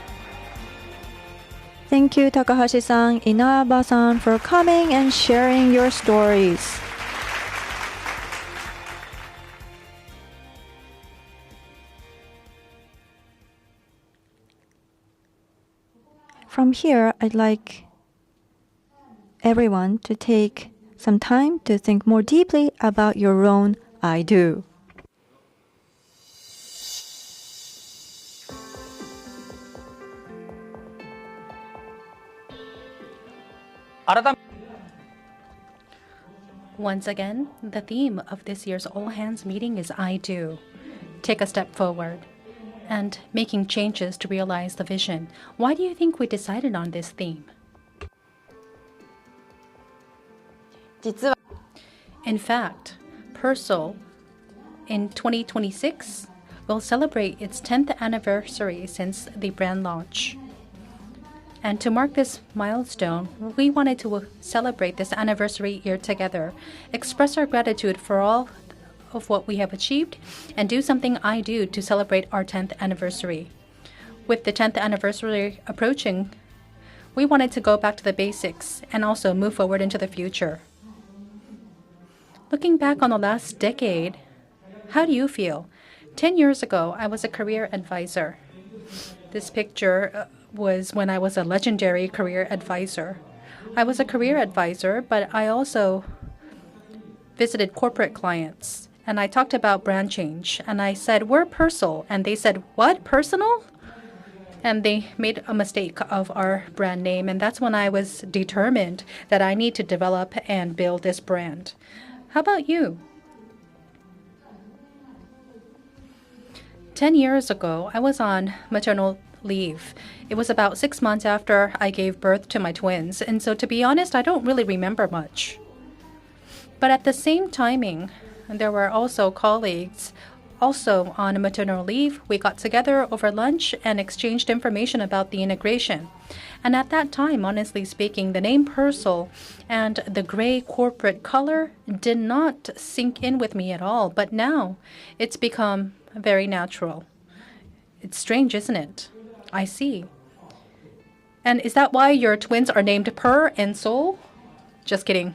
Thank you, Takahashi-san, Inaba-san, for coming and sharing your stories. From here, I'd like everyone to take some time to think more deeply about your own I do. Once again, the theme of this year's All Hands meeting is I do. Take a step forward and making changes to realize the vision. Why do you think we decided on this theme? In fact, Persol in 2026 will celebrate its 10th anniversary since the brand launch. And to mark this milestone, we wanted to celebrate this anniversary year together, express our gratitude for all of what we have achieved, and do something I do to celebrate our 10th anniversary. With the 10th anniversary approaching, we wanted to go back to the basics and also move forward into the future. Looking back on the last decade, how do you feel? 10 years ago, I was a career advisor. This picture was when I was a legendary career advisor. I was a career advisor, but I also visited corporate clients, and I talked about brand change, and I said, we're Persol, and they said, what, personal? And they made a mistake of our brand name, and that's when I was determined that I need to develop and build this brand. How about you? 10 years ago, I was on maternal leave. It was about 6 months after I gave birth to my twins, and so to be honest, I don't really remember much. But at the same timing, there were also colleagues also on maternal leave. We got together over lunch and exchanged information about the integration. And at that time, honestly speaking, the name Persol and the gray corporate color did not sink in with me at all. But now it's become very natural. It's strange, isn't it? I see. And is that why your twins are named Per and Sol? Just kidding.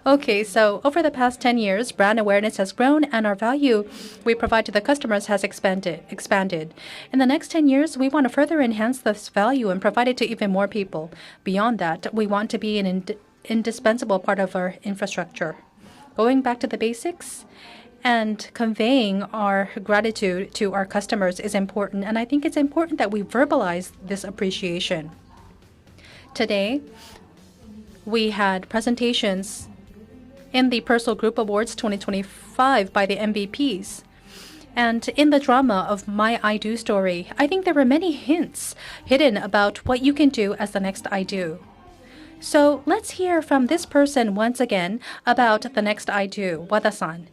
Okay, so over the past 10 years, brand awareness has grown and our value we provide to the customers has expanded. In the next 10 years, we want to further enhance this value and provide it to even more people. Beyond that, we want to be an indispensable part of our infrastructure. Going back to the basics and conveying our gratitude to our customers is important, and I think it's important that we verbalize this appreciation. Today, we had presentations in the Persol Group Awards 2025 by the MVPs. And in the drama of My I Do story, I think there were many hints hidden about what you can do as the next I Do. So let's hear from this person once again about the next I Do, Wada-San.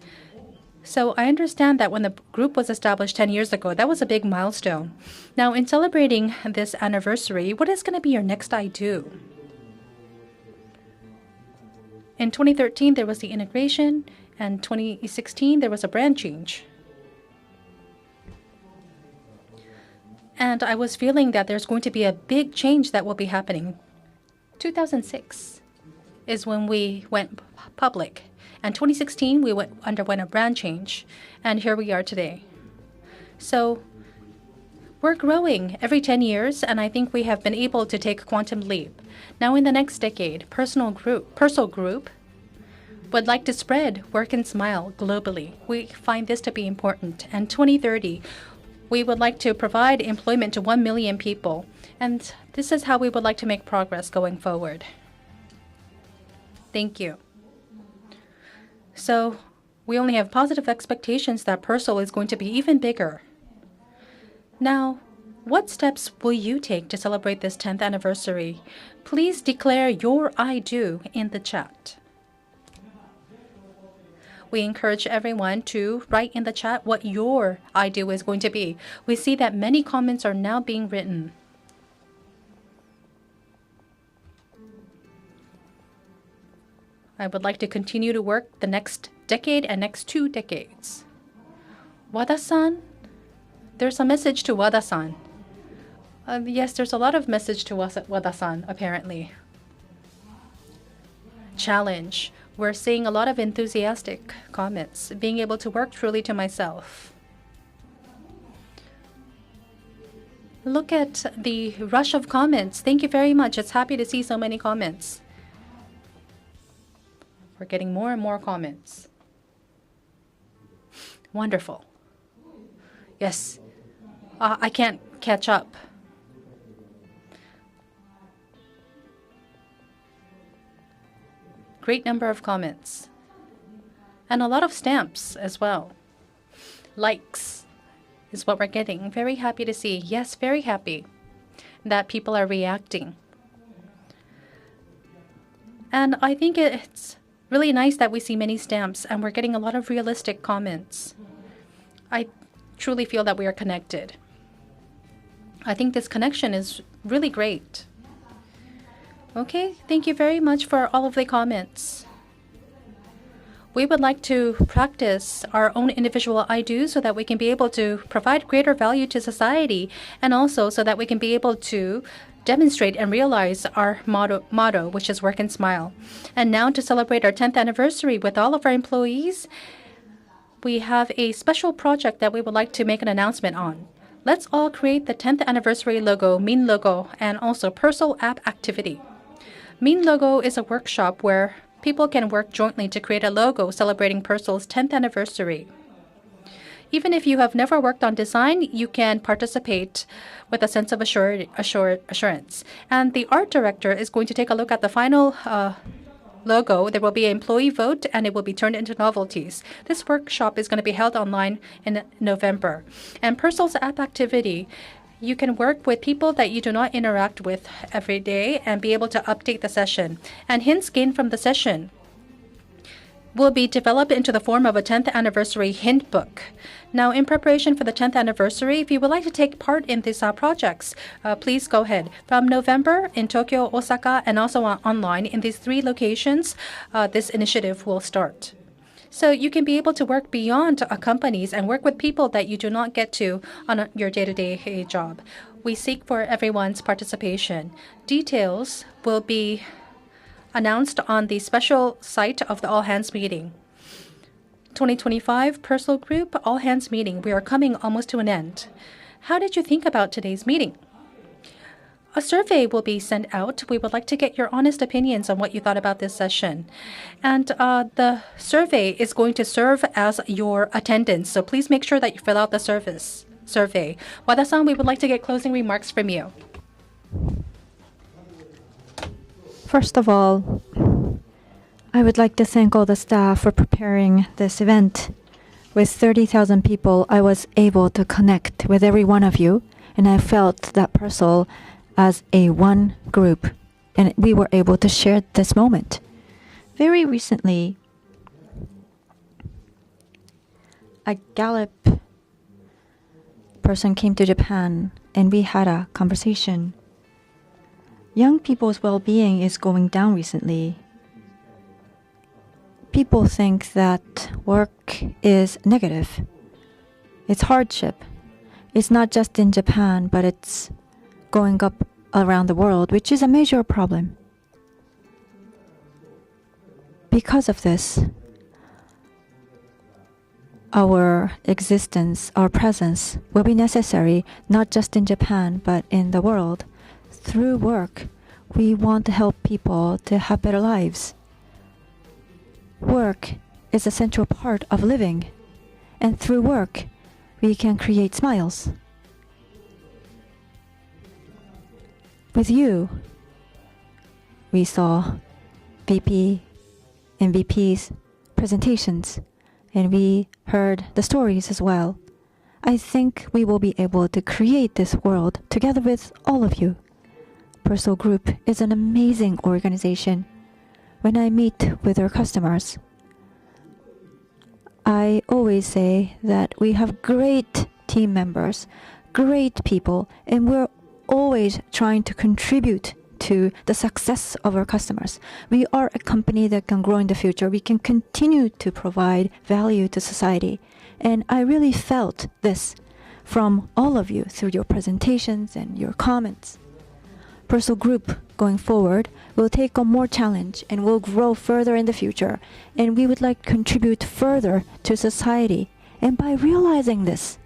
So I understand that when the group was established 10 years ago, that was a big milestone. Now, in celebrating this anniversary, what is going to be your next I Do? In 2013, there was the integration, and 2016, there was a brand change. And I was feeling that there's going to be a big change that will be happening. 2006 is when we went public. And 2016, we underwent a brand change. And here we are today. So we're growing every 10 years, and I think we have been able to take a quantum leap. Now, in the next decade, Persol Group would like to spread Work and Smile globally. We find this to be important. And 2030, we would like to provide employment to 1 million people. And this is how we would like to make progress going forward. Thank you. So we only have positive expectations that Persol is going to be even bigger. Now, what steps will you take to celebrate this 10th anniversary? Please declare your I do in the chat. We encourage everyone to write in the chat what your I do is going to be. We see that many comments are now being written. I would like to continue to work the next decade and next 2 decades. Wada-san? There's a message to Wada-san. Yes, there's a lot of message to Wada-san, apparently. Challenge. We're seeing a lot of enthusiastic comments. Being able to work truly to myself. Look at the rush of comments. Thank you very much. It's happy to see so many comments. We're getting more and more comments. Wonderful. Yes, I can't catch up. Great number of comments. And a lot of stamps as well. Likes is what we're getting. Very happy to see. Yes, very happy that people are reacting. And I think it's really nice that we see many stamps and we're getting a lot of realistic comments. I truly feel that we are connected. I think this connection is really great. Okay, thank you very much for all of the comments. We would like to practice our own individual I do so that we can be able to provide greater value to society and also so that we can be able to demonstrate and realize our motto, which is work and smile. And now to celebrate our 10th anniversary with all of our employees, we have a special project that we would like to make an announcement on. Let's all create the 10th anniversary logo, Mean Logo, and also Persol app activity. Mean Logo is a workshop where people can work jointly to create a logo celebrating Persol's 10th anniversary. Even if you have never worked on design, you can participate with a sense of assurance. And the art director is going to take a look at the final logo. There will be an employee vote, and it will be turned into novelties. This workshop is going to be held online in November. And Persol's app activity, you can work with people that you do not interact with every day and be able to update the session. And hints gained from the session will be developed into the form of a 10th anniversary hint book. Now, in preparation for the 10th anniversary, if you would like to take part in these projects, please go ahead. From November in Tokyo, Osaka, and also online in these 3 locations, this initiative will start. So you can be able to work beyond companies and work with people that you do not get to on your day-to-day job. We seek for everyone's participation. Details will be announced on the special site of the All Hands meeting. 2025 Persol Group All Hands meeting. We are coming almost to an end. How did you think about today's meeting? A survey will be sent out. We would like to get your honest opinions on what you thought about this session. And the survey is going to serve as your attendance. So please make sure that you fill out the survey. Wada-san, we would like to get closing remarks from you. First of all, I would like to thank all the staff for preparing this event. With 30,000 people, I was able to connect with every one of you, and I felt that Persol as a one group, and we were able to share this moment. Very recently, a Gallup person came to Japan, and we had a conversation. Young people's well-being is going down recently. People think that work is negative. It's hardship. It's not just in Japan, but it's going up around the world, which is a major problem. Because of this, our existence, our presence will be necessary not just in Japan, but in the world. Through work, we want to help people to have better lives. Work is a central part of living, and through work, we can create smiles. With you, we saw VP and VP's presentations, and we heard the stories as well. I think we will be able to create this world together with all of you. Persol Group is an amazing organization. When I meet with our customers, I always say that we have great team members, great people, and we're always trying to contribute to the success of our customers. We are a company that can grow in the future. We can continue to provide value to society. And I really felt this from all of you through your presentations and your comments. Persol Group, going forward, will take on more challenge and will grow further in the future. And we would like to contribute further to society. And by realizing this,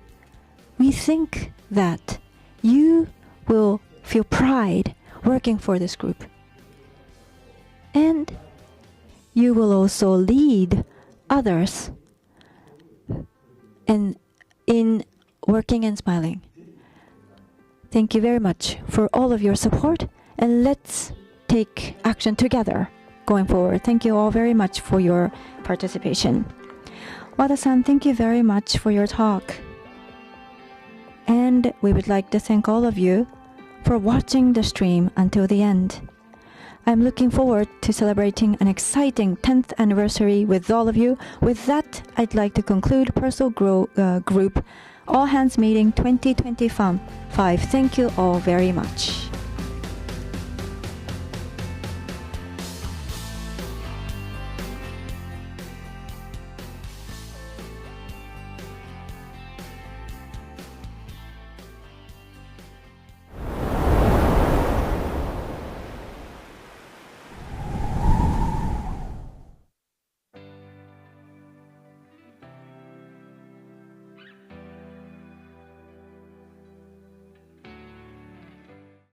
we think that you will feel pride working for this group. And you will also lead others and in working and smiling. Thank you very much for all of your support, and let's take action together going forward. Thank you all very much for your participation. Wada-san, thank you very much for your talk. And we would like to thank all of you for watching the stream until the end. I'm looking forward to celebrating an exciting 10th anniversary with all of you. With that, I'd like to conclude Personal Group All Hands Meeting 2025. Thank you all very much.